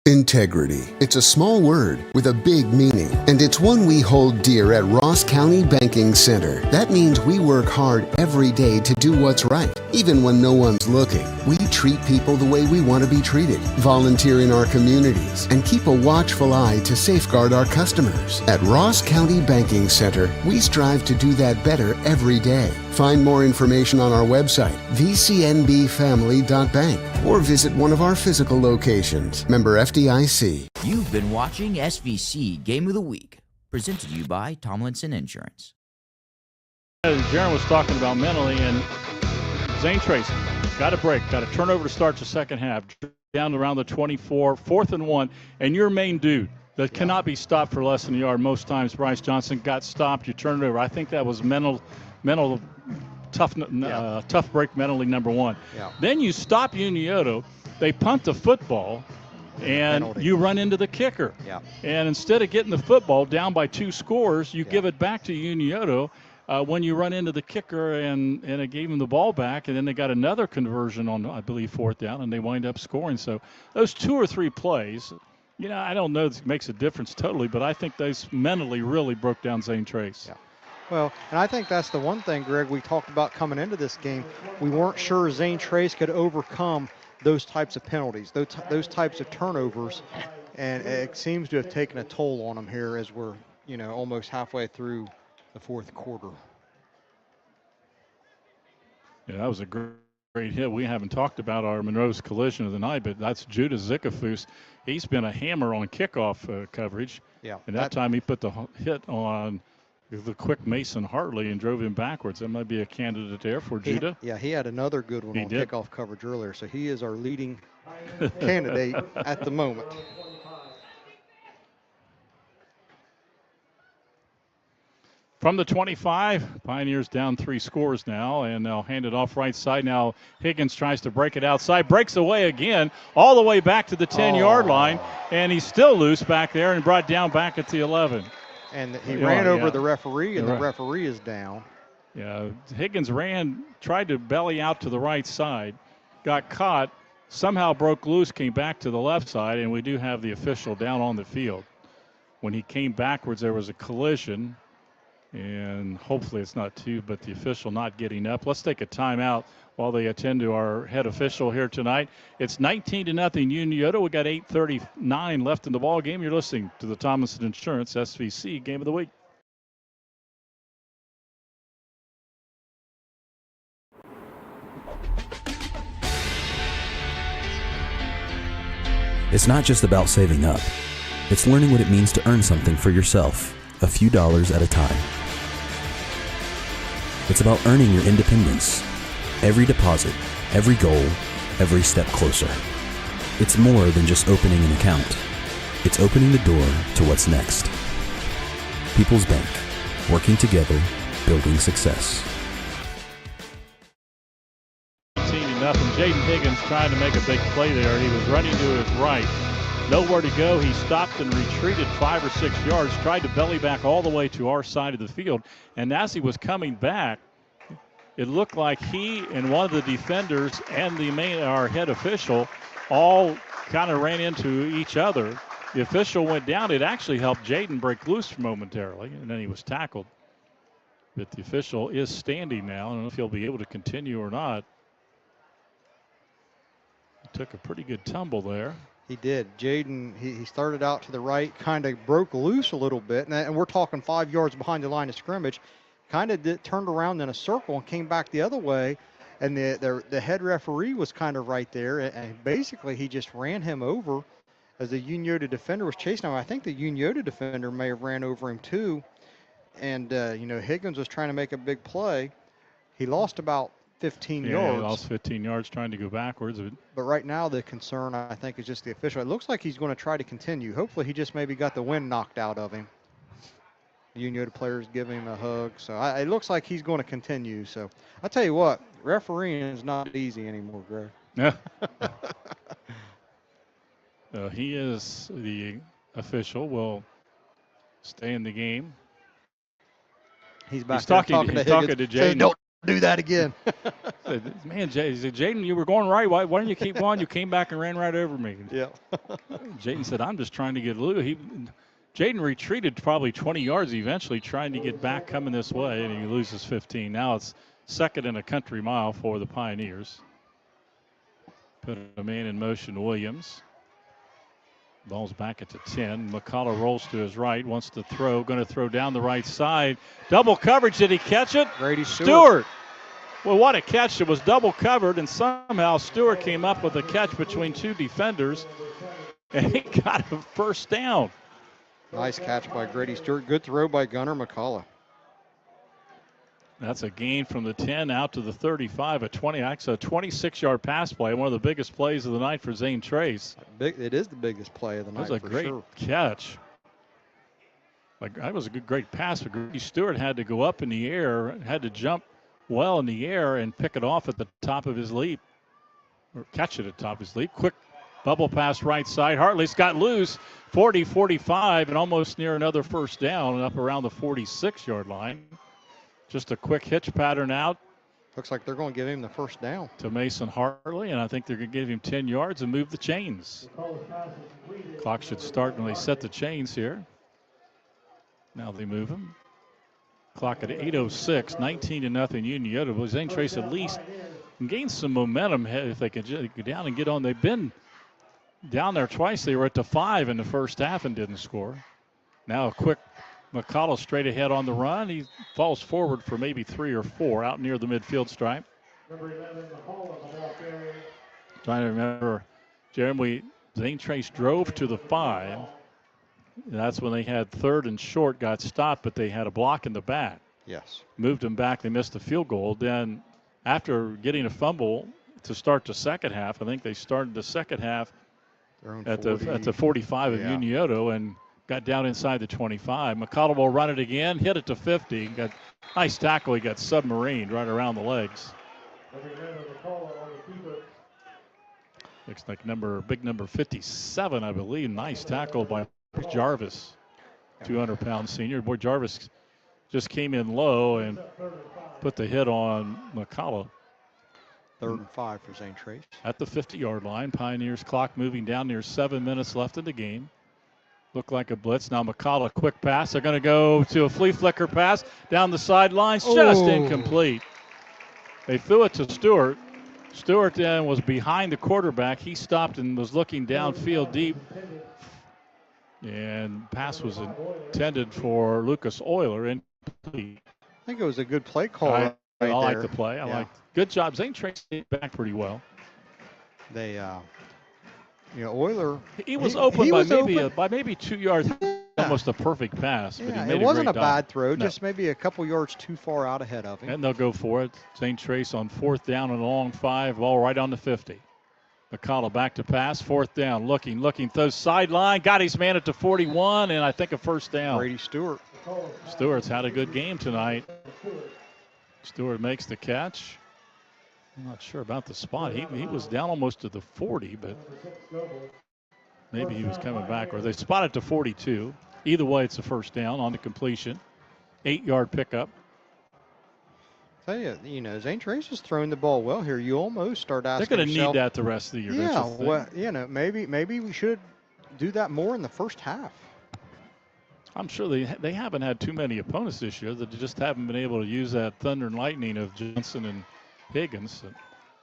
Integrity. It's a small word with a big meaning, and it's one we hold dear at Ross County Banking Center. That means we work hard every day to do what's right, even when no one's looking. We treat people the way we want to be treated, volunteer in our communities, and keep a watchful eye to safeguard our customers. At Ross County Banking Center, we strive to do that better every day. Find more information on our website, vcnbfamily.bank, or visit one of our physical locations. Member FDIC. You've been watching SVC Game of the Week, presented to you by Tomlinson Insurance. As Jaron was talking about mentally, and Zane Trace got a break, got a turnover to start the second half, down around the 24, 4th and 1, and your main dude that cannot be stopped for less than a yard most times, Bryce Johnson, got stopped, you turned it over. I think that was mental tough break mentally, number 1. Yeah. Then you stop Unioto, they punt the football, and penalty. You run into the kicker. Yeah. And instead of getting the football down by 2 scores, you give it back to Unioto when you run into the kicker, and it gave them the ball back, and then they got another conversion on, I believe, 4th down, and they wind up scoring. So those 2 or 3 plays, I don't know if it makes a difference totally, but I think those mentally really broke down Zane Trace. Yeah. Well, and I think that's the one thing, Greg, we talked about coming into this game. We weren't sure Zane Trace could overcome those types of penalties, those types of turnovers, and it seems to have taken a toll on him here as we're, almost halfway through the 4th quarter. Yeah, that was a great hit. We haven't talked about our Monroe's collision of the night, but that's Judah Zickafoos. He's been a hammer on kickoff coverage. Yeah. And that time he put the hit on the quick Mason Hartley and drove him backwards. That might be a candidate there for Judah. Yeah, he had another good one on kickoff coverage earlier, so he is our leading candidate at the moment. From the 25, Pioneers down 3 scores now, and they'll hand it off right side. Now Higgins tries to break it outside, breaks away again, all the way back to the 10-yard line, and he's still loose back there and brought down back at the 11. And he ran over the referee, and the referee is down. Yeah, Higgins tried to belly out to the right side, got caught, somehow broke loose, came back to the left side, and we do have the official down on the field. When he came backwards, there was a collision, and hopefully it's not 2, but the official not getting up. Let's take a timeout while they attend to our head official here tonight. It's 19-0 Unioto. We got 8:39 left in the ball game. You're listening to the Tomlinson Insurance SVC Game of the Week. It's not just about saving up. It's learning what it means to earn something for yourself, a few dollars at a time. It's about earning your independence. Every deposit, every goal, every step closer. It's more than just opening an account. It's opening the door to what's next. People's Bank, working together, building success. 18-0, and Jaden Higgins trying to make a big play there. He was running to his right. Nowhere to go. He stopped and retreated 5 or 6 yards, tried to belly back all the way to our side of the field. And as he was coming back, it looked like he and one of the defenders and our head official all kind of ran into each other. The official went down. It actually helped Jaden break loose momentarily, and then he was tackled. But the official is standing now. I don't know if he'll be able to continue or not. He took a pretty good tumble there. He did. Jaden, he started out to the right, kind of broke loose a little bit, and we're talking 5 yards behind the line of scrimmage, kind of turned around in a circle and came back the other way, And the head referee was kind of right there, and basically he just ran him over as the Unioto defender was chasing him. I think the Unioto defender may have ran over him too. And, Higgins was trying to make a big play. He lost about 15 yards. He lost 15 yards trying to go backwards. But right now the concern, I think, is just the official. It looks like he's going to try to continue. Hopefully he just maybe got the wind knocked out of him. The Unioto players giving him a hug. So it looks like he's going to continue. So I tell you what, refereeing is not easy anymore, Greg. Yeah. He is the official. Will stay in the game. He's back he's there talking to Jaden. Says, don't do that again. Man, Jaden, you were going right. Why didn't you keep going? You came back and ran right over me. Yeah. Jaden said, I'm just trying to get loose. Jaden retreated probably 20 yards eventually trying to get back coming this way, and he loses 15. Now it's second and a country mile for the Pioneers. Put a man in motion, Williams. Ball's back at the 10. McCullough rolls to his right, wants to throw, going to throw down the right side. Double coverage, did he catch it? Grady Stewart. Well, what a catch. It was double covered, and somehow Stewart came up with a catch between two defenders, and he got a first down. Nice catch by Grady Stewart. Good throw by Gunnar McCullough. That's a gain from the 10 out to the 35, actually a 26-yard pass play, one of the biggest plays of the night for Zane Trace. It is the biggest play of the night. That was a great catch. That was a great pass, but Grady Stewart had to go up in the air, had to jump well in the air and pick it off at the top of his leap, or catch it at the top of his leap. Quick bubble pass right side. Hartley's got loose, 40-45, and almost near another first down and up around the 46-yard line. Just a quick hitch pattern out. Looks like they're going to give him the first down. To Mason Hartley, and I think they're going to give him 10 yards and move the chains. Clock should start when they set the chains here. Now they move him. Clock at 8:06, 19-0 Unioto. But Zane Trace at least can gain some momentum if they can go down and get on. They've been down there twice. They were at the 5 in the first half and didn't score. Now a quick McCullough straight ahead on the run. He falls forward for maybe 3 or 4 out near the midfield stripe. Trying to remember, Jeremy, Zane Trace drove to the 5. That's when they had third and short, got stopped, but they had a block in the back. Yes. Moved them back. They missed the field goal. Then after getting a fumble to start the second half, I think they started the second half at the 45 of Unioto and got down inside the 25. McCullough will run it again, hit it to 50. Got nice tackle. He got submarined right around the legs. Looks like big number 57, I believe. Nice tackle by Jarvis, 200-pound senior. Boy, Jarvis just came in low and put the hit on McCullough. 3rd and 5 for Zane Trace. At the 50-yard line, Pioneers clock moving down near 7 minutes left in the game. Looked like a blitz. Now McCullough, quick pass. They're going to go to a flea flicker pass down the sidelines, just incomplete. They threw it to Stewart. Stewart then was behind the quarterback. He stopped and was looking downfield deep. And pass was intended for Lucas Euler. Incomplete. I think it was a good play call. I like the play. I like. Good job. Zane Trace back pretty well. They, Euler. He was open by maybe 2 yards. Almost a perfect pass. But he made it wasn't a bad throw, no. Just maybe a couple yards too far out ahead of him. And they'll go for it. Zane Trace on 4th down and a long 5, ball right on the 50. McCullough back to pass, 4th down, looking, throws sideline, got his man at the 41, and I think a first down. Grady Stewart. Stewart's had a good game tonight. Stewart makes the catch. I'm not sure about the spot. He was down almost to the 40, but maybe he was coming back. Or they spotted to 42. Either way, it's a first down on the completion. 8-yard pickup. Tell you, Zane Trace is throwing the ball well here. You almost start asking They're going to yourself, need that the rest of the year. Yeah, well, maybe we should do that more in the first half. I'm sure they haven't had too many opponents this year. They just haven't been able to use that thunder and lightning of Johnson and Higgins.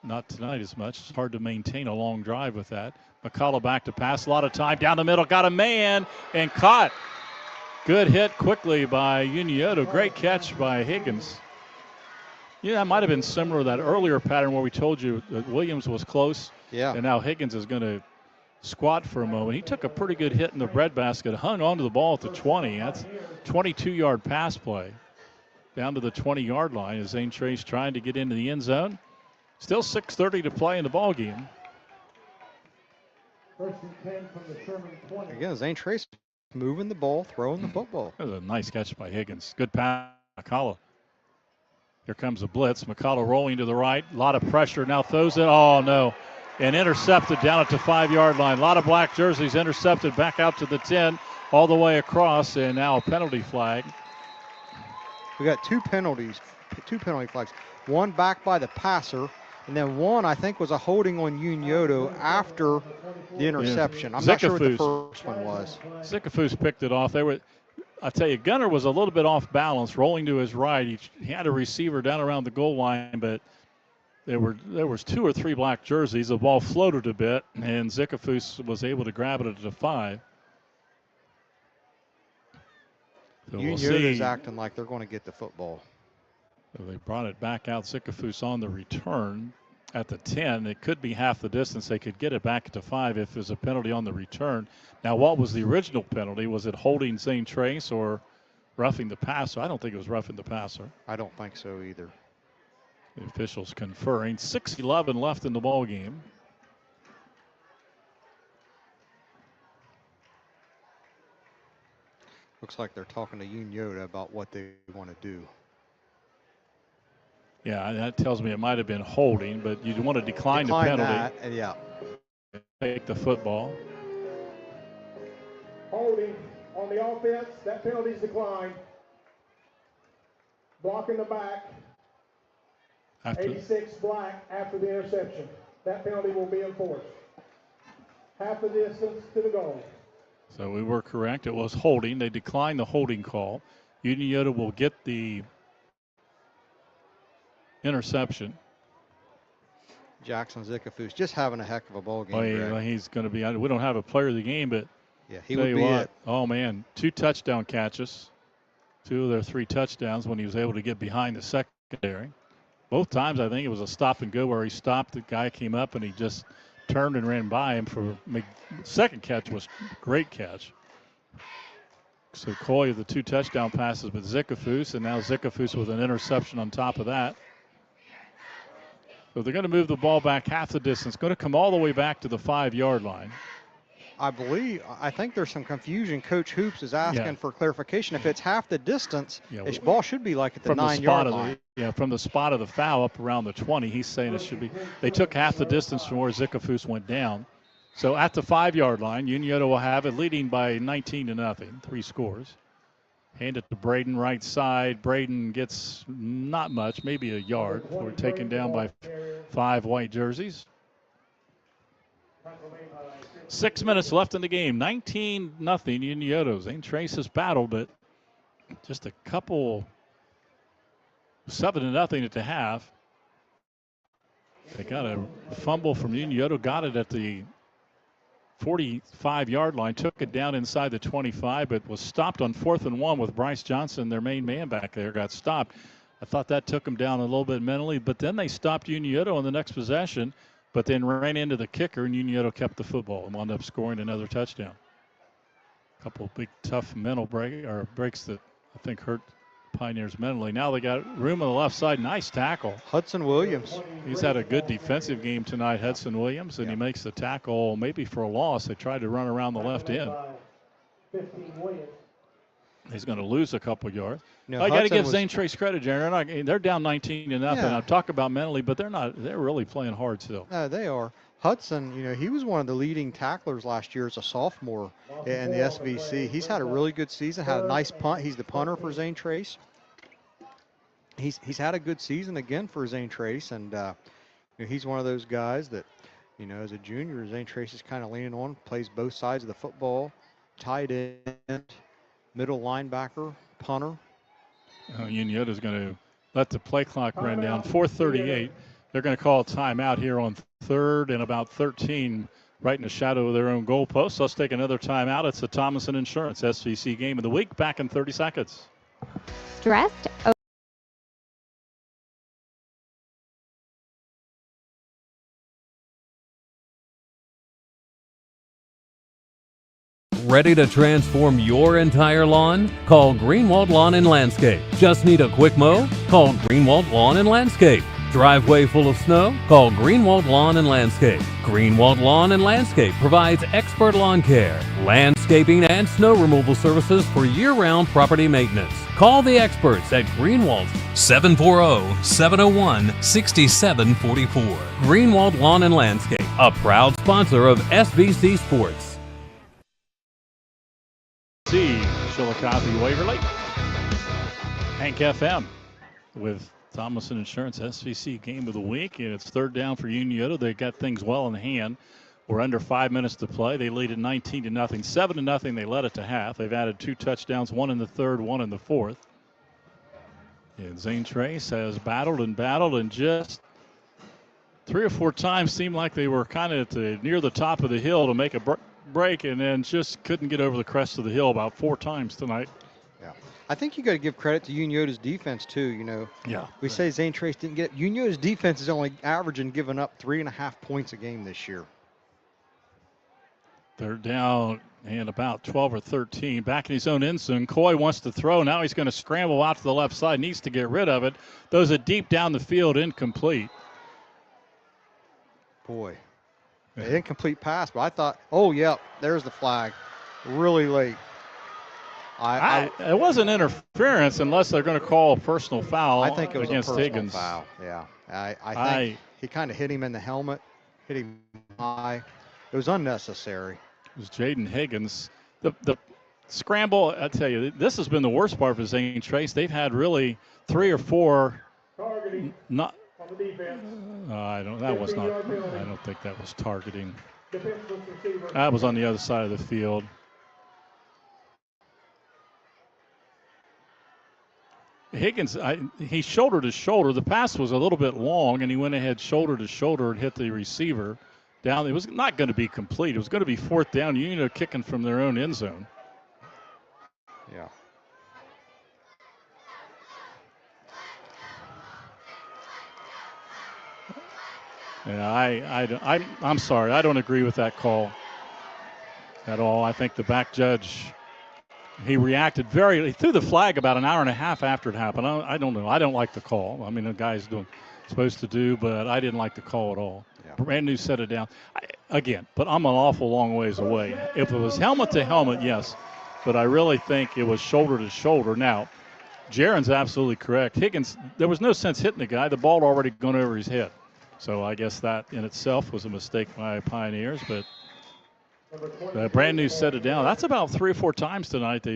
Not tonight as much. It's hard to maintain a long drive with that. McCullough back to pass. A lot of time down the middle. Got a man and caught. Good hit quickly by Unioto. Great catch by Higgins. Yeah, that might have been similar to that earlier pattern where we told you that Williams was close. Yeah. And now Higgins is going to squat for a moment. He took a pretty good hit in the breadbasket, hung onto the ball at the 20. That's 22-yard pass play. Down to the 20-yard line as Zane Trace trying to get into the end zone. Still 6:30 to play in the ball game. First and 10 from the Sherman 20. Again, Zane Trace moving the ball, throwing the football. That was a nice catch by Higgins. Good pass, McCullough. Here comes a blitz. McCullough rolling to the right. A lot of pressure. Now throws it. Oh, no. And intercepted down at the 5-yard line. A lot of black jerseys intercepted back out to the 10, all the way across, and now a penalty flag. We got two penalty flags. One back by the passer, and then one I think was a holding on Unioto after the interception. I'm not sure what the first one was. Zickafoos picked it off. I tell you, Gunner was a little bit off balance, rolling to his right. He had a receiver down around the goal line, but there was 2 or 3 black jerseys. The ball floated a bit, and Zickafoos was able to grab it at the 5. So Unioto's acting like they're going to get the football. So they brought it back out. Zickafoos on the return at the 10. It could be half the distance. They could get it back to 5 if there's a penalty on the return. Now, what was the original penalty? Was it holding Zane Trace or roughing the passer? I don't think it was roughing the passer. I don't think so either. The officials conferring. 6:11 left in the ball game. Looks like they're talking to Unioto about what they want to do. Yeah, that tells me it might have been holding, but you want to decline the penalty. That, yeah. Take the football. Holding on the offense. That penalty's declined. Blocking the back. 86 black after the interception. That penalty will be enforced. Half the distance to the goal. So we were correct. It was holding. They declined the holding call. Unioto will get the interception. Jackson Zickafoos just having a heck of a ball game. Well, he's going to be. We don't have a player of the game, but yeah, he would be it. Oh man, 2 touchdown catches, 2 of their 3 touchdowns when he was able to get behind the secondary. Both times I think it was a stop and go where he stopped. The guy came up and he just turned and ran by him. For second catch was a great catch. So Coy the 2 touchdown passes with Zickafoos, and now Zickafoos with an interception on top of that. So they're going to move the ball back half the distance. Going to come all the way back to the 5-yard line. I think there's some confusion. Coach Hoops is asking for clarification. If it's half the distance, this ball should be like at the 9-yard line. From the spot of the foul up around the 20, he's saying it should be. They took half the distance from where Zickafoos went down. So at the 5-yard line, Unioto will have it, leading by 19-0, 3 scores. Hand it to Braden, right side. Braden gets not much, maybe a yard. We're taken down by 5 white jerseys. 6 minutes left in the game. 19-0 Unioto. Zane Trace has battled, but just a couple. 7-0 at the half. They got a fumble from Unioto. Got it at the 45-yard line. Took it down inside the 25, but was stopped on 4th and 1 with Bryce Johnson, their main man back there. Got stopped. I thought that took them down a little bit mentally, but then they stopped Unioto on the next possession, but then ran into the kicker, and Unioto kept the football and wound up scoring another touchdown. A couple of big, tough mental breaks that I think hurt Pioneers mentally. Now they got room on the left side. Nice tackle. Hudson Williams. He's had a good defensive game tonight, Hudson Williams, and he makes the tackle maybe for a loss. They tried to run around the left end. He's going to lose a couple yards. I got to give Zane Trace credit, Jaron. They're down 19-0. Yeah. I talk about mentally, but they're not. They're really playing hard still. No, they are. Hudson, he was one of the leading tacklers last year as a sophomore in the SVC. He's had a really good season, had a nice punt. He's the punter for Zane Trace. He's had a good season again for Zane Trace, and he's one of those guys that, as a junior, Zane Trace is kind of leaning on, plays both sides of the football, tight end, middle linebacker, punter. Unioto's going to let the play clock run down. 4:38. They're going to call a timeout here on 3rd and about 13, right in the shadow of their own goalpost. So let's take another timeout. It's the Thomason Insurance SVC Game of the Week. Back in 30 seconds. Stressed Ready to transform your entire lawn? Call Greenwald Lawn and Landscape. Just need a quick mow? Call Greenwald Lawn and Landscape. Driveway full of snow? Call Greenwald Lawn and Landscape. Greenwald Lawn and Landscape provides expert lawn care, landscaping, and snow removal services for year-round property maintenance. Call the experts at Greenwald 740-701-6744. Greenwald Lawn and Landscape, a proud sponsor of SVC Sports. See Chillicothe Waverly. Hank FM with Thomason Insurance SVC Game of the Week, and it's third down for Unioto. They got things well in hand. We're under 5 minutes to play. They lead at 19-0, 7-0. They led it to half. They've added 2 touchdowns, one in the third, one in the fourth. And Zane Trace has battled and just 3 or 4 times seemed like they were kind of near the top of the hill to make a break, and then just couldn't get over the crest of the hill about 4 times tonight. Yeah, I think you got to give credit to Unioto's defense too. You know, we say Zane Trace didn't get it. Unioto's defense is only averaging giving up 3.5 points a game this year. They're down and about 12 or 13. Back in his own end zone. Coy wants to throw. Now he's going to scramble out to the left side. Needs to get rid of it. Throws it deep down the field, incomplete. Boy, an incomplete pass. But I thought, oh, yeah, there's the flag. Really late. It wasn't interference unless they're going to call a personal foul. I think it was against a personal Higgins. Foul. Yeah, I think he kind of hit him in the helmet, hit him high. It was unnecessary. It was Jaden Higgins. The scramble, I tell you, this has been the worst part for Zane Trace. They've had really 3 or 4 not. I don't think that was targeting. That was on the other side of the field. Higgins, he shoulder to shoulder. The pass was a little bit long, and he went ahead shoulder to shoulder and hit the receiver down. It was not going to be complete. It was going to be 4th down. Unioto kicking from their own end zone. Yeah. Yeah, I'm sorry. I don't agree with that call at all. I think the back judge, he reacted he threw the flag about an hour and a half after it happened. I don't know. I don't like the call. I mean, the guy's supposed to do, but I didn't like the call at all. Yeah. Brand new set it down. But I'm an awful long ways away. If it was helmet to helmet, yes, but I really think it was shoulder to shoulder. Now, Jaron's absolutely correct. Higgins, there was no sense hitting the guy. The ball had already gone over his head. So I guess that in itself was a mistake by Pioneers, but brand new set it down. That's about 3 or 4 times tonight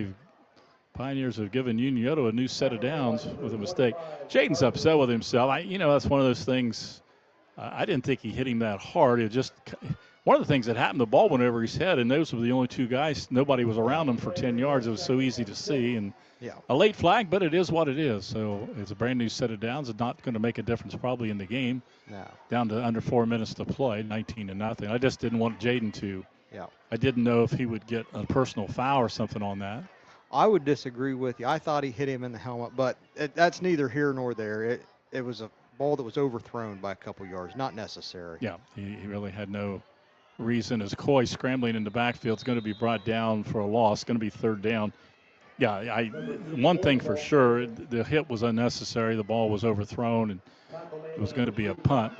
Pioneers have given Unioto a new set of downs with a mistake. Jaden's upset with himself. That's one of those things. I didn't think he hit him that hard. It just one of the things that happened, the ball went over his head, and those were the only 2 guys. Nobody was around him for 10 yards. It was so easy to see, and a late flag, but it is what it is. So it's a brand new set of downs. It's not going to make a difference probably in the game. No. Down to under 4 minutes to play, 19-0. I just didn't want Jaden to. Yeah. I didn't know if he would get a personal foul or something on that. I would disagree with you. I thought he hit him in the helmet, but that's neither here nor there. It was a ball that was overthrown by a couple yards, not necessary. Yeah, he really had no reason. As Coy scrambling in the backfield is going to be brought down for a loss, going to be 3rd down. Yeah, one thing for sure, the hit was unnecessary. The ball was overthrown, and it was going to be a punt.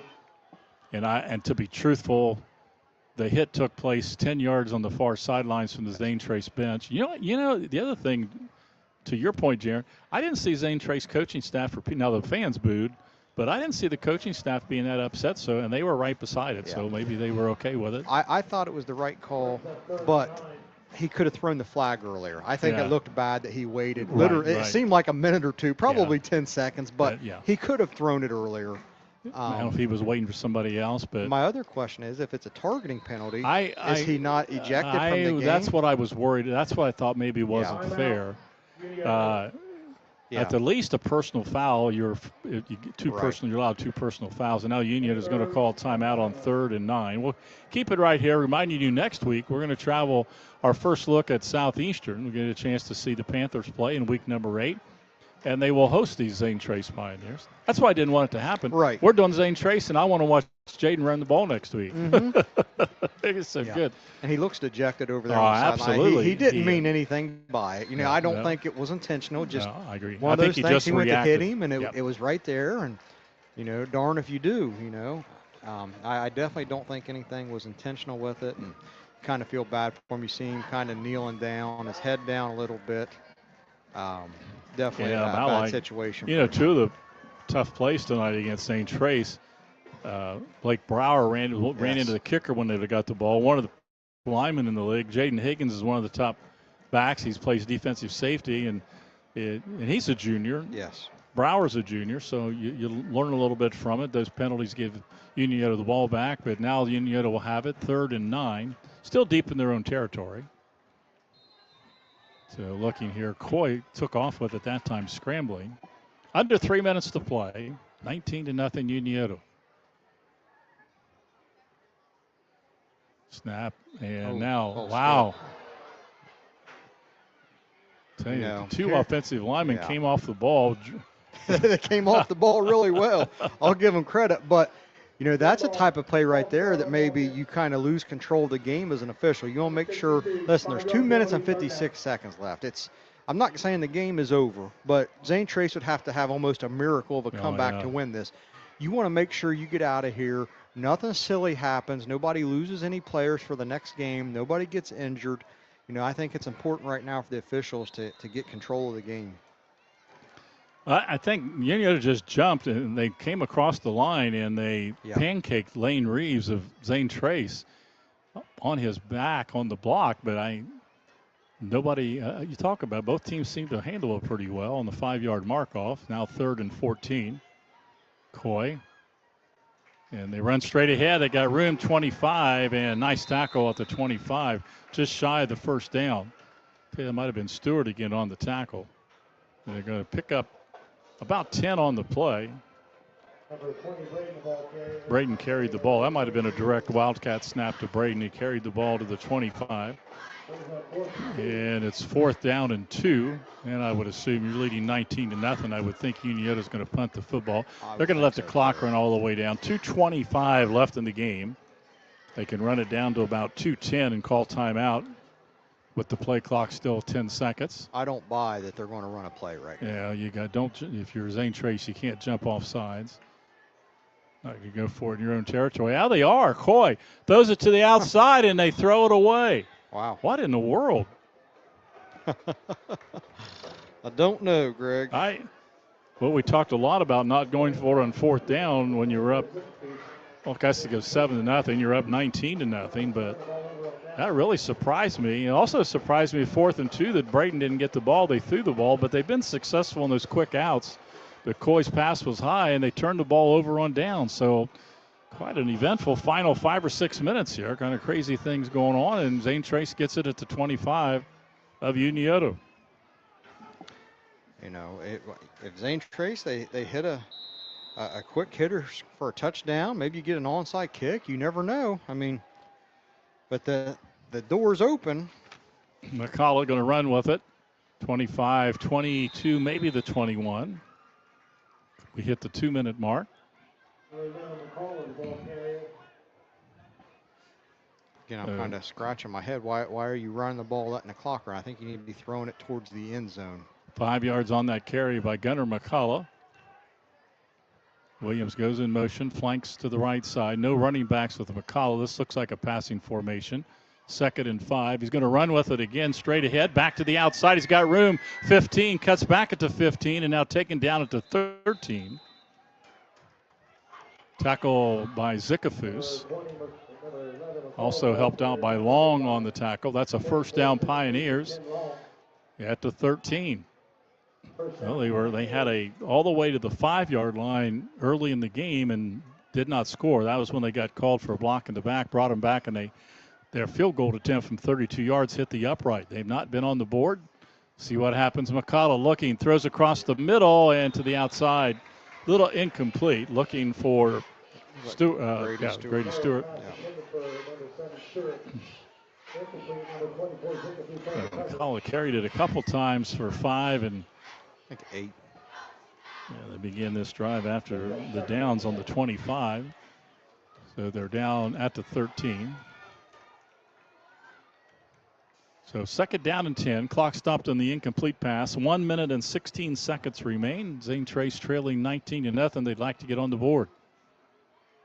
And to be truthful, the hit took place 10 yards on the far sidelines from the Zane Trace bench. You know, the other thing, to your point, Jaron, I didn't see Zane Trace coaching staff now the fans booed, but I didn't see the coaching staff being that upset. And they were right beside it. Yeah. So maybe they were okay with it. I thought it was the right call, but he could have thrown the flag earlier. I think it looked bad that he waited. Literally, it seemed like a minute or 2, probably 10 seconds, but he could have thrown it earlier. I don't know if he was waiting for somebody else, but my other question is, if it's a targeting penalty, is he not ejected from the game? That's what I was worried. That's what I thought maybe wasn't fair. At the least, a personal foul. You're allowed 2 personal fouls, and now Union is going to call timeout on 3rd and 9. We'll keep it right here. Reminding you, next week we're going to travel our first look at Southeastern. We'll get a chance to see the Panthers play in week number 8. and they will host these Zane Trace Pioneers. That's why I didn't want it to happen. Right. We're doing Zane Trace, and I want to watch Jaden run the ball next week. It's so good. And he looks dejected over there Oh, on the sideline. absolutely. He didn't mean anything by it. I don't think it was intentional. Just I agree. One of those things. He went to hit him, and it was right there. And, darn if you do, I definitely don't think anything was intentional with it. And kind of feel bad for him. You see him kind of kneeling down, his head down a little bit. Definitely a bad situation. Two of the tough plays tonight against Zane Trace. Blake Brower ran into the kicker when they got the ball. One of the linemen in the league, Jaden Higgins, is one of the top backs. He plays defensive safety, and he's a junior. Yes. Brower's a junior, so you learn a little bit from it. Those penalties give Unioto the ball back, but now Unioto will have it, 3rd and 9. Still deep in their own territory. So looking here, Coy took off with it that time, scrambling. Under 3 minutes to play, 19-0 Unioto. Snap, and wow. Tell you, the two offensive linemen came off the ball. They came off the ball really well. I'll give them credit, but that's a type of play right there that maybe you kind of lose control of the game as an official. You want to make sure, listen, there's 2 minutes and 56 seconds left. I'm not saying the game is over, but Zane Trace would have to have almost a miracle of a comeback to win this. You want to make sure you get out of here. Nothing silly happens. Nobody loses any players for the next game. Nobody gets injured. I think it's important right now for the officials to get control of the game. I think Unioto just jumped, and they came across the line, and they pancaked Lane Reeves of Zane Trace on his back on the block. But nobody, you talk about, both teams seem to handle it pretty well on the 5-yard mark off. Now 3rd and 14. Coy. And they run straight ahead. They got room, 25, and nice tackle at the 25, just shy of the first down. That might have been Stewart again on the tackle. And they're going to pick up about 10 on the play. Braden carried the ball. That might have been a direct Wildcat snap to Braden. He carried the ball to the 25. And it's 4th down and 2. And I would assume you're leading 19-0. I would think Unioto's going to punt the football. They're going to let the clock run all the way down. 2:25 left in the game. They can run it down to about 2:10 and call timeout with the play clock still 10 seconds. I don't buy that they're going to run a play right now. Yeah, if you're Zane Trace, you can't jump off sides. You go for it in your own territory. Now they are. Coy throws it to the outside, and they throw it away. Wow. What in the world? I don't know, Greg. We talked a lot about not going for it on 4th down when you're up. Well, guys, to go 7-0, you're up 19-0, but that really surprised me. It also surprised me 4th and 2 that Braden didn't get the ball. They threw the ball, but they've been successful in those quick outs. But Coy's pass was high, and they turned the ball over on down. So quite an eventful final 5 or 6 minutes here. Kind of crazy things going on, and Zane Trace gets it at the 25 of Unioto. If Zane Trace, they hit a quick hitter for a touchdown, maybe you get an onside kick. You never know. But the door's open. McCullough going to run with it. 25, 22, maybe the 21. We hit the 2-minute mark. Again, I'm kind of scratching my head. Why are you running the ball, letting the clock run? I think you need to be throwing it towards the end zone. 5 yards on that carry by Gunnar McCullough. Williams goes in motion, flanks to the right side. No running backs with McCullough. This looks like a passing formation. 2nd and 5. He's going to run with it again, straight ahead, back to the outside. He's got room. 15, cuts back at the 15, and now taken down at the 13. Tackle by Zikafus. Also helped out by Long on the tackle. That's a 1st down Pioneers at the 13. Well, they had all the way to the 5-yard line early in the game and did not score. That was when they got called for a block in the back, brought them back, and their field goal attempt from 32 yards hit the upright. They've not been on the board. See what happens. McCullough looking, throws across the middle and to the outside. Little incomplete, looking for Grady Stewart. McCullough carried it a couple times for 5 and I think 8. Yeah, they begin this drive after the downs on the 25. So they're down at the 13. So second down and 10. Clock stopped on the incomplete pass. 1 minute and 16 seconds remain. Zane Trace trailing 19-0. They'd like to get on the board.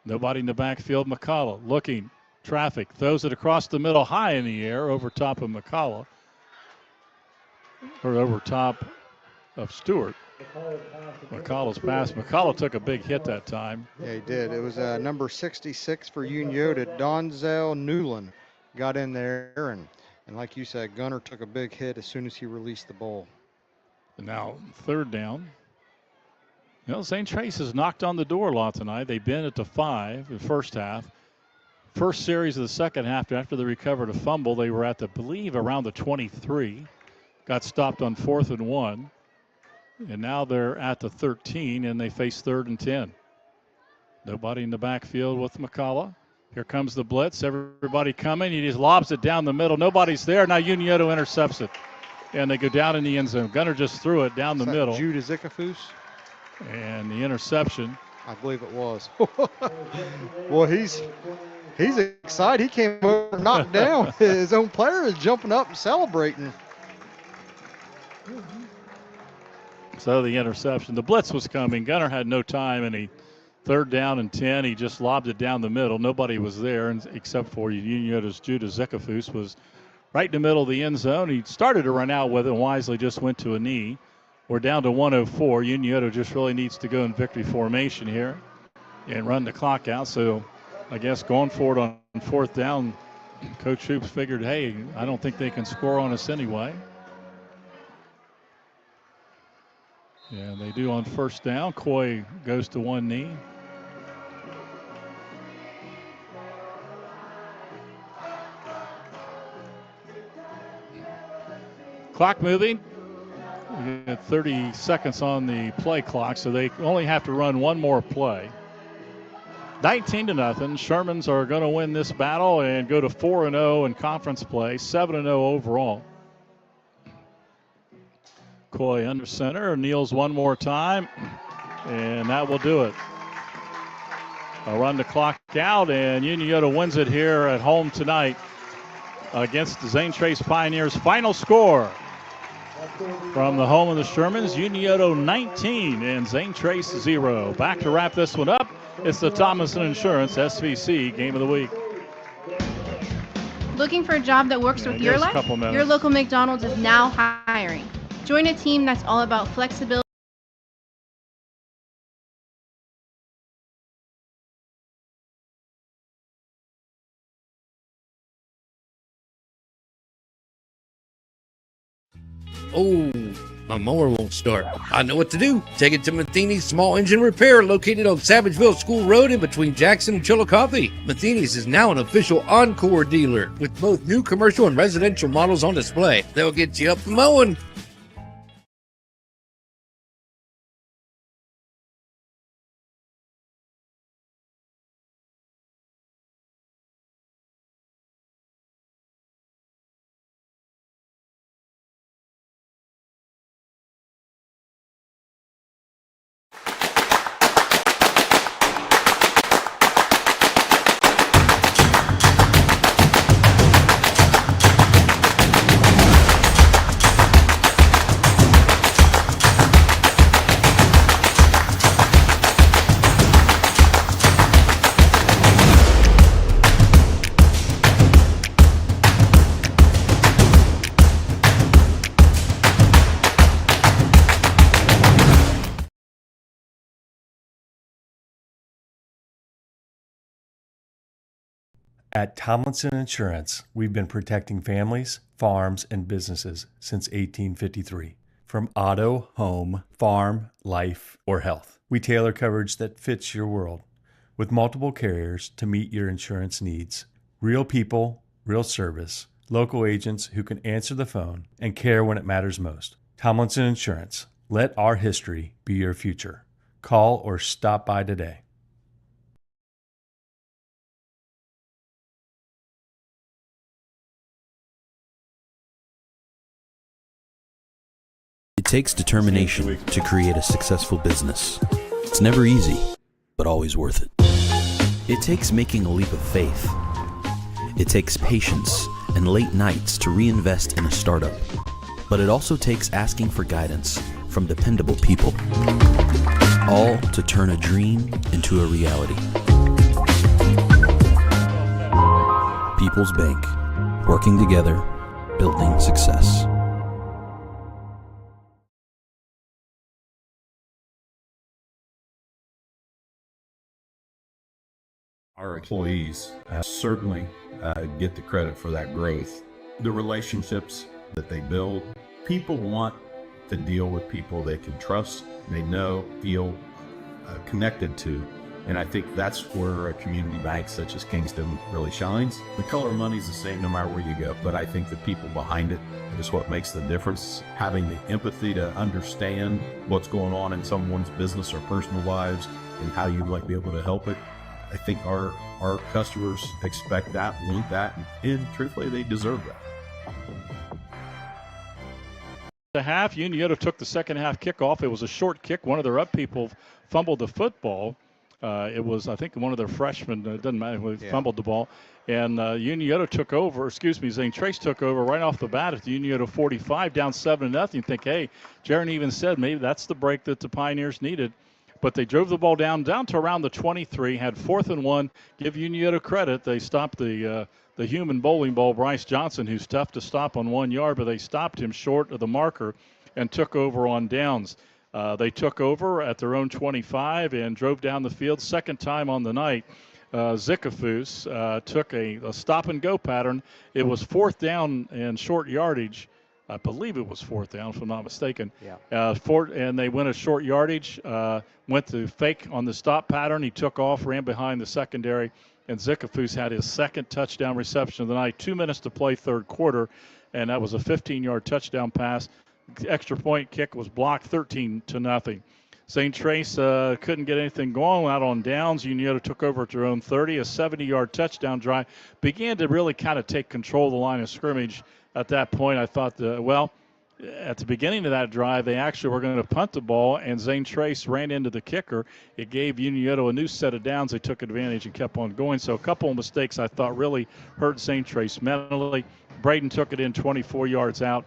Nobody in the backfield. McCullough looking. Traffic. Throws it across the middle, high in the air, over top of McCullough. Or over top of Stewart. McCullough's pass. McCullough took a big hit that time. Yeah, he did. It was number 66 for Unioto. Donzel Newland got in there, and like you said, Gunner took a big hit as soon as he released the ball. And now third down. You know, Zane Trace has knocked on the door a lot tonight. They've been at the 5 the first half. First series of the second half, after they recovered a fumble, they were at, I believe, around the 23. Got stopped on 4th and 1. And now they're at the 13, and they face 3rd and 10. Nobody in the backfield with McCullough. Here comes the blitz. Everybody coming. He just lobs it down the middle. Nobody's there. Now Unioto intercepts it. And they go down in the end zone. Gunner just threw it down the middle. Judah Zikafus? And the interception. I believe it was. Well, he's excited. He came over and knocked down. His own player is jumping up and celebrating. So the interception. The blitz was coming. Gunner had no time, and he third down and 10. He just lobbed it down the middle. Nobody was there except for Unioto's Judah Zikafus was right in the middle of the end zone. He started to run out with it and wisely just went to a knee. We're down to 104. Unioto just really needs to go in victory formation here and run the clock out. So I guess going forward on 4th down, Coach Hoops figured, hey, I don't think they can score on us anyway. Yeah, they do on 1st down. Coy goes to one knee. Clock moving. We got 30 seconds on the play clock, so they only have to run one more play. 19-0. Shermans are going to win this battle and go to 4-0 in conference play, 7-0 overall. Coy under center, kneels one more time, and that will do it. I'll run the clock out, and Unioto wins it here at home tonight against the Zane Trace Pioneers. Final score from the home of the Shermans, Unioto 19 and Zane Trace 0. Back to wrap this one up, it's the Thomason Insurance SVC Game of the Week. Looking for a job that works with your life? Your local McDonald's is now hiring. Join a team that's all about flexibility. Oh, my mower won't start. I know what to do. Take it to Matheny's Small Engine Repair, located on Savageville School Road in between Jackson and Chillicothe. Matheny's is now an official Encore dealer with both new commercial and residential models on display. They'll get you up and mowing. At Tomlinson Insurance, we've been protecting families, farms, and businesses since 1853. From auto, home, farm, life, or health, we tailor coverage that fits your world with multiple carriers to meet your insurance needs. Real people, real service, local agents who can answer the phone and care when it matters most. Tomlinson Insurance. Let our history be your future. Call or stop by today. It takes determination to create a successful business. It's never easy, but always worth it. It takes making a leap of faith. It takes patience and late nights to reinvest in a startup. But it also takes asking for guidance from dependable people. All to turn a dream into a reality. People's Bank. Working together, building success. Our employees certainly get the credit for that growth. The relationships that they build, people want to deal with people they can trust, they know, feel connected to. And I think that's where a community bank such as Kingston really shines. The color of money is the same no matter where you go, but I think the people behind it is what makes the difference. Having the empathy to understand what's going on in someone's business or personal lives and how you might be able to help it. I think our customers expect that, want that, and truthfully, they deserve that. The half, Unioto took the second half kickoff. It was a short kick. One of their up people fumbled the football. It was, I think, one of their freshmen. It doesn't matter who fumbled the ball. And Unioto took over, Zane Trace took over right off the bat at the Unioto 45, down 7-0. You think, hey, Jaron even said maybe that's the break that the Pioneers needed. But they drove the ball down to around the 23, had 4th and 1. Give Unioto credit. They stopped the human bowling ball, Bryce Johnson, who's tough to stop on 1 yard, but they stopped him short of the marker and took over on downs. They took over at their own 25 and drove down the field. Second time on the night. Zikafus took a stop-and-go pattern. It was 4th down and short yardage. I believe it was 4th down, if I'm not mistaken. Yeah. And they went a short yardage, went to fake on the stop pattern. He took off, ran behind the secondary, and Zikafus had his second touchdown reception of the night. 2 minutes to play third quarter, and that was a 15-yard touchdown pass. Extra point kick was blocked 13-0. Zane Trace couldn't get anything going out on downs. Unioto took over at their own 30. A 70-yard touchdown drive began to really kind of take control of the line of scrimmage. At that point, I thought, at the beginning of that drive, they actually were going to punt the ball, and Zane Trace ran into the kicker. It gave Unioto a new set of downs. They took advantage and kept on going. So a couple of mistakes I thought really hurt Zane Trace mentally. Braden took it in 24 yards out.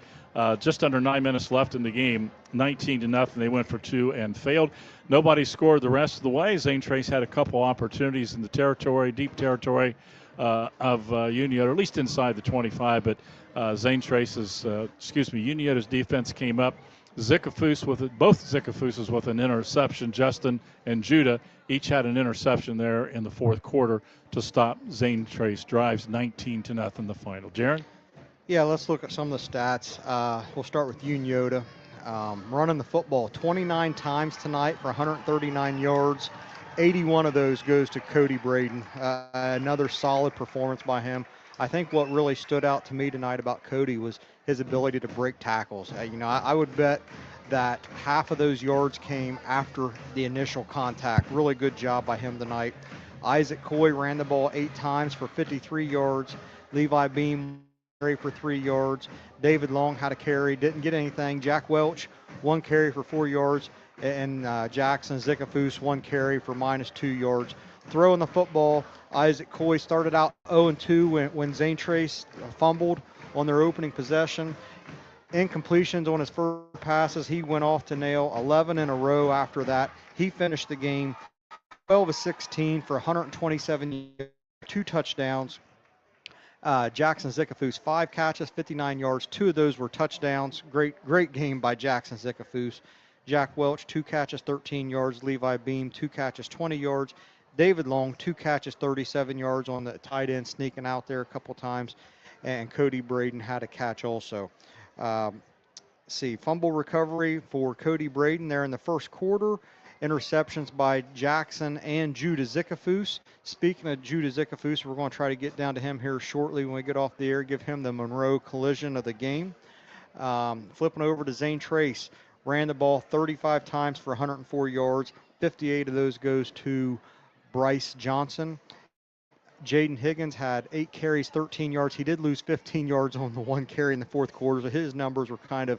Just under 9 minutes left in the game, 19-0. They went for 2 and failed. Nobody scored the rest of the way. Zane Trace had a couple opportunities in the territory, deep territory of Unioto, at least inside the 25, but Unioto's defense came up. Both Zikafuses with an interception. Justin and Judah each had an interception there in the fourth quarter to stop Zane Trace drives. 19-0 the final. Jaron? Yeah, let's look at some of the stats. We'll start with Unioto. Running the football 29 times tonight for 139 yards. 81 of those goes to Cody Braden. Another solid performance by him. I think what really stood out to me tonight about Cody was his ability to break tackles. I would bet that half of those yards came after the initial contact. Really good job by him tonight. Isaac Coy ran the ball 8 times for 53 yards. Levi Beam carry for 3 yards. David Long had a carry, didn't get anything. Jack Welch, 1 carry for 4 yards. And Jackson Zikafus, 1 carry for -2 yards. Throwing the football, Isaac Coy started out 0-2 when Zane Trace fumbled on their opening possession. Incompletions on his first passes, he went off to nail 11 in a row after that. He finished the game 12 of 16 for 127 yards, 2 touchdowns. Jackson Zikafus, 5 catches, 59 yards. 2 of those were touchdowns. Great game by Jackson Zikafus. Jack Welch, 2 catches, 13 yards. Levi Beam, 2 catches, 20 yards. David Long, 2 catches, 37 yards on the tight end, sneaking out there a couple times. And Cody Braden had a catch also. Fumble recovery for Cody Braden there in the first quarter. Interceptions by Jackson and Judah Zikafus. Speaking of Judah Zikafus, we're going to try to get down to him here shortly when we get off the air, give him the Monroe collision of the game. Flipping over to Zane Trace. Ran the ball 35 times for 104 yards. 58 of those goes to Bryce Johnson. Jaden Higgins had 8 carries, 13 yards. He did lose 15 yards on the 1 carry in the fourth quarter, so his numbers were kind of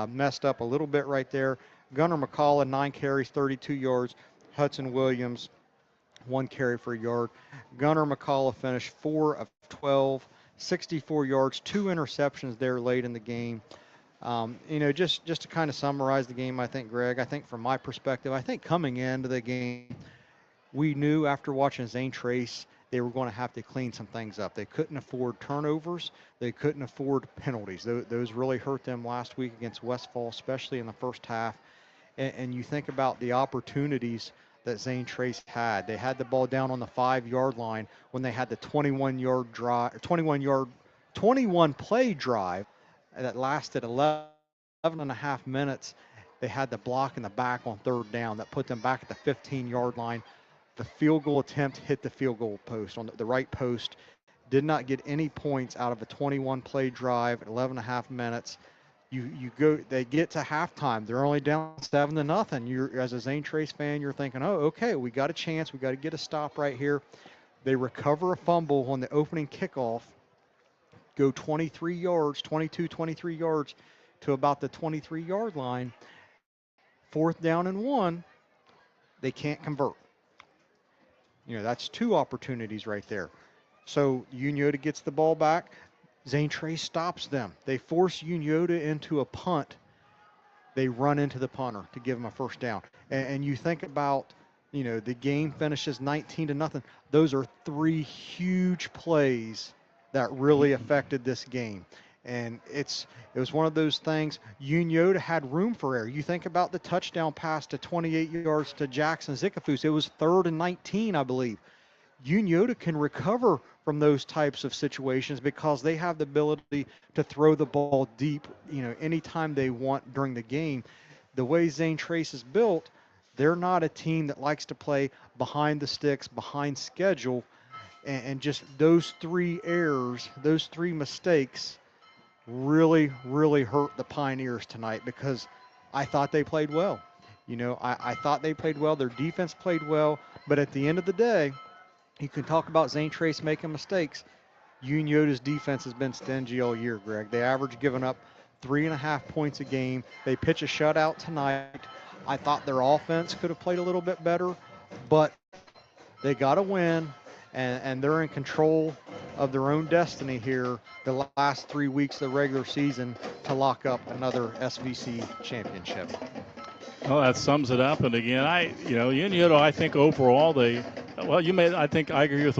messed up a little bit right there. Gunnar McCullough, 9 carries, 32 yards. Hudson Williams, 1 carry for a yard. Gunnar McCullough finished 4 of 12, 64 yards, 2 interceptions there late in the game. Just to kind of summarize the game, I think, Greg, I think from my perspective, I think coming into the game, we knew after watching Zane Trace, they were going to have to clean some things up. They couldn't afford turnovers. They couldn't afford penalties. Those really hurt them last week against Westfall, especially in the first half. And you think about the opportunities that Zane Trace had. They had the ball down on the 5-yard line when they had the 21 play drive that lasted 11 and a half minutes. They had the block in the back on 3rd down that put them back at the 15-yard line. The field goal attempt hit the field goal post on the right post. Did not get any points out of a 21 play drive at 11 and a half minutes. They get to halftime. They're only down 7-0. You're, as a Zane Trace fan, you're thinking, oh, okay, we got a chance. We got to get a stop right here. They recover a fumble on the opening kickoff, go 23 yards to about the 23-yard line. 4th down and 1, they can't convert. That's 2 opportunities right there. So Unioto gets the ball back. Zane Trace stops them. They force Unioto into a punt. They run into the punter to give him a 1st down. And you think about, the game finishes 19-0. Those are 3 huge plays that really affected this game. And it was one of those things. Unioto had room for error. You think about the touchdown pass to 28 yards to Jackson Zicafus. It was 3rd and 19, I believe. Unioto can recover from those types of situations because they have the ability to throw the ball deep, anytime they want during the game. The way Zane Trace is built, they're not a team that likes to play behind the sticks, behind schedule, and just those 3 errors, those 3 mistakes really, really hurt the Pioneers tonight because I thought they played well. I thought they played well. Their defense played well. But at the end of the day, you can talk about Zane Trace making mistakes. Unioto's defense has been stingy all year, Greg. They average giving up 3.5 points a game. They pitch a shutout tonight. I thought their offense could have played a little bit better, but they got to win, and they're in control of their own destiny here the last 3 weeks of the regular season to lock up another SVC championship. Well, that sums it up. And again, Unioto, I think overall I agree with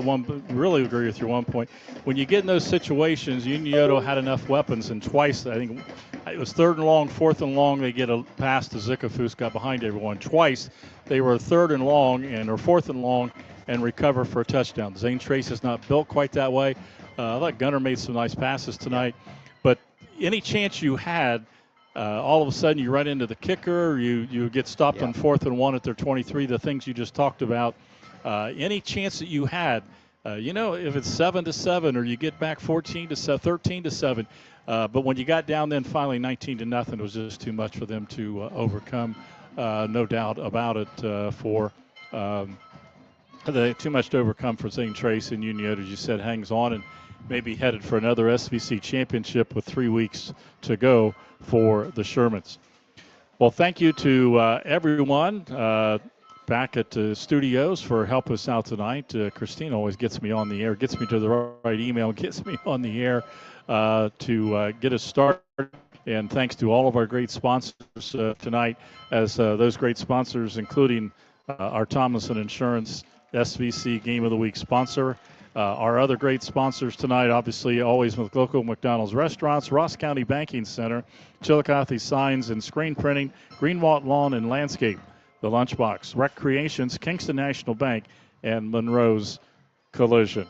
really agree with your one point. When you get in those situations, Unioto had enough weapons, and twice, I think it was 3rd and long, 4th and long, they get a pass to Zicafus, got behind everyone. Twice, they were 3rd and long or 4th and long and recover for a touchdown. Zane Trace is not built quite that way. I thought Gunnar made some nice passes tonight. But any chance you had, all of a sudden you run into the kicker, you get stopped on 4th and 1 at their 23, the things you just talked about. Any chance that you had, if it's 7-7 or you get back 13-7, but when you got down then finally 19-0, it was just too much for them to overcome. No doubt about it. Too much to overcome for Zane Trace, and Unioto, as you said, hangs on and maybe headed for another SVC championship with 3 weeks to go for the Shermans. Well, thank you to everyone back at the studios for helping us out tonight. Christine always gets me on the air, gets me to the right email, gets me on the air to get us started. And thanks to all of our great sponsors tonight, as those great sponsors, including our Tomlinson Insurance SVC Game of the Week sponsor. Our other great sponsors tonight, obviously, always with local McDonald's restaurants, Ross County Banking Center, Chillicothe Signs and Screen Printing, Greenwald Lawn and Landscape, The Lunchbox, Recreations, Kingston National Bank, and Monroe's Collision.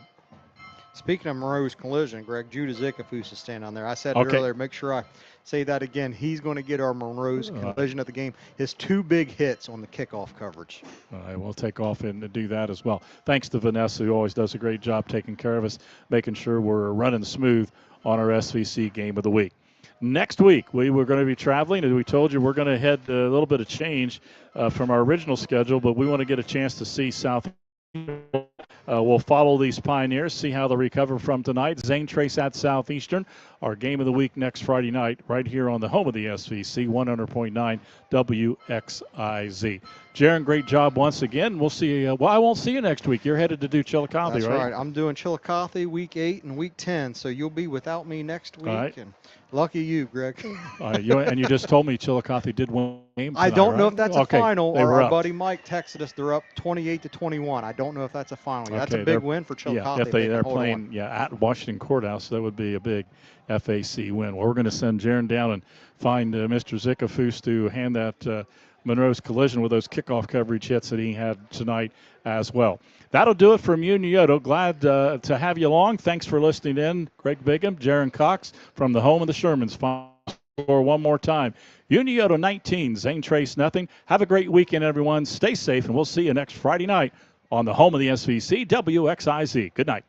Speaking of Monroe's Collision, Greg, Judah Zicafus is standing on there. I said earlier, make sure I say that again. He's going to get our Monroe's Collision of the game. His 2 big hits on the kickoff coverage. All right, we'll take off and do that as well. Thanks to Vanessa, who always does a great job taking care of us, making sure we're running smooth on our SVC Game of the Week. Next week, we were going to be traveling. As we told you, we're going to head a little bit of change from our original schedule, but we want to get a chance to see South we'll follow these Pioneers, see how they recover from tonight. Zane Trace at Southeastern. Our game of the week next Friday night right here on the home of the SVC, 100.9 WXIZ. Jaron, great job once again. We'll see you. Well, I won't see you next week. You're headed to do Chillicothe, right? That's right. I'm doing Chillicothe week 8 and week 10, so you'll be without me next week. All right. And lucky you, Greg. All right, you just told me Chillicothe did win the game tonight, I don't know right? if that's Okay, a final. they Or were our up. buddy Mike texted us they're up 28-21. I don't know if that's a final. That's a Okay, big win for Chillicothe. Yeah, if they're can hold playing on. at Washington Courthouse, that would be a big FAC win. Well, we're going to send Jaron down and find Mr. Zickafoos to hand that Monroe's Collision with those kickoff coverage hits that he had tonight as well. That'll do it from Unioto. Glad to have you along. Thanks for listening in. Greg Bigham, Jaron Cox from the home of the Shermans. For one more time. Unioto 19, Zane Trace nothing. Have a great weekend, everyone. Stay safe, and we'll see you next Friday night on the home of the SVC, WXIZ. Good night.